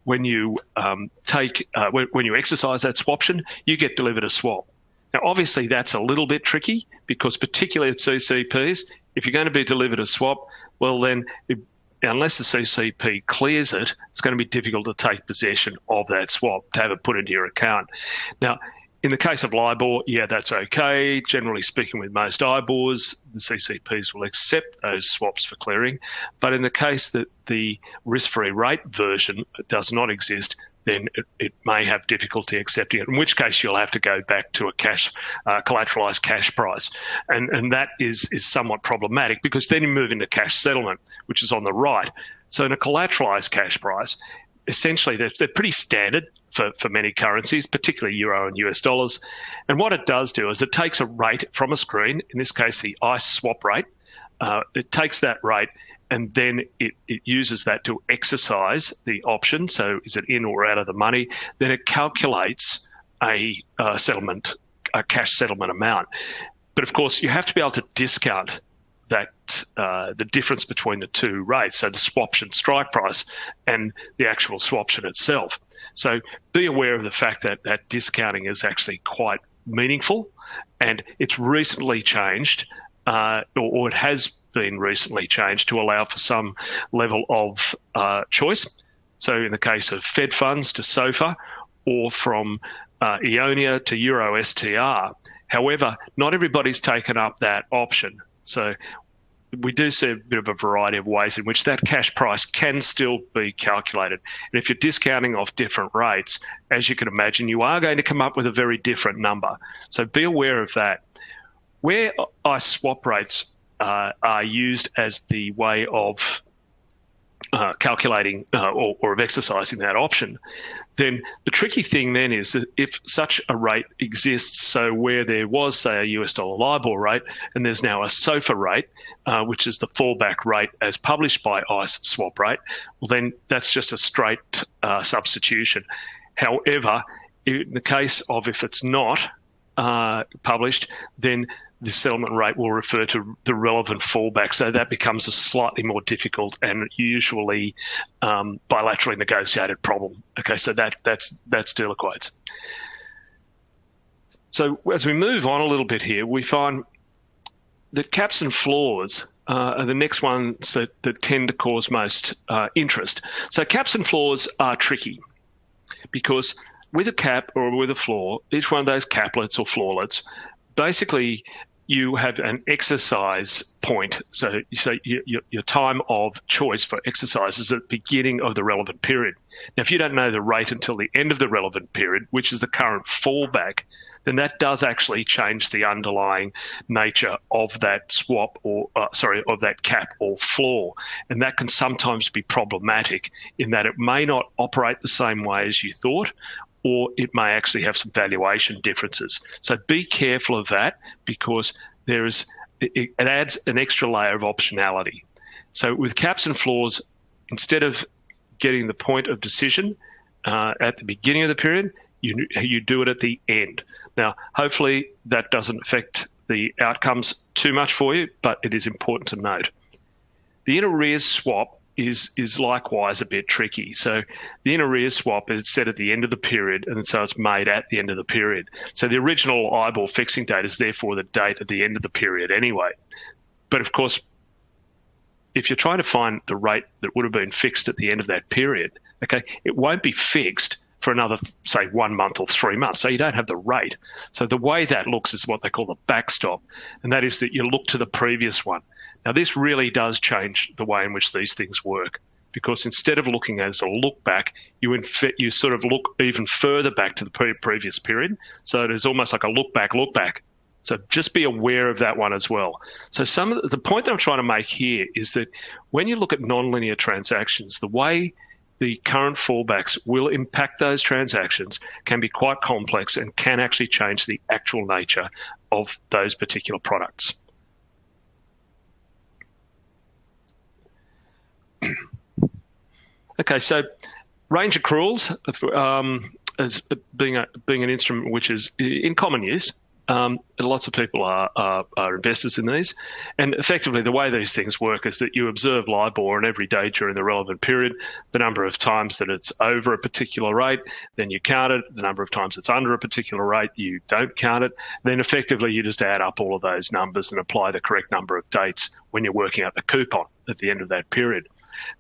when you when you exercise that swaption, you get delivered a swap. Now, obviously, that's a little bit tricky because particularly at CCPs, if you're going to be delivered a swap, well then, unless the CCP clears it, it's going to be difficult to take possession of that swap, to have it put into your account. Now, in the case of LIBOR, yeah, that's okay. Generally speaking, with most IBORs, the CCPs will accept those swaps for clearing. But in the case that the risk-free rate version does not exist, then it may have difficulty accepting it, in which case you'll have to go back to a cash, collateralized cash price. And that is somewhat problematic because then you move into cash settlement, which is on the right. So in a collateralized cash price, essentially they're pretty standard for many currencies, particularly euro and US dollars. And what it does do is it takes a rate from a screen, in this case the ICE swap rate. It takes that rate and then it uses that to exercise the option. So is it in or out of the money? Then it calculates a cash settlement amount. But of course, you have to be able to discount that the difference between the two rates, so the swaption strike price and the actual swaption itself. So be aware of the fact that that discounting is actually quite meaningful, and it's recently changed, or it has been recently changed to allow for some level of choice. So in the case of Fed funds to SOFR, or from Eonia to Euro STR. However, not everybody's taken up that option. So we do see a bit of a variety of ways in which that cash price can still be calculated. And if you're discounting off different rates, as you can imagine, you are going to come up with a very different number. So be aware of that. Where ICE swap rates are used as the way of calculating or of exercising that option, then the tricky thing then is that if such a rate exists, so where there was, say, a US dollar LIBOR rate, and there's now a SOFR rate, which is the fallback rate as published by ICE swap rate, well, then that's just a straight substitution. However, in the case of if it's not published, then the settlement rate will refer to the relevant fallback. So that becomes a slightly more difficult and usually bilaterally negotiated problem. Okay, so that's still equates. So as we move on a little bit here, we find that caps and floors are the next ones that tend to cause most interest. So caps and floors are tricky because with a cap or with a floor, each one of those caplets or floorlets, basically you have an exercise point. So your time of choice for exercise is at the beginning of the relevant period. Now, if you don't know the rate until the end of the relevant period, which is the current fallback, then that does actually change the underlying nature of that swap or, of that cap or floor. And that can sometimes be problematic in that it may not operate the same way as you thought, or it may actually have some valuation differences. So be careful of that because it adds an extra layer of optionality. So with caps and floors, instead of getting the point of decision at the beginning of the period, you do it at the end. Now, hopefully that doesn't affect the outcomes too much for you, but it is important to note. The in arrears swap is likewise a bit tricky. So the in arrears swap is set at the end of the period, and so it's made at the end of the period. So the original IBOR fixing date is therefore the date at the end of the period anyway. But of course, if you're trying to find the rate that would have been fixed at the end of that period, okay, it won't be fixed for another, say, 1 month or 3 months. So you don't have the rate. So the way that looks is what they call the backstop, and that is that you look to the previous one. Now, this really does change the way in which these things work, because instead of looking as a look back, you sort of look even further back to the previous period. So it is almost like a look back. So just be aware of that one as well. So the point that I'm trying to make here is that when you look at nonlinear transactions, the way the current fallbacks will impact those transactions can be quite complex and can actually change the actual nature of those particular products. Okay, so range accruals as being an instrument which is in common use, Lots of people are investors in these. And effectively, the way these things work is that you observe LIBOR, and every day during the relevant period, the number of times that it's over a particular rate, then you count it. The number of times it's under a particular rate, you don't count it. Then effectively, you just add up all of those numbers and apply the correct number of dates when you're working out the coupon at the end of that period.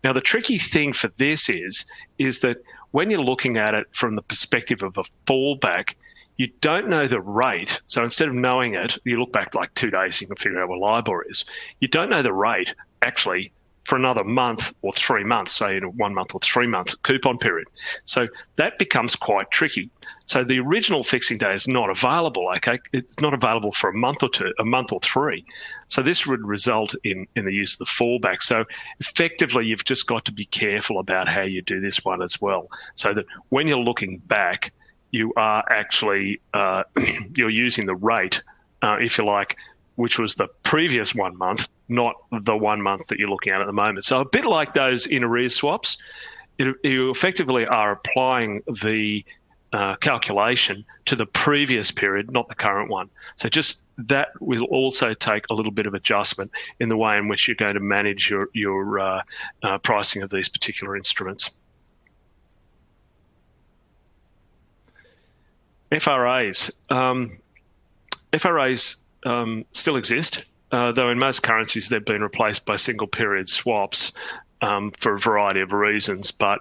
Now, the tricky thing for this is that when you're looking at it from the perspective of a fallback, you don't know the rate. So instead of knowing it, you look back like 2 days, you can figure out what LIBOR is. You don't know the rate actually for another month or 3 months, say in a 1 month or 3 month coupon period. So that becomes quite tricky. So the original fixing day is not available, okay? It's not available for a month or two, a month or three. So this would result in the use of the fallback. So effectively, you've just got to be careful about how you do this one as well. So that when you're looking back, you are actually, you're using the rate, if you like, which was the previous 1 month, not the 1 month that you're looking at the moment. So a bit like those in arrears swaps, you effectively are applying the calculation to the previous period, not the current one. So just that will also take a little bit of adjustment in the way in which you're going to manage your pricing of these particular instruments. FRAs. FRAs still exist, though in most currencies they've been replaced by single period swaps for a variety of reasons, but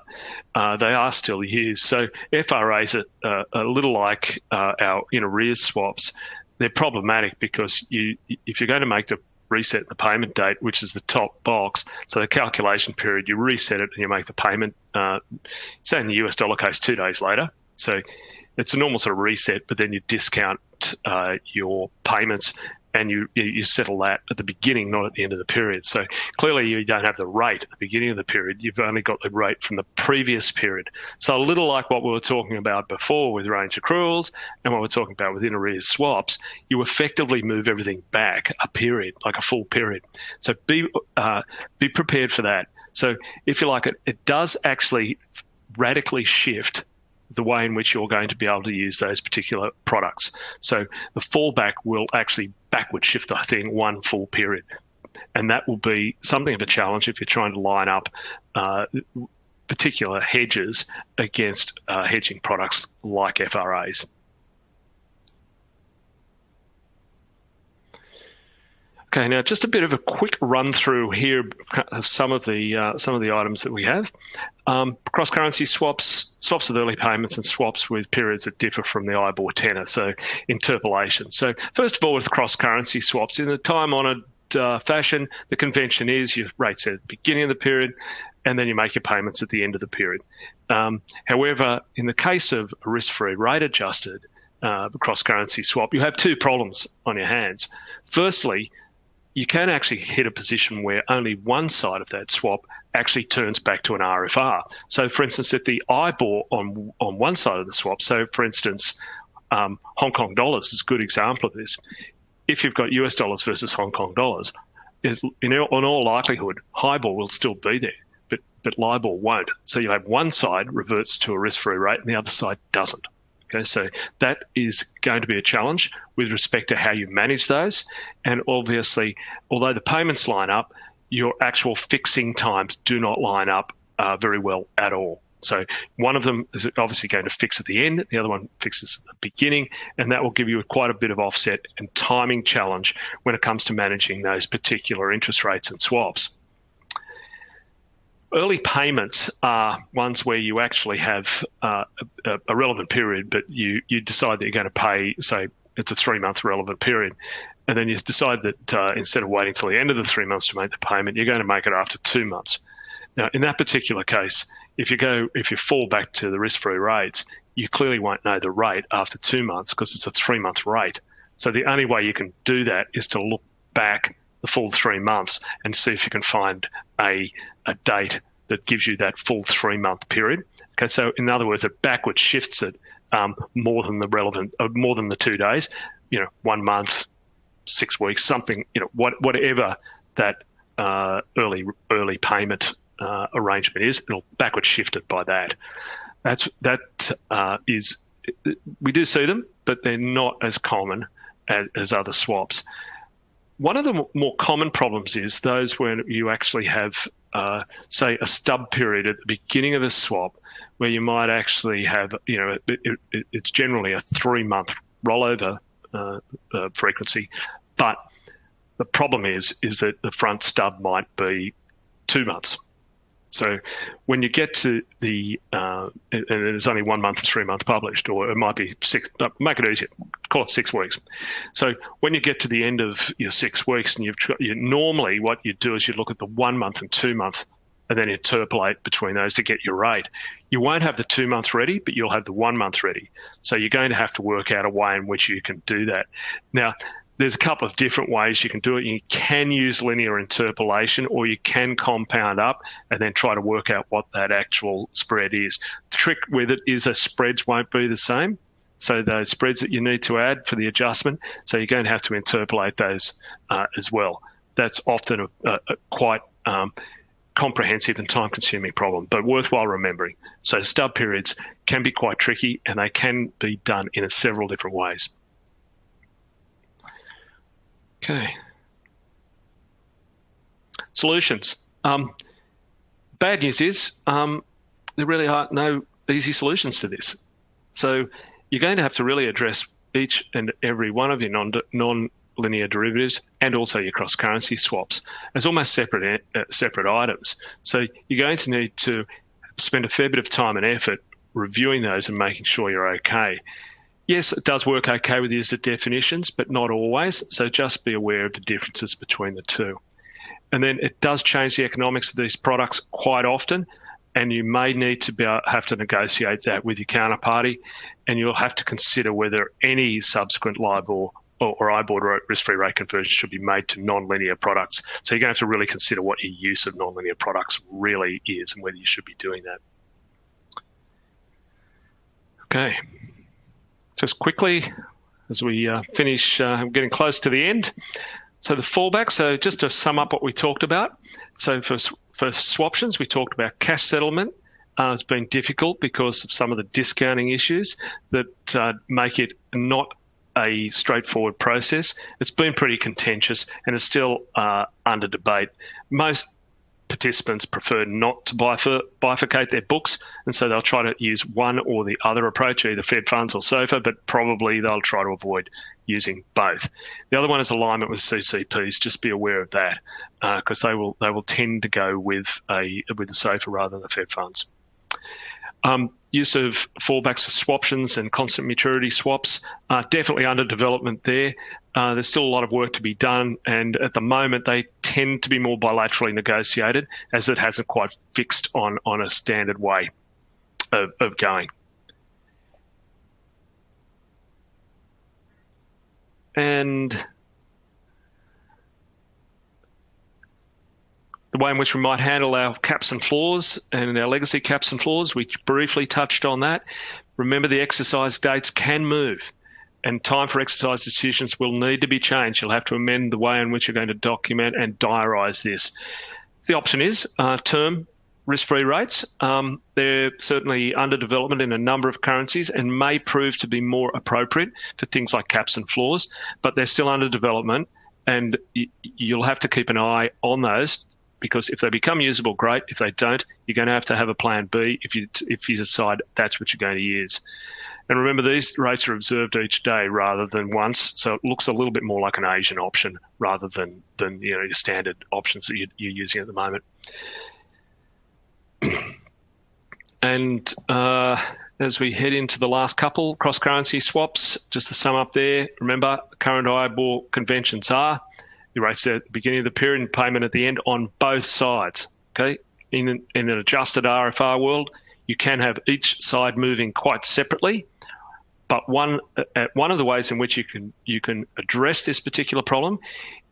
they are still used. So FRAs are a little like our in arrears swaps. They're problematic because if you're going to make the reset the payment date, which is the top box, so the calculation period, you reset it and you make the payment, say in the US dollar case, 2 days later. So it's a normal sort of reset, but then you discount your payments and you settle that at the beginning, not at the end of the period. So clearly you don't have the rate at the beginning of the period. You've only got the rate from the previous period. So a little like what we were talking about before with range accruals and what we're talking about with in arrears swaps, you effectively move everything back a period, like a full period. So be prepared for that. So if you like, it does actually radically shift the way in which you're going to be able to use those particular products. So the fallback will actually backward shift the thing one full period. And that will be something of a challenge if you're trying to line up particular hedges against hedging products like FRAs. Okay, now just a bit of a quick run through here of some of the items that we have. Cross-currency swaps, swaps with early payments, and swaps with periods that differ from the IBOR tenor, so interpolation. So first of all, with cross-currency swaps, in the time-honoured fashion, the convention is your rates at the beginning of the period, and then you make your payments at the end of the period. However, in the case of a risk-free rate-adjusted cross-currency swap, you have two problems on your hands. Firstly, you can actually hit a position where only one side of that swap actually turns back to an RFR. So, for instance, if the IBOR on one side of the swap, so, for instance, Hong Kong dollars is a good example of this. If you've got US dollars versus Hong Kong dollars, in all likelihood, HIBOR will still be there, but LIBOR won't. So you have one side reverts to a risk-free rate and the other side doesn't. Okay, so that is going to be a challenge with respect to how you manage those. And obviously, although the payments line up, your actual fixing times do not line up very well at all. So one of them is obviously going to fix at the end, the other one fixes at the beginning, and that will give you quite a bit of offset and timing challenge when it comes to managing those particular interest rates and swaps. Early payments are ones where you actually have a relevant period, but you decide that you're going to pay, say, it's a 3 month relevant period. And then you decide that instead of waiting till the end of the 3 months to make the payment, you're going to make it after 2 months. Now, in that particular case, if you fall back to the risk-free rates, you clearly won't know the rate after 2 months because it's a 3 month rate. So the only way you can do that is to look back the full 3 months and see if you can find a date that gives you that full 3 month period. Okay, so in other words, it backward shifts it more than the 2 days. 1 month, 6 weeks, something. Whatever that early payment arrangement is, it'll backward shift it by that. We do see them, but they're not as common as other swaps. One of the more common problems is those when you actually have, say, a stub period at the beginning of a swap, where you might actually have, it's generally a 3-month rollover frequency, but the problem is that the front stub might be 2 months. So when you get to the, and there's only 1 month and 3 months published, or it might be 6, make it easier, call it 6 weeks. So when you get to the end of your 6 weeks, and normally what you do is you look at the 1 month and 2 months, and then interpolate between those to get your rate. You won't have the 2 months ready, but you'll have the 1 month ready. So you're going to have to work out a way in which you can do that. Now, there's a couple of different ways you can do it. You can use linear interpolation, or you can compound up and then try to work out what that actual spread is. The trick with it is that spreads won't be the same. So those spreads that you need to add for the adjustment, so you're going to have to interpolate those as well. That's often a quite comprehensive and time-consuming problem, but worthwhile remembering. So stub periods can be quite tricky, and they can be done in several different ways. Okay. Solutions. Bad news is there really are no easy solutions to this. So you're going to have to really address each and every one of your non-linear derivatives and also your cross-currency swaps as almost separate items. So you're going to need to spend a fair bit of time and effort reviewing those and making sure you're okay. Yes, it does work okay with ISDA definitions, but not always. So just be aware of the differences between the two. And then it does change the economics of these products quite often, and you may need to have to negotiate that with your counterparty, and you'll have to consider whether any subsequent LIBOR or IBOR risk-free rate conversion should be made to non-linear products. So you're going to have to really consider what your use of non-linear products really is and whether you should be doing that. Okay. Just quickly, as we finish, I'm getting close to the end. So the fallback, so just to sum up what we talked about. So for swaptions, we talked about cash settlement. It's been difficult because of some of the discounting issues that make it not a straightforward process. It's been pretty contentious and it's still under debate. Most participants prefer not to bifurcate their books, and so they'll try to use one or the other approach, either Fed funds or SOFR, but probably they'll try to avoid using both. The other one is alignment with CCPs. Just be aware of that because they will tend to go with the SOFR rather than the Fed funds. Use of fallbacks for swaptions and constant maturity swaps, definitely under development there. There's still a lot of work to be done, and at the moment they tend to be more bilaterally negotiated as it hasn't quite fixed on a standard way of going. And the way in which we might handle our caps and floors and our legacy caps and floors, we briefly touched on that. Remember, the exercise dates can move and time for exercise decisions will need to be changed. You'll have to amend the way in which you're going to document and diarise this. The option is term risk-free rates. They're certainly under development in a number of currencies and may prove to be more appropriate for things like caps and floors, but they're still under development, and you'll have to keep an eye on those, because if they become usable, great. If they don't, you're going to have a plan B if you decide that's what you're going to use. And remember, these rates are observed each day rather than once, so it looks a little bit more like an Asian option rather than your standard options that you're using at the moment. And as we head into the last couple, cross-currency swaps, just to sum up there, remember, current IBOR conventions are the rates at the beginning of the period and payment at the end on both sides. Okay, in an adjusted RFR world, you can have each side moving quite separately, but one of the ways in which you can address this particular problem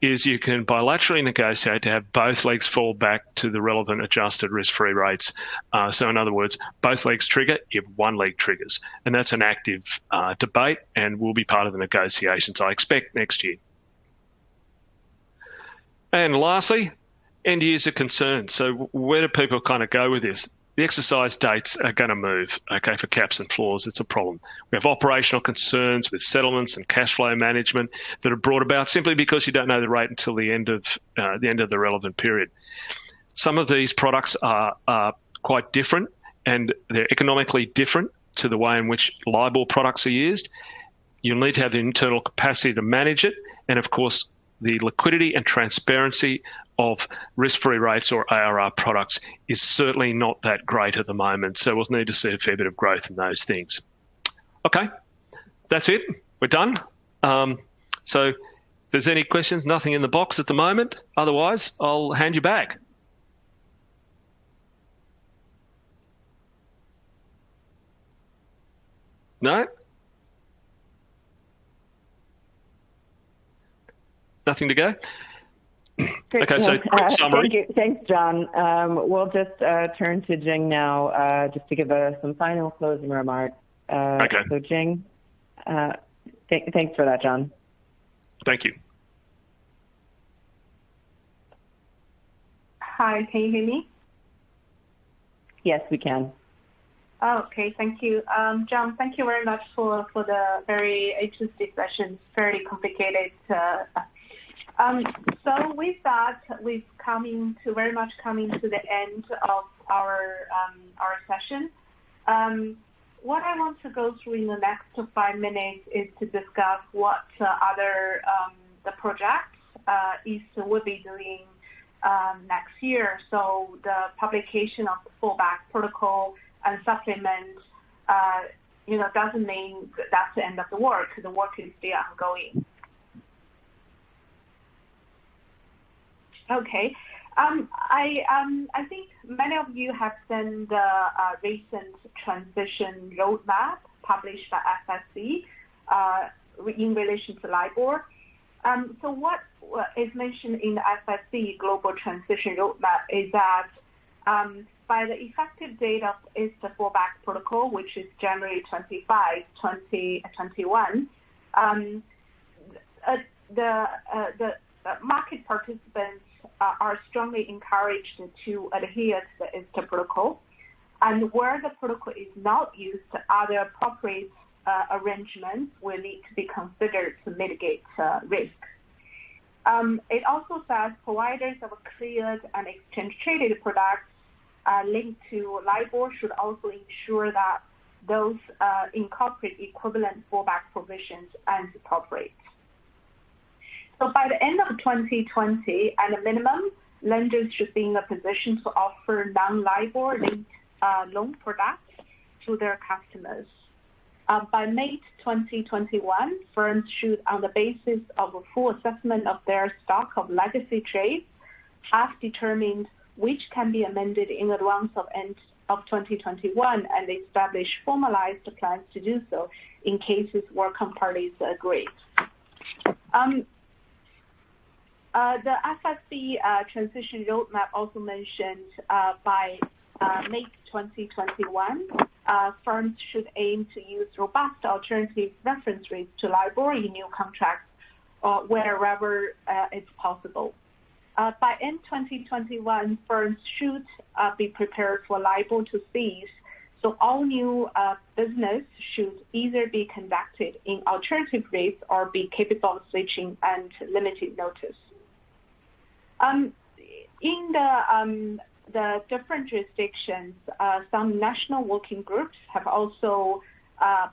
is you can bilaterally negotiate to have both legs fall back to the relevant adjusted risk-free rates. So in other words, both legs trigger if one leg triggers, and that's an active debate and will be part of the negotiations I expect next year. And lastly, end user concerns. So where do people kind of go with this? the exercise dates are going to move, okay, for caps and floors. It's a problem. We have operational concerns with settlements and cash flow management that are brought about simply because you don't know the rate until the end of the relevant period. Some of these products are quite different, and they're economically different to the way in which LIBOR products are used. You'll need to have the internal capacity to manage it, and of course, the liquidity and transparency of risk-free rates or ARR products is certainly not that great at the moment. So we'll need to see a fair bit of growth in those things. Okay, that's it. We're done. So if there's any questions, nothing in the box at the moment. Otherwise, I'll hand you back. No? Nothing to go? Okay, so quick summary. Thank you. Thanks, John. We'll just turn to Jing now, just to give some final closing remarks. Okay. So Jing, thanks for that, John. Thank you. Hi, can you hear me? Yes, we can. Oh, okay, thank you. John, thank you very much for the very interesting session, very complicated. So with that, we've very much coming to the end of our session. What I want to go through in the next 5 minutes is to discuss what other the projects ETH will be doing next year. So the publication of the fallback protocol and supplement, doesn't mean that's the end of the work. The work is still ongoing. Okay. I think many of you have seen the recent transition roadmap published by FSC in relation to LIBOR. So what is mentioned in the FSC Global Transition Roadmap is that by the effective date of its fallback protocol, which is January 25, 2021, the market participants are strongly encouraged to adhere to the ISTA protocol. And where the protocol is not used, other appropriate arrangements will need to be considered to mitigate risk. It also says providers of cleared and exchange-traded products linked to LIBOR should also ensure that those incorporate equivalent fallback provisions as appropriate. So by the end of 2020, at a minimum, lenders should be in a position to offer non-LIBOR linked loan products to their customers. By May 2021, firms should, on the basis of a full assessment of their stock of legacy trades, have determined which can be amended in advance of end of 2021 and establish formalized plans to do so in cases where parties agree. The FSC transition roadmap also mentioned by May 2021, firms should aim to use robust alternative reference rates to LIBOR in new contracts wherever it's possible. By end 2021, firms should be prepared for LIBOR to cease. So all new business should either be conducted in alternative rates or be capable of switching and limited notice. In the different jurisdictions, some national working groups have also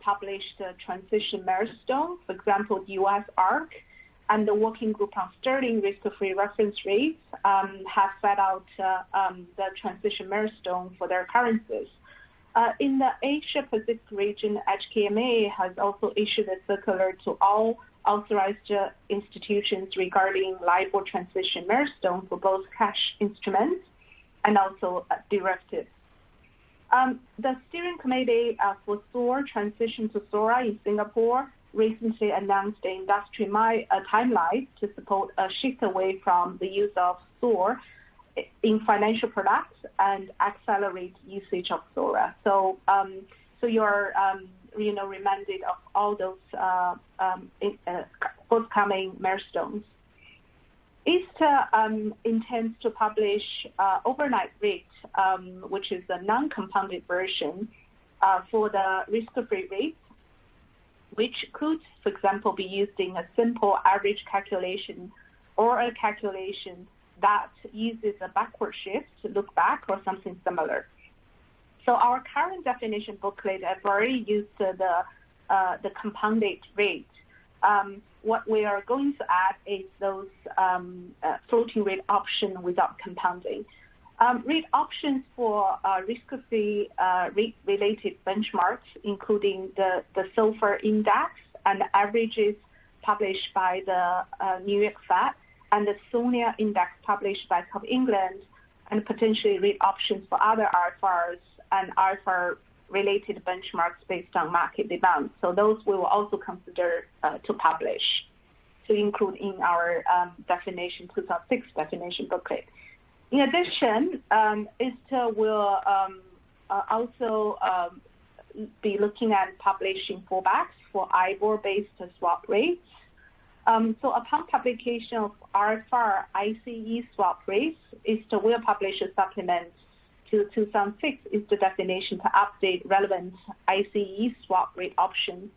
published a transition milestone. For example, the US ARC and the Working Group on Sterling Risk-Free Reference Rates have set out the transition milestone for their currencies. In the Asia-Pacific region, HKMA has also issued a circular to all authorized institutions regarding LIBOR transition milestone for both cash instruments and also derivatives. The steering committee for SOAR transition to SORA in Singapore recently announced the industry timeline to support a shift away from the use of SOAR in financial products and accelerate usage of SORA. So you're reminded of all those forthcoming milestones. ISTA intends to publish overnight rate, which is a non-compounded version for the risk-free rate, which could, for example, be used in a simple average calculation or a calculation that uses a backward shift to look back or something similar. So our current definition booklet have already used the compounded rate. What we are going to add is those floating rate option without compounding. Rate options for risk-free rate-related benchmarks, including the SOFR index and averages published by the New York Fed, and the SONIA index published by Bank of England, and potentially rate options for other IFRs and IFR-related benchmarks based on market demand. So those we will also consider to publish, to include in our definition 2006 definition booklet. In addition, ISTA will also be looking at publishing fallbacks for IBOR-based swap rates. So upon publication of IFR ICE swap rates, ISTA will publish a supplement to 2006 is the definition to update relevant ICE swap rate options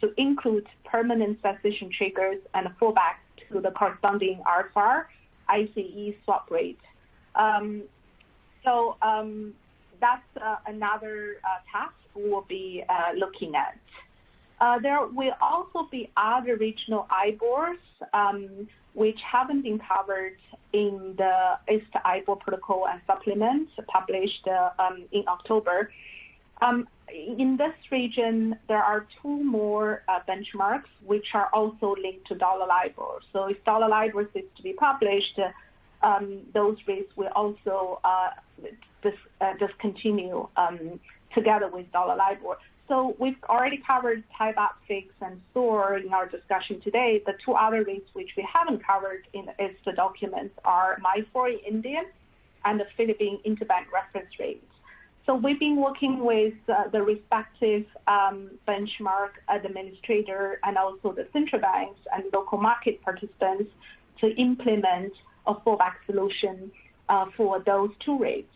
to include permanent cessation triggers and fallbacks to the corresponding IFR ICE swap rate. That's another task we'll be looking at. There will also be other regional IBORs which haven't been covered in the ISTA IBOR protocol and supplement published in October. In this region, there are two more benchmarks which are also linked to dollar LIBOR. So if dollar LIBOR is to be published, those rates will also discontinue together with dollar LIBOR. So we've already covered Thai baht fix and SOR in our discussion today. The two other rates which we haven't covered in the ISTA documents are MY4 Indian and the Philippine interbank reference rates. So we've been working with the respective benchmark administrator and also the central banks and local market participants to implement a fallback solution for those two rates.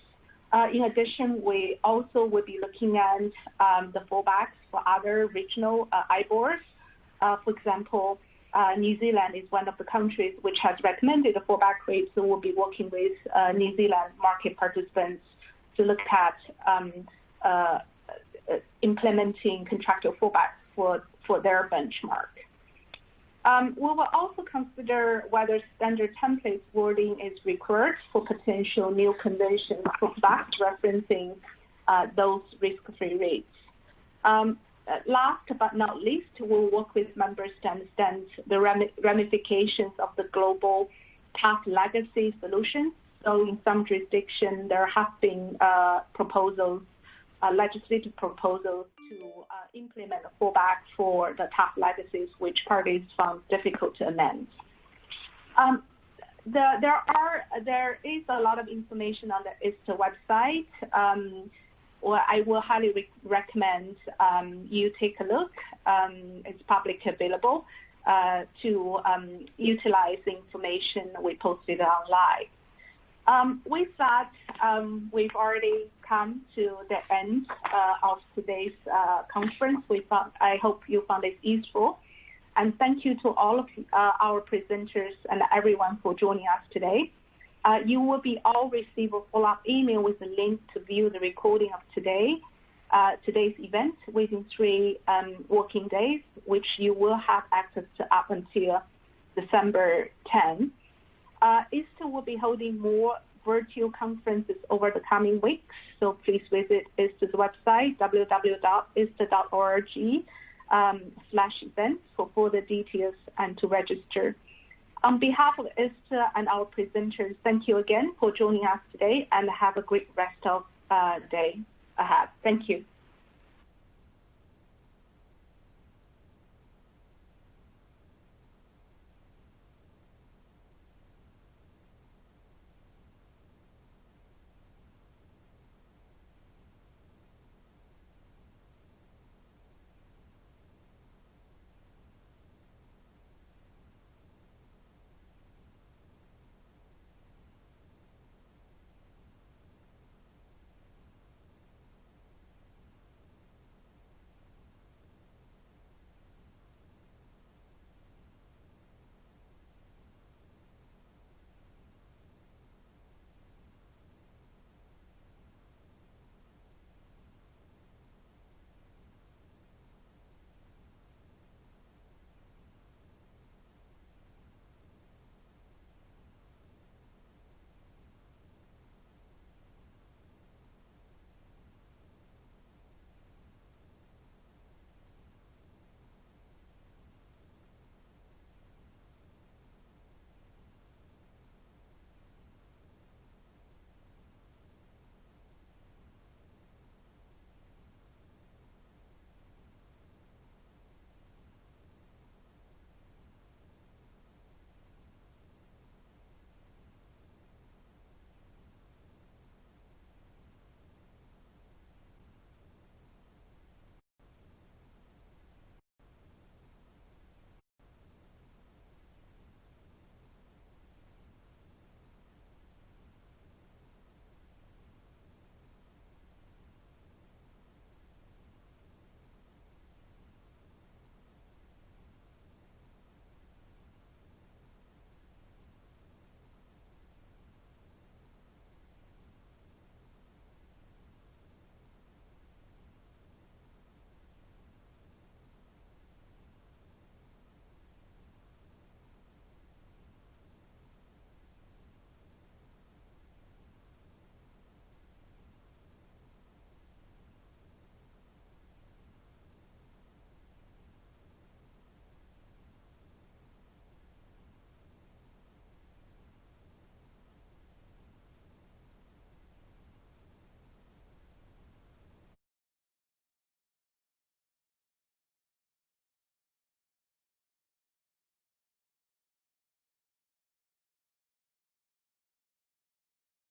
In addition, we also will be looking at the fallbacks for other regional IBORs. For example, New Zealand is one of the countries which has recommended a fallback rate, so we'll be working with New Zealand market participants to look at implementing contractual fallbacks for their benchmark. We will also consider whether standard template wording is required for potential new conventions for fallbacks referencing those risk-free rates. Last but not least, we'll work with members to understand the ramifications of the global TAF legacy solutions. So in some jurisdictions, there have been proposals, legislative proposals to implement a fallback for the TAF legacies, which parties found difficult to amend. There is a lot of information on the ISTA website. I will highly recommend you take a look. It's publicly available to utilize the information we posted online. With that, we've already come to the end of today's conference. I hope you found it useful. And thank you to all of our presenters and everyone for joining us today. You will be all receive a follow-up email with a link to view the recording of today's event within 3 working days, which you will have access to up until December 10. ISTA will be holding more virtual conferences over the coming weeks, so please visit ISTA's website, www.ista.org/events for further details and to register. On behalf of ISTA and our presenters, thank you again for joining us today and have a great rest of day ahead. Thank you.